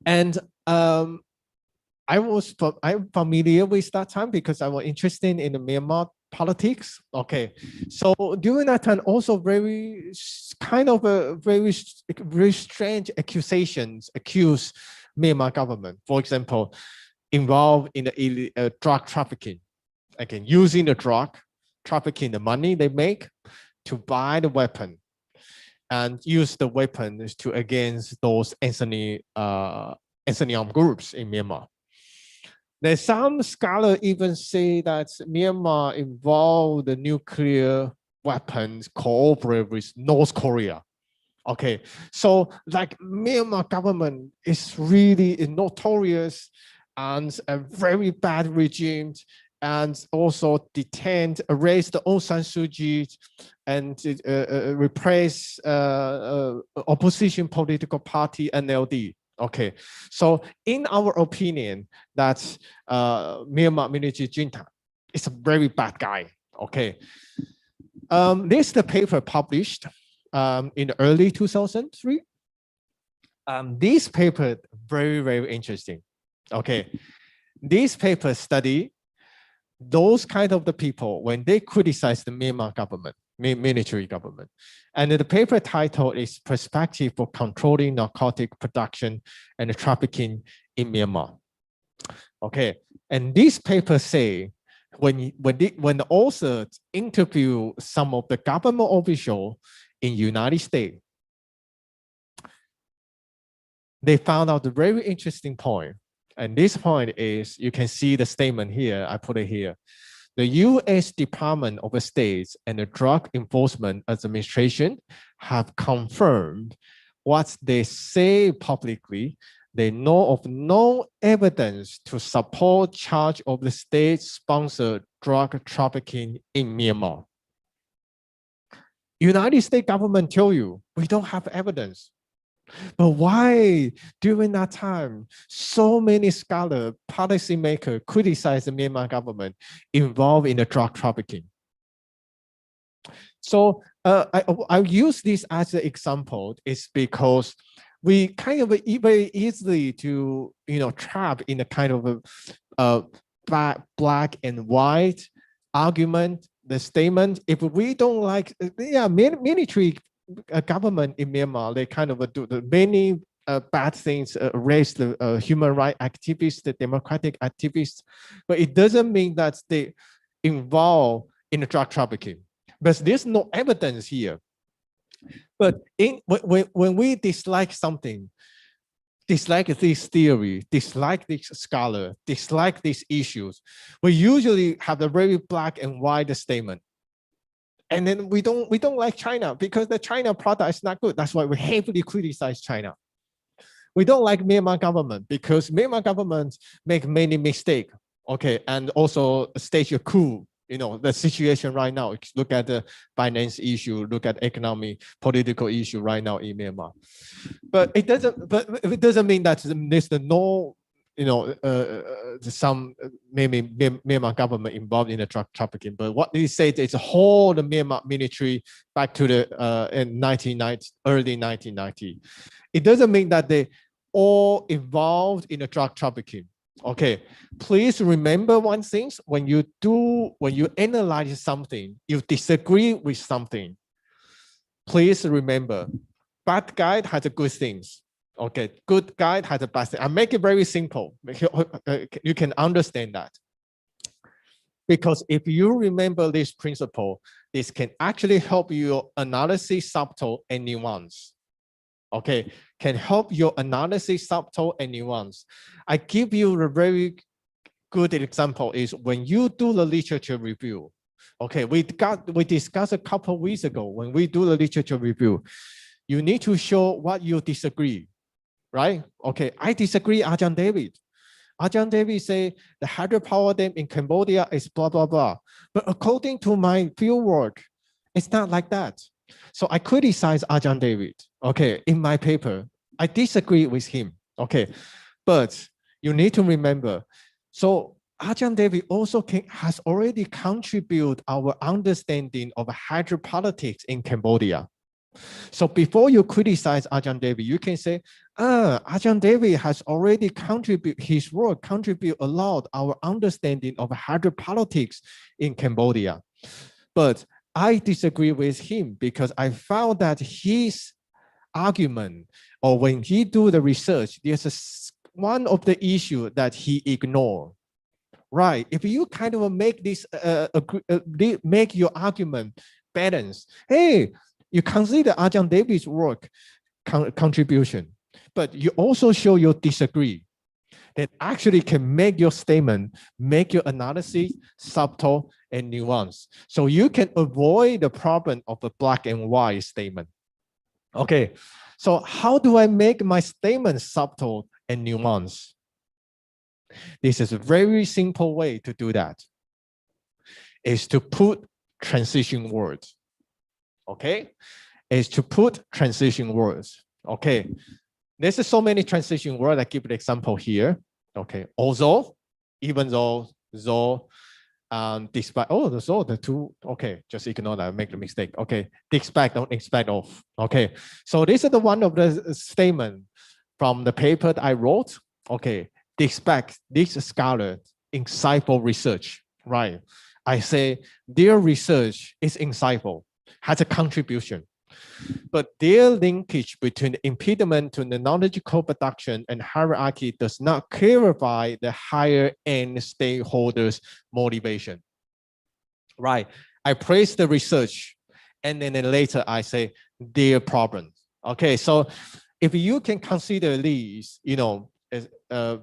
And I'm familiar with that time because I was interested in the Myanmar politics. Okay, so during that time, also very strange accusations accused Myanmar government. For example, involved in the drug trafficking. Again, using the drug trafficking, the money they make to buy the weapon and use the weapons to against those armed groups in Myanmar. There's some scholars even say that Myanmar involved the nuclear weapons cooperate with North Korea. Okay, so like Myanmar government is really notorious and a very bad regime and also detain, arrest Aung San Suu Kyi, and repress opposition political party NLD. Okay, so in our opinion, that Myanmar military junta is a very bad guy. Okay, this is the paper published in the early 2003. This paper very interesting. Okay, this paper study those kind of the people when they criticize the Myanmar government, military government. And the paper title is Perspective for Controlling Narcotic Production and Trafficking in Myanmar. Okay, and this paper say when the authors interview some of the government officials in United States, they found out a very interesting point. And this point is, you can see the statement here, I put it here. The US Department of State and the Drug Enforcement Administration have confirmed what they say publicly. They know of no evidence to support charge of the state-sponsored drug trafficking in Myanmar. United States government tell you, we don't have evidence. But why, during that time, so many scholars, policymakers criticize the Myanmar government involved in the drug trafficking? So I use this as an example is because we kind of very easily to trap in a kind of a black and white argument, the statement. If we don't like, military government in Myanmar, they kind of do the many bad things, raise the human rights activists, the democratic activists, but it doesn't mean that they involved in the drug trafficking. But there's no evidence here. But when we dislike something, dislike this theory, dislike this scholar, dislike these issues, we usually have a very black and white statement. And then we don't like China because the China product is not good. That's why we heavily criticize China. We don't like Myanmar government because Myanmar government make many mistakes. Okay, and also stage a coup. The situation right now. Look at the finance issue. Look at economic, political issue right now in Myanmar. But it doesn't mean that there's no. Some maybe Myanmar government involved in the drug trafficking, but what they say is a whole the Myanmar military back to the in early 1990. It doesn't mean that they all involved in the drug trafficking. Okay, please remember one thing: when you analyze something, you disagree with something. Please remember, bad guy has a good things. Okay, good guy has a bad thing. I make it very simple. You can understand that. Because if you remember this principle, this can actually help your analysis subtle and nuance. Okay, can help your analysis subtle and nuance. I give you a very good example is when you do the literature review. Okay, we discussed a couple of weeks ago when we do the literature review. You need to show what you disagree. Right? Okay, I disagree, Ajahn David. Ajahn David say the hydropower dam in Cambodia is blah, blah, blah. But according to my field work, it's not like that. So I criticize Ajahn David, okay, in my paper. I disagree with him, okay. But you need to remember, so Ajahn David also has already contributed our understanding of hydropolitics in Cambodia. So before you criticize Ajahn David, you can say, Ajahn David has already his work contribute a lot our understanding of hydropolitics in Cambodia. But I disagree with him because I found that his argument, or when he do the research, there's one of the issue that he ignored. Right? If you kind of make this, make your argument balance, hey, you consider Ajahn David's work contribution, but you also show you disagree. That actually can make your statement, make your analysis subtle and nuanced. So you can avoid the problem of a black and white statement. Okay, so how do I make my statement subtle and nuanced? This is a very simple way to do that. is to put transition words. Okay, is to put transition words. Okay, there's so many transition words. I give an example here. Okay, although, even though, despite, the two, okay, just ignore that, make the mistake. Okay, despite, don't expect of. Okay, so this is the one of the statement from the paper that I wrote. Okay, despite this scholar insightful research, right? I say their research is insightful, has a contribution, but their linkage between the impediment to the knowledge co-production and hierarchy does not clarify the higher end stakeholders' motivation. Right? I praise the research, and then later I say their problem. Okay, so if you can consider these,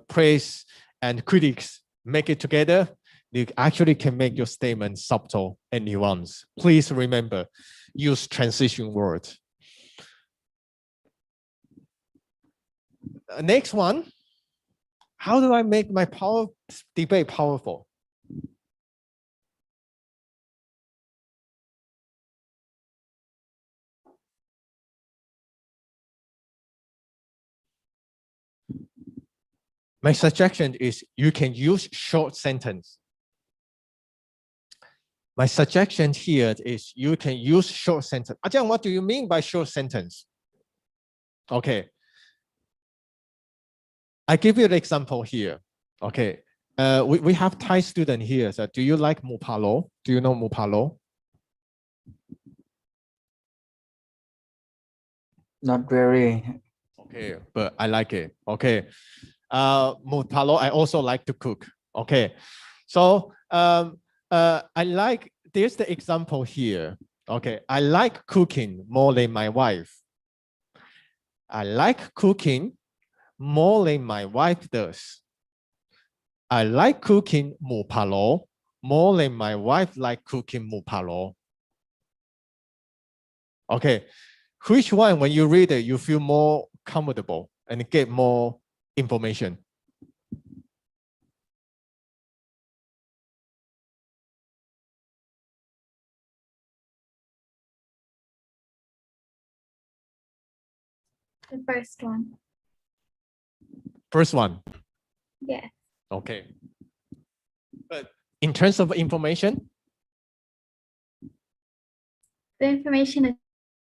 praise and critics make it together, you actually can make your statement subtle and nuanced. Please remember, use transition words. Next one, how do I make my debate powerful? My suggestion is you can use short sentence. My suggestion here is you can use short sentence. Ajahn, what do you mean by short sentence? Okay. I give you an example here. Okay. We have Thai student here. So do you like Mupalo? Do you know Mupalo? Not very. Okay, but I like it. Okay. Mupalo, I also like to cook. Okay. So I like, there's the example here. Okay. I like cooking more than my wife. I like cooking more than my wife does. I like cooking mupalo more than my wife like cooking mupalo. Okay, which one, when you read it, you feel more comfortable and get more information? The first one. First one. Yes. Okay. But in terms of information? The information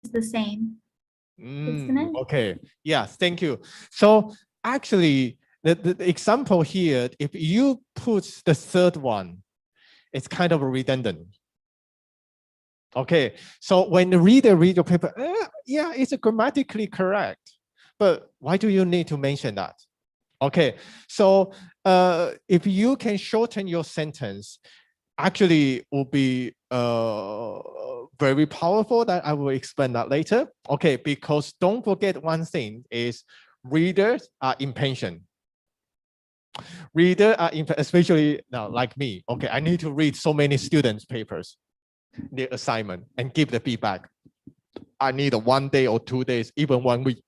is the same. Isn't it? Okay. Yes, thank you. So actually, the example here, if you put the third one, it's kind of redundant. Okay, so when the reader read your paper, yeah, it's grammatically correct, but why do you need to mention that? Okay, so if you can shorten your sentence, actually will be very powerful. That I will explain that later. Okay, because don't forget one thing is readers are impatient. Readers are especially now like me. Okay, I need to read so many students' papers, their assignment, and give the feedback. I need 1 day or 2 days, even 1 week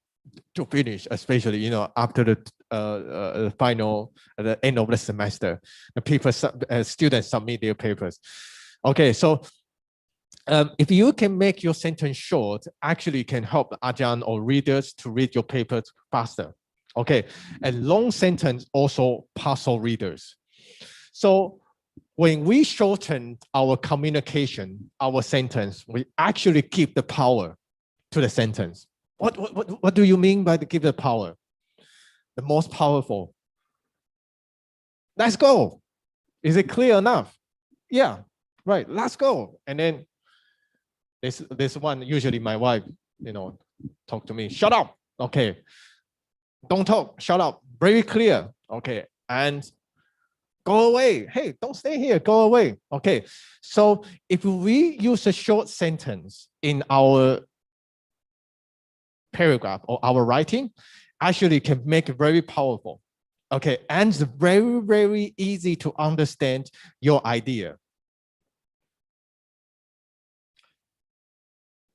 to finish, especially after the final, at the end of the semester, the people students submit their papers. Okay, so if you can make your sentence short, actually can help Ajahn or readers to read your papers faster. Okay, and long sentence also puzzle readers. So when we shorten our communication, our sentence, we actually keep the power to the sentence. What do you mean by the give the power? The most powerful. Let's go. Is it clear enough? Yeah, right. Let's go. And then this one, usually my wife, talk to me. Shut up. Okay. Don't talk. Shut up. Very clear. Okay. And go away. Hey, don't stay here. Go away. Okay. So if we use a short sentence in our paragraph or our writing, actually can make it very powerful. Okay. And it's very, very easy to understand your idea.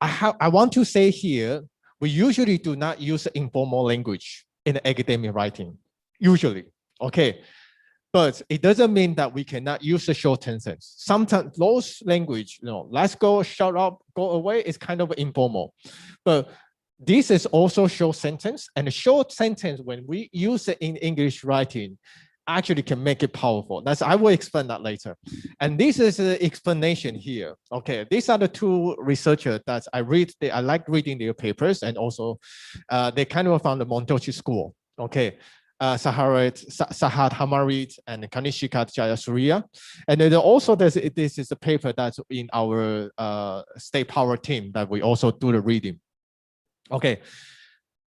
I want to say here, we usually do not use informal language in academic writing. Usually. Okay. but it doesn't mean that we cannot use a short sentence. Sometimes those language, let's go, shut up, go away, is kind of informal. But this is also short sentence, and a short sentence, when we use it in English writing, actually can make it powerful. I will explain that later. And this is the explanation here. Okay, these are the two researchers that I like reading their papers, and also they kind of found the Montochi School. Okay. Sahat Hamarit and Kanishika Jayasuriya. And then also this is a paper that's in our state power team that we also do the reading. Okay,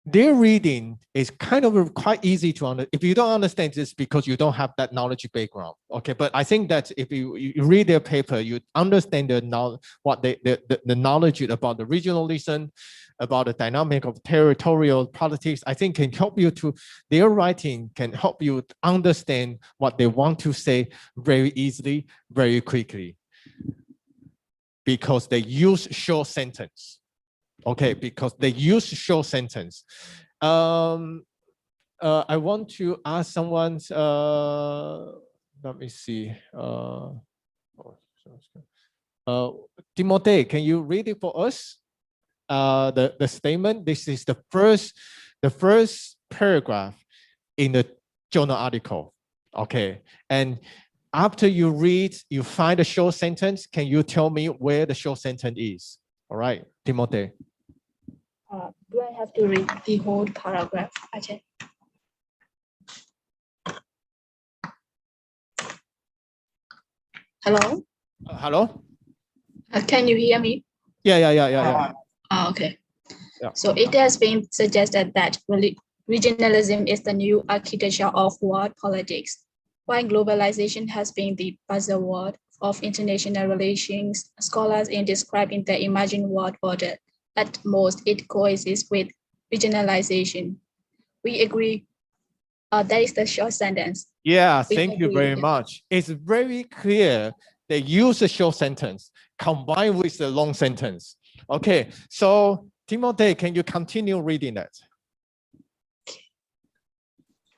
their reading is kind of quite easy to understand. If you don't understand this, because you don't have that knowledge background. Okay, but I think that if you read their paper, you understand the knowledge about the regionalism, about the dynamic of territorial politics. I think can help you their writing can help you understand what they want to say very easily, very quickly, because they use short sentence. Okay, because they use short sentence. I want to ask someone, let me see. Timothy, can you read it for us? The statement, this is the first paragraph in the journal article. Okay, and after you read, you find a short sentence. Can you tell me where the short sentence is? All right, Timothy. Do I have to read the whole paragraph? Okay. Hello? Hello? Can you hear me? Yeah. Okay. Yeah. So it has been suggested that regionalism is the new architecture of world politics. While globalization has been the buzzword of international relations, scholars in describing the imagined world order, at most it coexists with regionalization. We agree. That is the short sentence. Yeah, thank you very much. It's very clear they use a short sentence combined with the long sentence. Okay, so Timothy, can you continue reading that?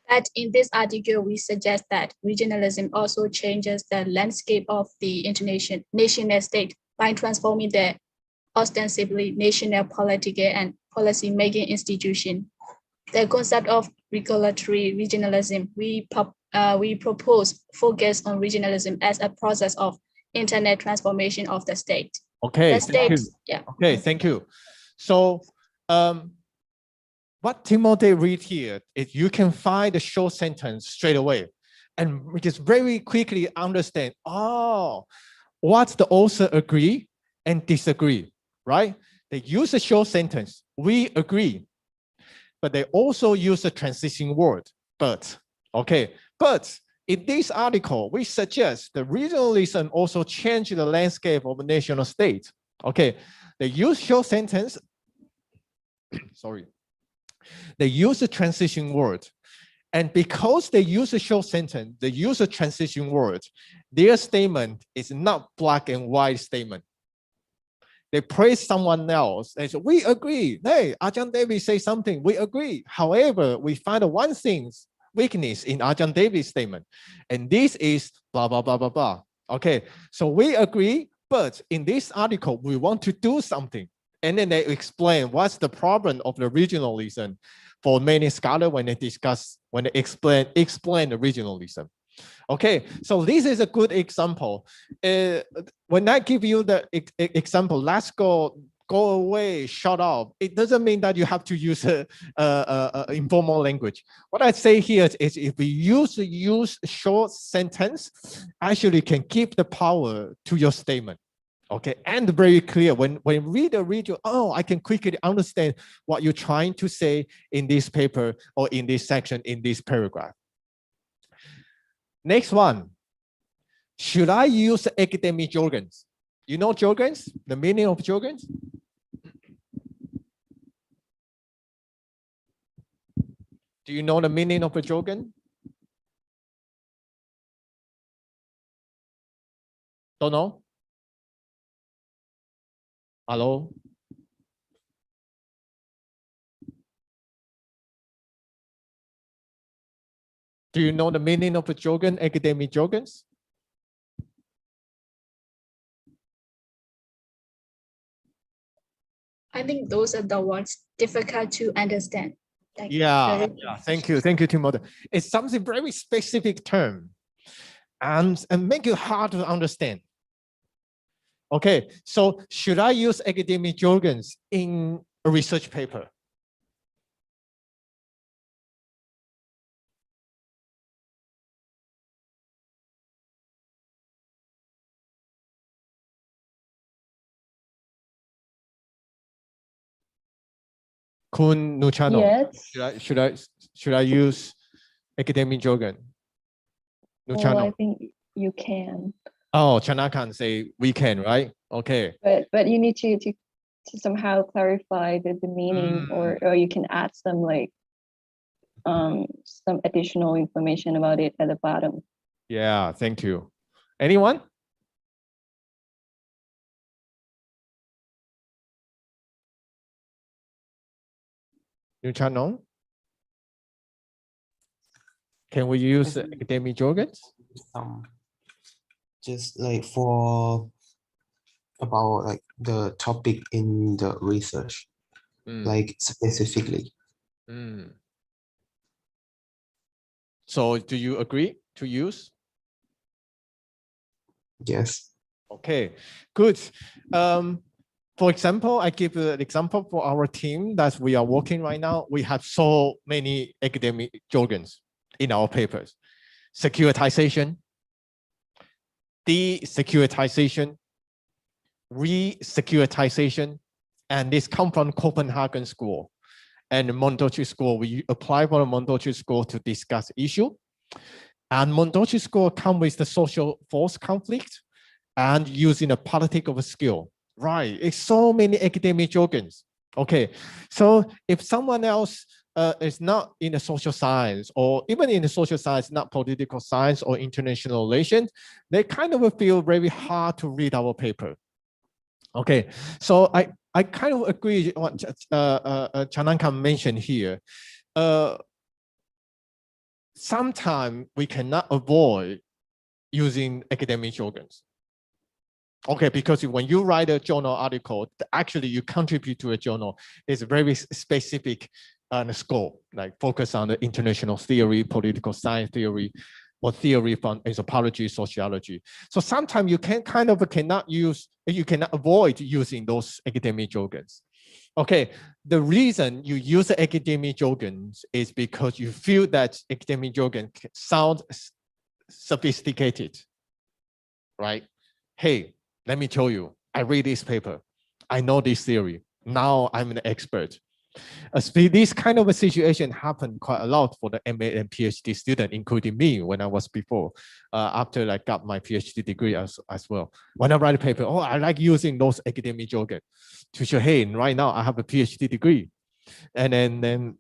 That in this article, we suggest that regionalism also changes the landscape of the international nation state by transforming the ostensibly national political and policy-making institution. The concept of regulatory regionalism, we propose focus on regionalism as a process of internet transformation of the state. Okay, thank you. Yeah. Okay, thank you. So what Timothy read here is you can find the short sentence straight away, and we just very quickly understand, what the author agree and disagree, right? They use a short sentence, we agree, but they also use a transition word, but. Okay, but in this article, we suggest the regionalism also change the landscape of a national state. Okay, they use short sentence, sorry. They use a transition word. And because they use a short sentence, they use a transition word, their statement is not black and white statement. They praise someone else and say, we agree. Hey, Ajahn Devi say something, we agree. However, we find one thing, weakness in Ajahn Devi's statement. And this is blah, blah, blah, blah, blah. Okay, so we agree, but in this article, we want to do something. And then they explain what's the problem of the regionalism for many scholars when they explain the regionalism. Okay, so this is a good example. When I give you the example, let's go away, shut up. It doesn't mean that you have to use informal language. What I say here is if we use short sentence, actually can give the power to your statement. Okay, and very clear. When reader read you, I can quickly understand what you're trying to say in this paper or in this section, in this paragraph. Next one, should I use academic jargons? You know jargons, the meaning of jargons? Do you know the meaning of a jargon? Don't know? Hello? Do you know the meaning of a jargon, academic jargons? I think those are the ones difficult to understand. Like Yeah, very- yeah. Thank you, Timothy. It's something very specific term, and make it hard to understand. Okay, so should I use academic jargons in a research paper? Kun Nuchano, Yes. should I use academic jargon? Well, Nuchano. I think you can, Oh, Chanakan say we can, right? Okay. but you need to somehow clarify the meaning, or you can add some like some additional information about it at the bottom. Yeah, thank you. Anyone? Nuchano? Can we use academic jargons? Just like for about like the topic in the research, like specifically. So do you agree to use? Yes. Okay, good. For example, I give an example for our team that we are working right now. We have so many academic jargons in our papers. Securitization, de-securitization, re-securitization, and this come from Copenhagen School and Mondochi School. We apply for the Mondochi School to discuss issue. And Mondochi School come with the social force conflict and using a politic of a skill. Right, it's so many academic jargons. Okay, so if someone else is not in the social science, or even in the social science, not political science or international relations, they kind of feel very hard to read our paper. Okay, so I kind of agree what Chananka mentioned here. Sometimes we cannot avoid using academic jargons. Okay, because when you write a journal article, actually you contribute to a journal. It's very specific scope, like focus on the international theory, political science theory, or theory from anthropology, sociology. So sometimes you cannot avoid using those academic jargons. Okay, the reason you use the academic jargons is because you feel that academic jargon sound sophisticated, right? Hey, let me tell you, I read this paper. I know this theory. Now I'm an expert. This kind of a situation happened quite a lot for the MA and PhD student, including me when I was before, after I got my PhD degree as well. When I write a paper, oh, I like using those academic jargon to show, hey, right now I have a PhD degree. And then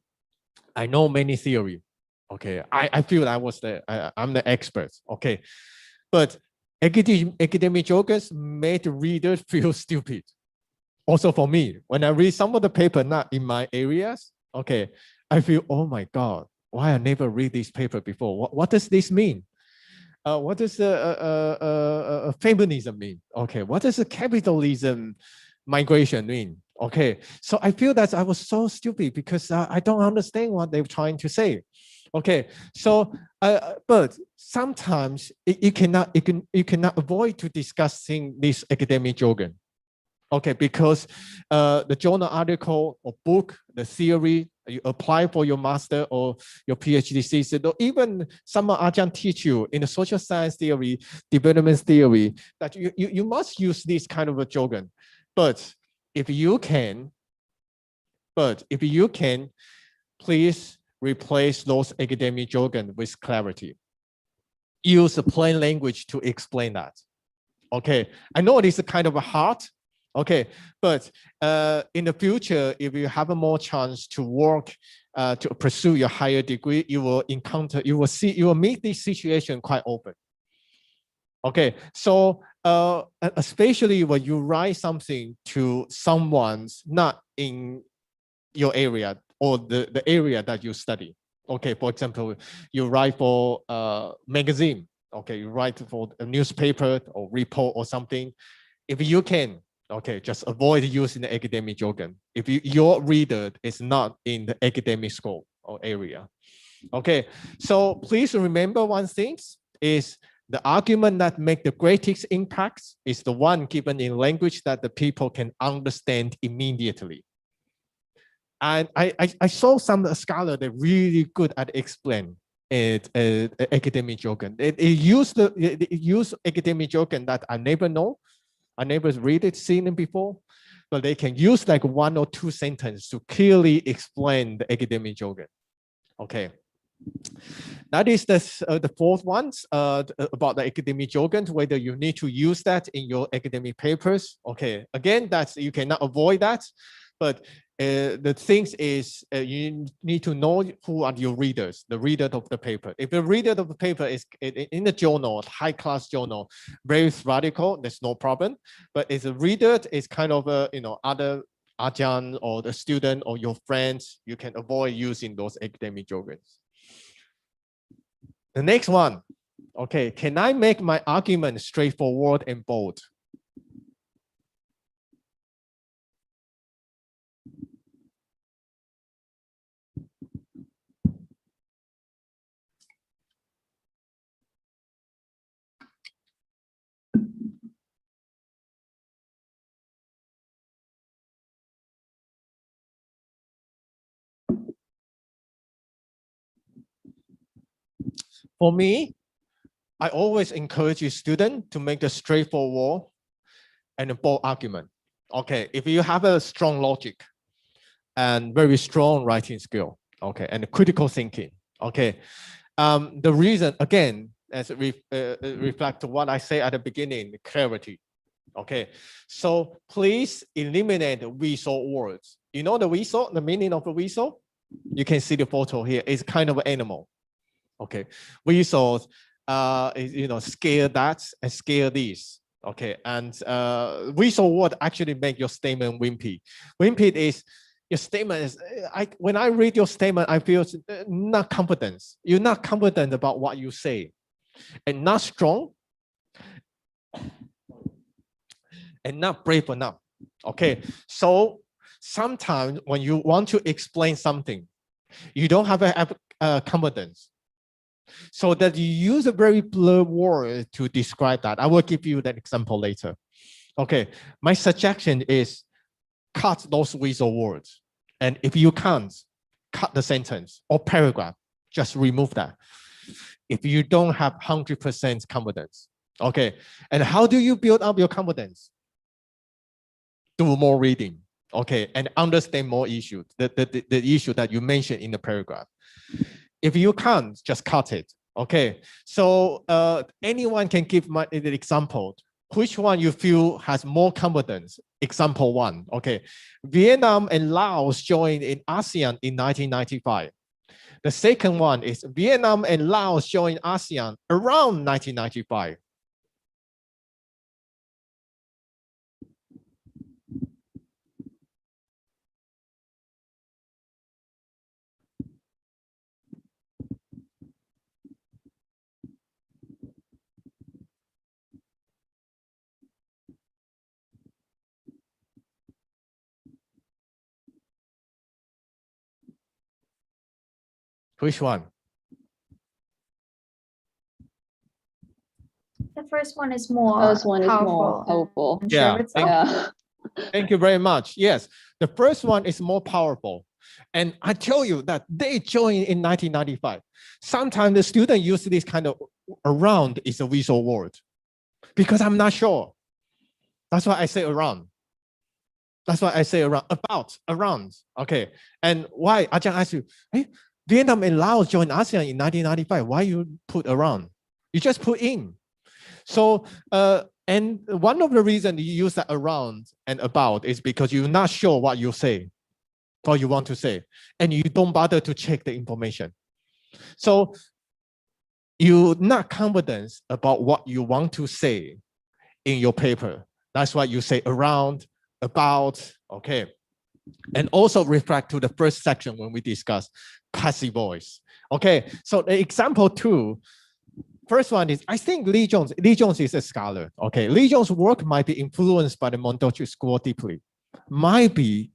I know many theory. Okay, I feel I'm the expert. Okay, but academic jargons made readers feel stupid. Also for me, when I read some of the paper not in my areas, okay, I feel, oh my God, why I never read this paper before? What does this mean? What does feminism mean? Okay, what does the capitalism migration mean? Okay, so I feel that I was so stupid because I don't understand what they're trying to say. Okay, so but sometimes you cannot avoid to discussing this academic jargon. Okay, because the journal article or book, the theory you apply for your master or your PhD thesis, or even some Ajahn teach you in the social science theory, development theory, that you must use this kind of a jargon. But if you can, please replace those academic jargon with clarity. Use the plain language to explain that. Okay, I know it is kind of hard. Okay, but in the future, if you have a more chance to work, to pursue your higher degree, you will meet this situation quite often. Okay, so especially when you write something to someone's not in your area or the area that you study. Okay, for example, you write for a magazine. Okay, you write for a newspaper or report or something. If you can, okay, just avoid using the academic jargon. If your reader is not in the academic scope or area. Okay, so please remember one thing is the argument that make the greatest impact is the one given in language that the people can understand immediately. And I saw some scholar that really good at explain it academic jargon. It use academic jargon that I never know. I never read it, seen it before, but they can use like 1 or 2 sentences to clearly explain the academic jargon. Okay. That is the fourth one about the academic jargon, whether you need to use that in your academic papers. Okay, again, you cannot avoid that, but the thing is you need to know who are your readers, the reader of the paper. If the reader of the paper is in the journal, high class journal, very radical, there's no problem. But if the reader is kind of other Ajahn or the student or your friends, you can avoid using those academic jargons. The next one, okay, can I make my argument straightforward and bold? For me, I always encourage you students to make a straightforward and a bold argument. Okay, if you have a strong logic and very strong writing skill, okay, and critical thinking, okay. The reason, again, as it reflect to what I say at the beginning, clarity. Okay, so please eliminate the weasel words. You know the weasel, the meaning of the weasel? You can see the photo here. It's kind of an animal. Okay, weasels, scare that and scare this. Okay, and weasel word actually make your statement wimpy. Wimpy is your statement is. When I read your statement, I feel not confident. You're not confident about what you say, and not strong, and not brave enough. Okay, so sometimes when you want to explain something, you don't have a confidence. So that you use a very blurred word to describe that. I will give you that example later. Okay, my suggestion is cut those weasel words. And if you can't, cut the sentence or paragraph, just remove that. If you don't have 100% confidence. Okay, and how do you build up your confidence? Do more reading, okay, and understand more issues, the issue that you mentioned in the paragraph. If you can't, just cut it. Okay, so anyone can give an example. Which one you feel has more confidence? Example 1. Okay, Vietnam and Laos joined in ASEAN in 1995. The second one is Vietnam and Laos joined ASEAN around 1995. Which one? The first one is more First one is powerful. more powerful. Yeah, Yeah. thank you very much. Yes, the first one is more powerful. And I tell you that they joined in 1995. Sometimes the student use this kind of around is a visual word because I'm not sure. That's why I say around. That's why I say around, about, around. Okay. And why? Ajahn asked you, hey, Vietnam and Laos joined ASEAN in 1995. Why you put around? You just put in. So, and one of the reasons you use that around and about is because you're not sure what you say, what you want to say, and you don't bother to check the information. So you're not confident about what you want to say in your paper. That's why you say around, about, okay. And also reflect to the first section when we discuss passive voice. Okay, so the example 2, first one is, I think Lee Jones is a scholar. Okay, Lee Jones' work might be influenced by the Mondochi school deeply. Might be,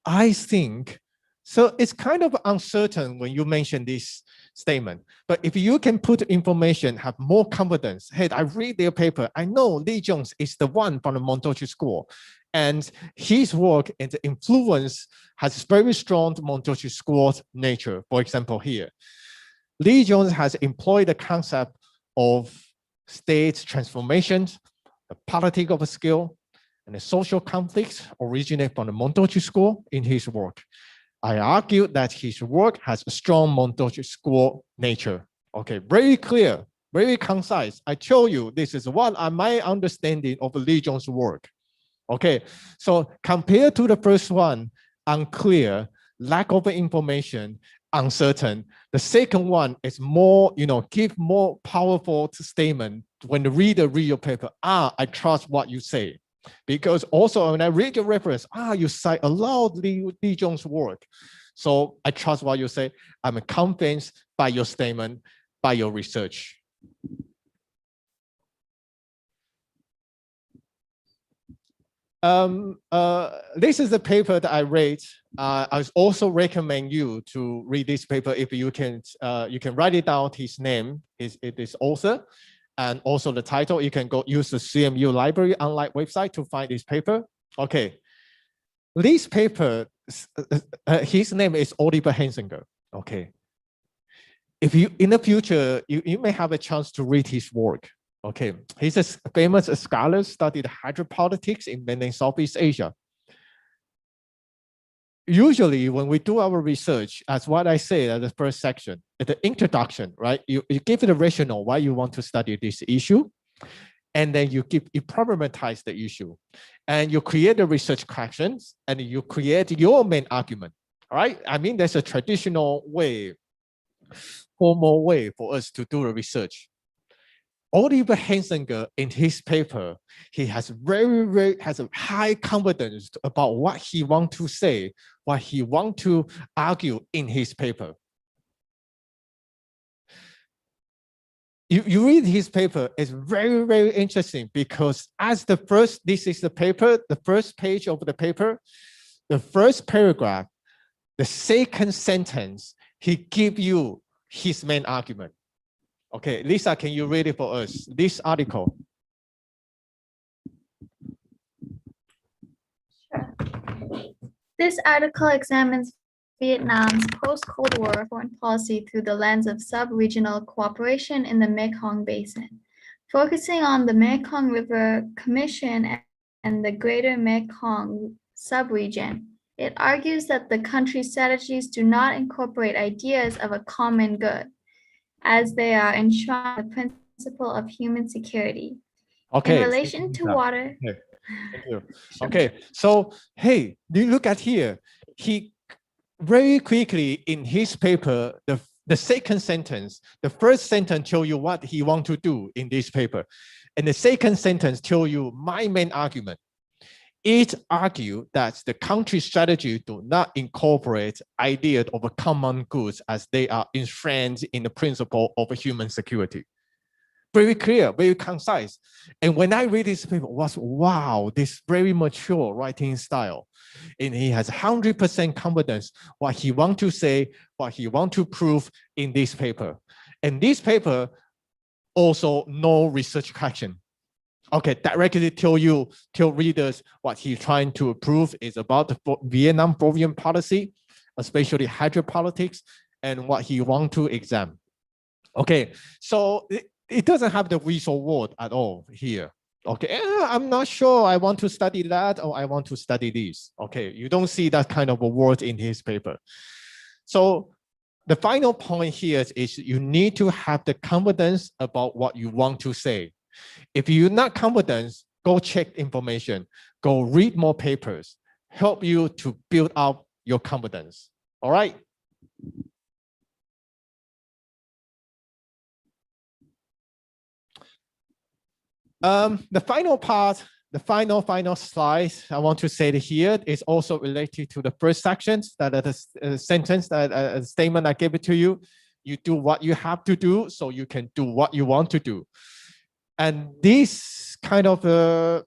I think. So it's kind of uncertain when you mention this statement. But if you can put information, have more confidence. Hey, I read their paper. I know Lee Jones is the one from the Mondochi school. And his work and the influence has very strong Mondochi school nature. For example, here, Lee Jones has employed the concept of state transformations, the politics of skill, and the social conflicts originate from the Mondochi school in his work. I argue that his work has a strong Mondochi school nature. Okay, very clear, very concise. I tell you, this is what my understanding of Lee Jones' work. Okay, so compared to the first one, unclear, lack of information, uncertain. The second one is more, give more powerful statement when the reader read your paper. I trust what you say. Because also when I read your reference, you cite a lot of Lee Jones' work. So I trust what you say. I'm convinced by your statement, by your research. This is the paper that I read. I also recommend you to read this paper if you can write it down, his name, it is author. And also the title, you can go use the CMU library online website to find this paper. Okay, this paper, his name is Oliver Hensinger. Okay, if you in the future you may have a chance to read his work. Okay, he's a famous scholar, studied hydropolitics in mainland Southeast Asia. Usually when we do our research, as what I say at the first section, at the introduction, right? You give it a rationale why you want to study this issue. And then you problematize the issue. And you create the research questions and you create your main argument. All right. I mean, there's a traditional way, formal way for us to do the research. Oliver Hensinger, in his paper, he has has a high confidence about what he wants to say, what he wants to argue in his paper. You read his paper, it's very, very interesting because this is the paper, the first page of the paper, the first paragraph, the second sentence, he gives you his main argument. Okay, Lisa, can you read it for us? This article. Sure. This article examines Vietnam's post-Cold War foreign policy through the lens of sub-regional cooperation in the Mekong Basin, focusing on the Mekong River Commission and the Greater Mekong sub-region. It argues that the country's strategies do not incorporate ideas of a common good, as they are enshrined in the principle of human security. Okay. In relation to water. Okay. Thank you. Okay, so hey, do you look at here? He very quickly in his paper, the second sentence, the first sentence show you what he want to do in this paper. And the second sentence show you my main argument. It argued that the country's strategy do not incorporate ideas of a common goods as they are enshrined in the principle of human security. Very clear, very concise. And when I read this paper, was wow, this very mature writing style. And he has 100% confidence what he want to say, what he want to prove in this paper. And this paper also no research question. Okay, directly tell readers what he's trying to prove is about the Vietnam foreign policy, especially hydropolitics, and what he want to examine. Okay, so it doesn't have the visual word at all here. Okay, I'm not sure I want to study that or I want to study this. Okay, you don't see that kind of a word in his paper. So the final point here is you need to have the confidence about what you want to say. If you're not confident, go check information, go read more papers, help you to build up your confidence. All right. The final part, the final slide I want to say here is also related to the first section, that the sentence, that statement I gave it to you. You do what you have to do so you can do what you want to do. And this kind of the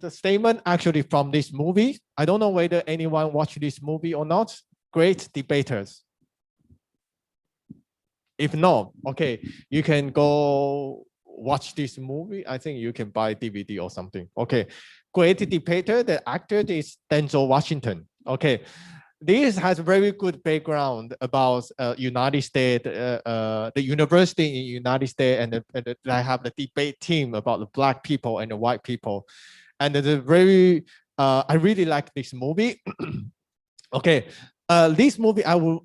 statement actually from this movie. I don't know whether anyone watched this movie or not. Great Debaters. If not, okay, you can go watch this movie. I think you can buy DVD or something. Okay, Great Debater. The actor is Denzel Washington. Okay, this has a very good background about United States, the university in United States, and I have the debate team about the Black people and the white people, and the very I really like this movie. Okay, this movie I will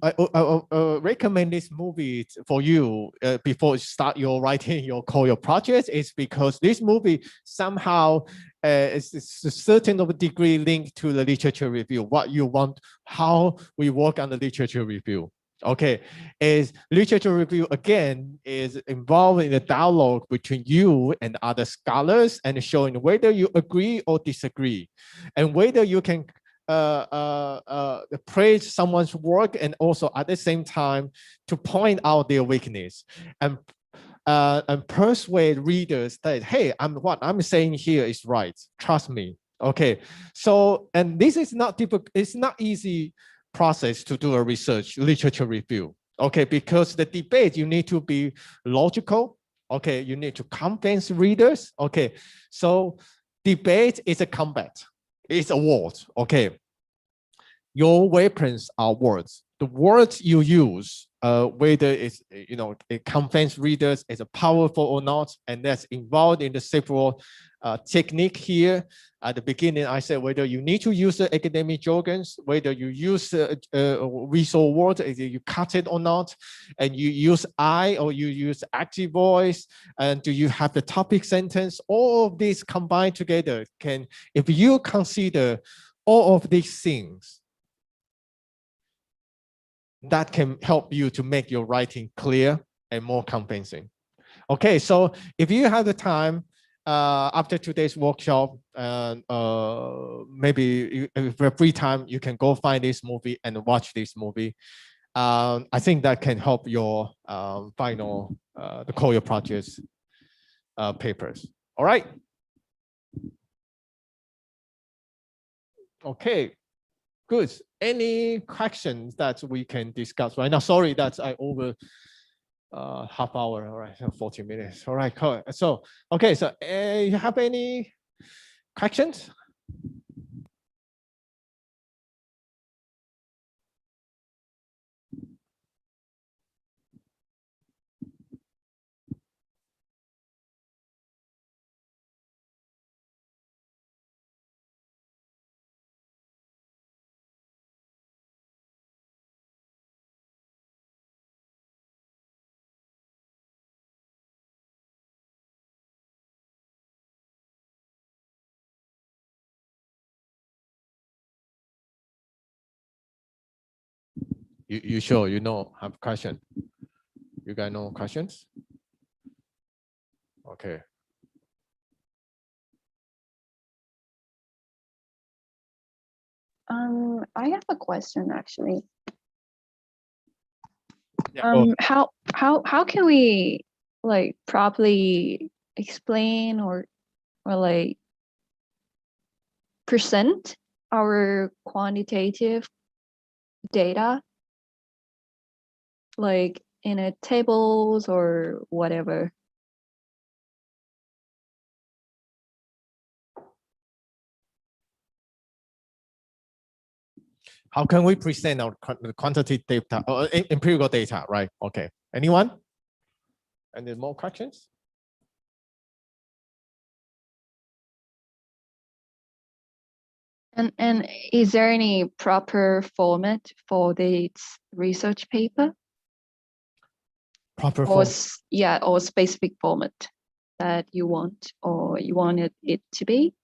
recommend this movie for you before you start your writing your COIL project, is because this movie somehow is a certain of a degree linked to the literature review. What you want, how we work on the literature review. Okay, is literature review again is involved in a dialogue between you and other scholars and showing whether you agree or disagree, and whether you can praise someone's work and also at the same time to point out their weakness and persuade readers that, hey, what I'm saying here is right. Trust me. Okay. So, and this is not difficult. It's not easy process to do a research literature review. Okay, because the debate, you need to be logical. Okay, you need to convince readers. Okay, so debate is a combat. It's a word. Okay, your weapons are words. The words you use, whether it's it convinces readers is powerful or not, and that's involved in the several technique here. At the beginning, I said whether you need to use the academic jargons, whether you use resource word, you cut it or not, and you use I or you use active voice, and do you have the topic sentence? All of these combined together can, if you consider all of these things, that can help you to make your writing clear and more convincing. Okay, so if you have the time after today's workshop, maybe if you have free time, you can go find this movie and watch this movie. I think that can help your final the COIL projects papers. All right. Okay. Good. Any questions that we can discuss right now? Sorry that I over half hour. All right, 40 minutes. All right, cool. So, okay, so you have any questions? You sure you know have question? You guys know questions? Okay. I have a question actually. Yeah, How can we like properly explain or like present our quantitative data, like in a tables or whatever? how can we present our quantitative data or empirical data, right? Okay, anyone? Any more questions? And is there any proper format for this research paper? Proper Or form. yeah, or specific format that you want or you wanted it to be?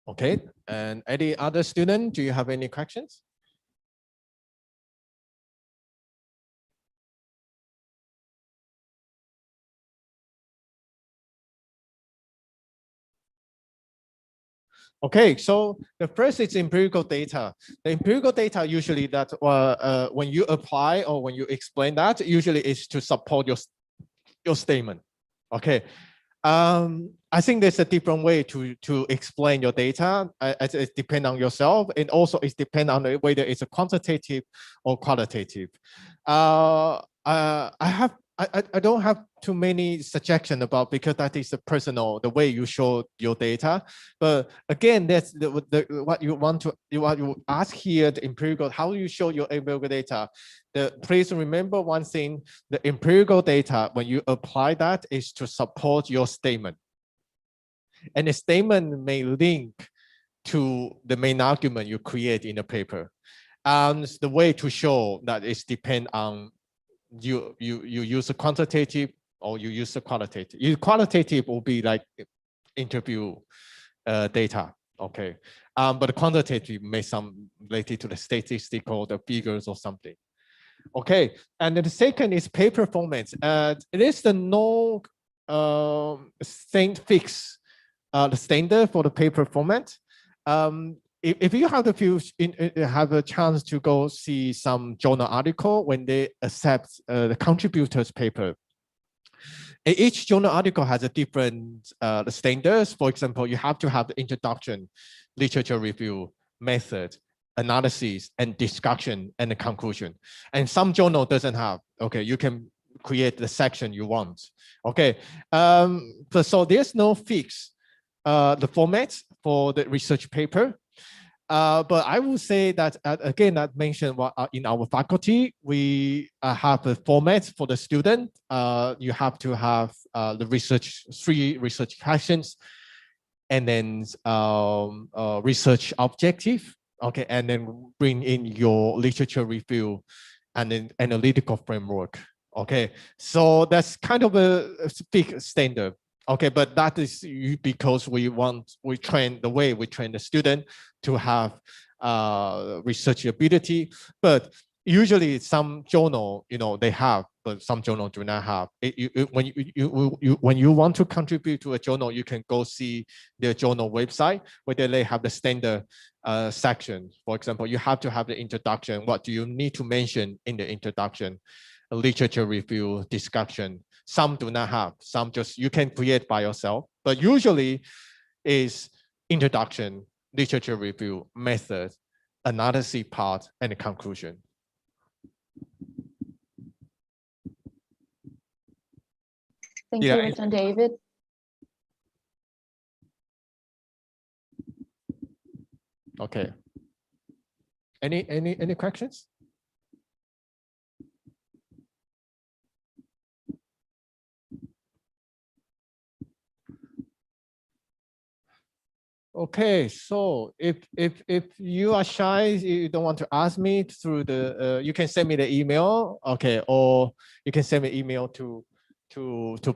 Okay, and any other student, do you have any questions? Okay, so the first is empirical data. The empirical data usually that when you apply or when you explain that, usually is to support your statement. Okay. I think there's a different way to explain your data. It depends on yourself, and also it depends on whether it's a quantitative or qualitative. I don't have too many suggestions about, because that is the personal, the way you show your data. But again, that's what you ask here, the empirical, how you show your empirical data. Please remember one thing, the empirical data, when you apply that, is to support your statement. And the statement may link to the main argument you create in the paper. And the way to show that is depend on you use a quantitative or you use a qualitative. Qualitative will be like interview data, okay. But the quantitative may some related to the statistical, the figures or something. Okay, and then the second is paper formats. It is the no fix the standard for the paper format. If you have have a chance to go see some journal article when they accept the contributors paper, each journal article has a different standards. For example, you have to have the introduction, literature review, method, analysis, and discussion, and the conclusion. And some journal doesn't have. Okay, you can create the section you want. Okay, so there's no fix the format for the research paper. But I will say that, again, I mentioned in our faculty, we have a format for the student. You have to have the 3 research questions, and then research objective, okay, and then bring in your literature review and then analytical framework, okay. So that's kind of a big standard. Okay, but that is because we train the student to have research ability. But usually some journal, they have, but some journal do not have. When you want to contribute to a journal, you can go see their journal website where they have the standard section. For example, you have to have the introduction. What do you need to mention in the introduction? A literature review, discussion. Some do not have, some just you can create by yourself, but usually is introduction, literature review, method, analysis part, and the conclusion. Thank you, Rich and David. Okay. Any questions? Okay, so if you are shy, you don't want to ask me through the, you can send me the email, okay, or you can send me email to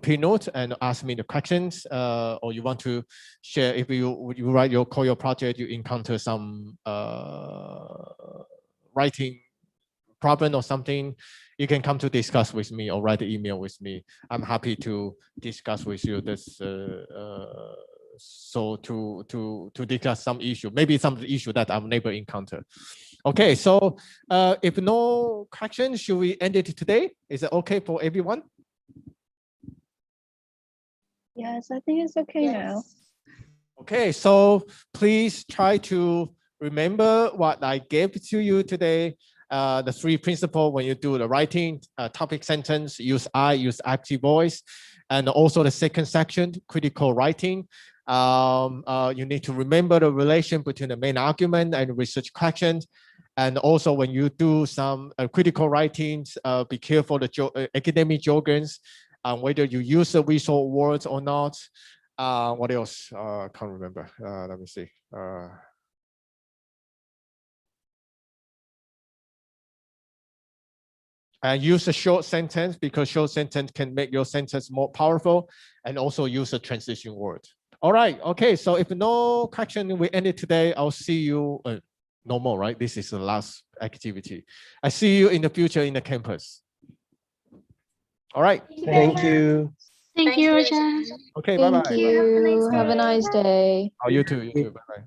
Pinot and ask me the questions, or you want to share, if you write your COIL project, you encounter some writing problem or something, you can come to discuss with me or write an email with me. I'm happy to discuss with you this. So to discuss some issue, maybe some issue that I've never encountered. Okay, so if no questions, should we end it today? Is it okay for everyone? Yes, I think it's okay now. Okay, so please try to remember what I gave to you today. The 3 principles when you do the writing, topic sentence, use I, use active voice, and also the second section, critical writing. You need to remember the relation between the main argument and research questions. And also when you do some critical writings, be careful the academic jargons, whether you use the resource words or not. What else? Can't remember. Let me see. And use a short sentence, because short sentence can make your sentence more powerful, and also use a transition word. All right. Okay. So if no question, we end it today. I'll see you. No more, right? This is the last activity. I see you in the future in the campus. All right. Thank you. Thank you, Raja. Rajan. Okay, bye Thank bye. you. Have a nice Bye. day. Oh, you too. You too. Bye bye.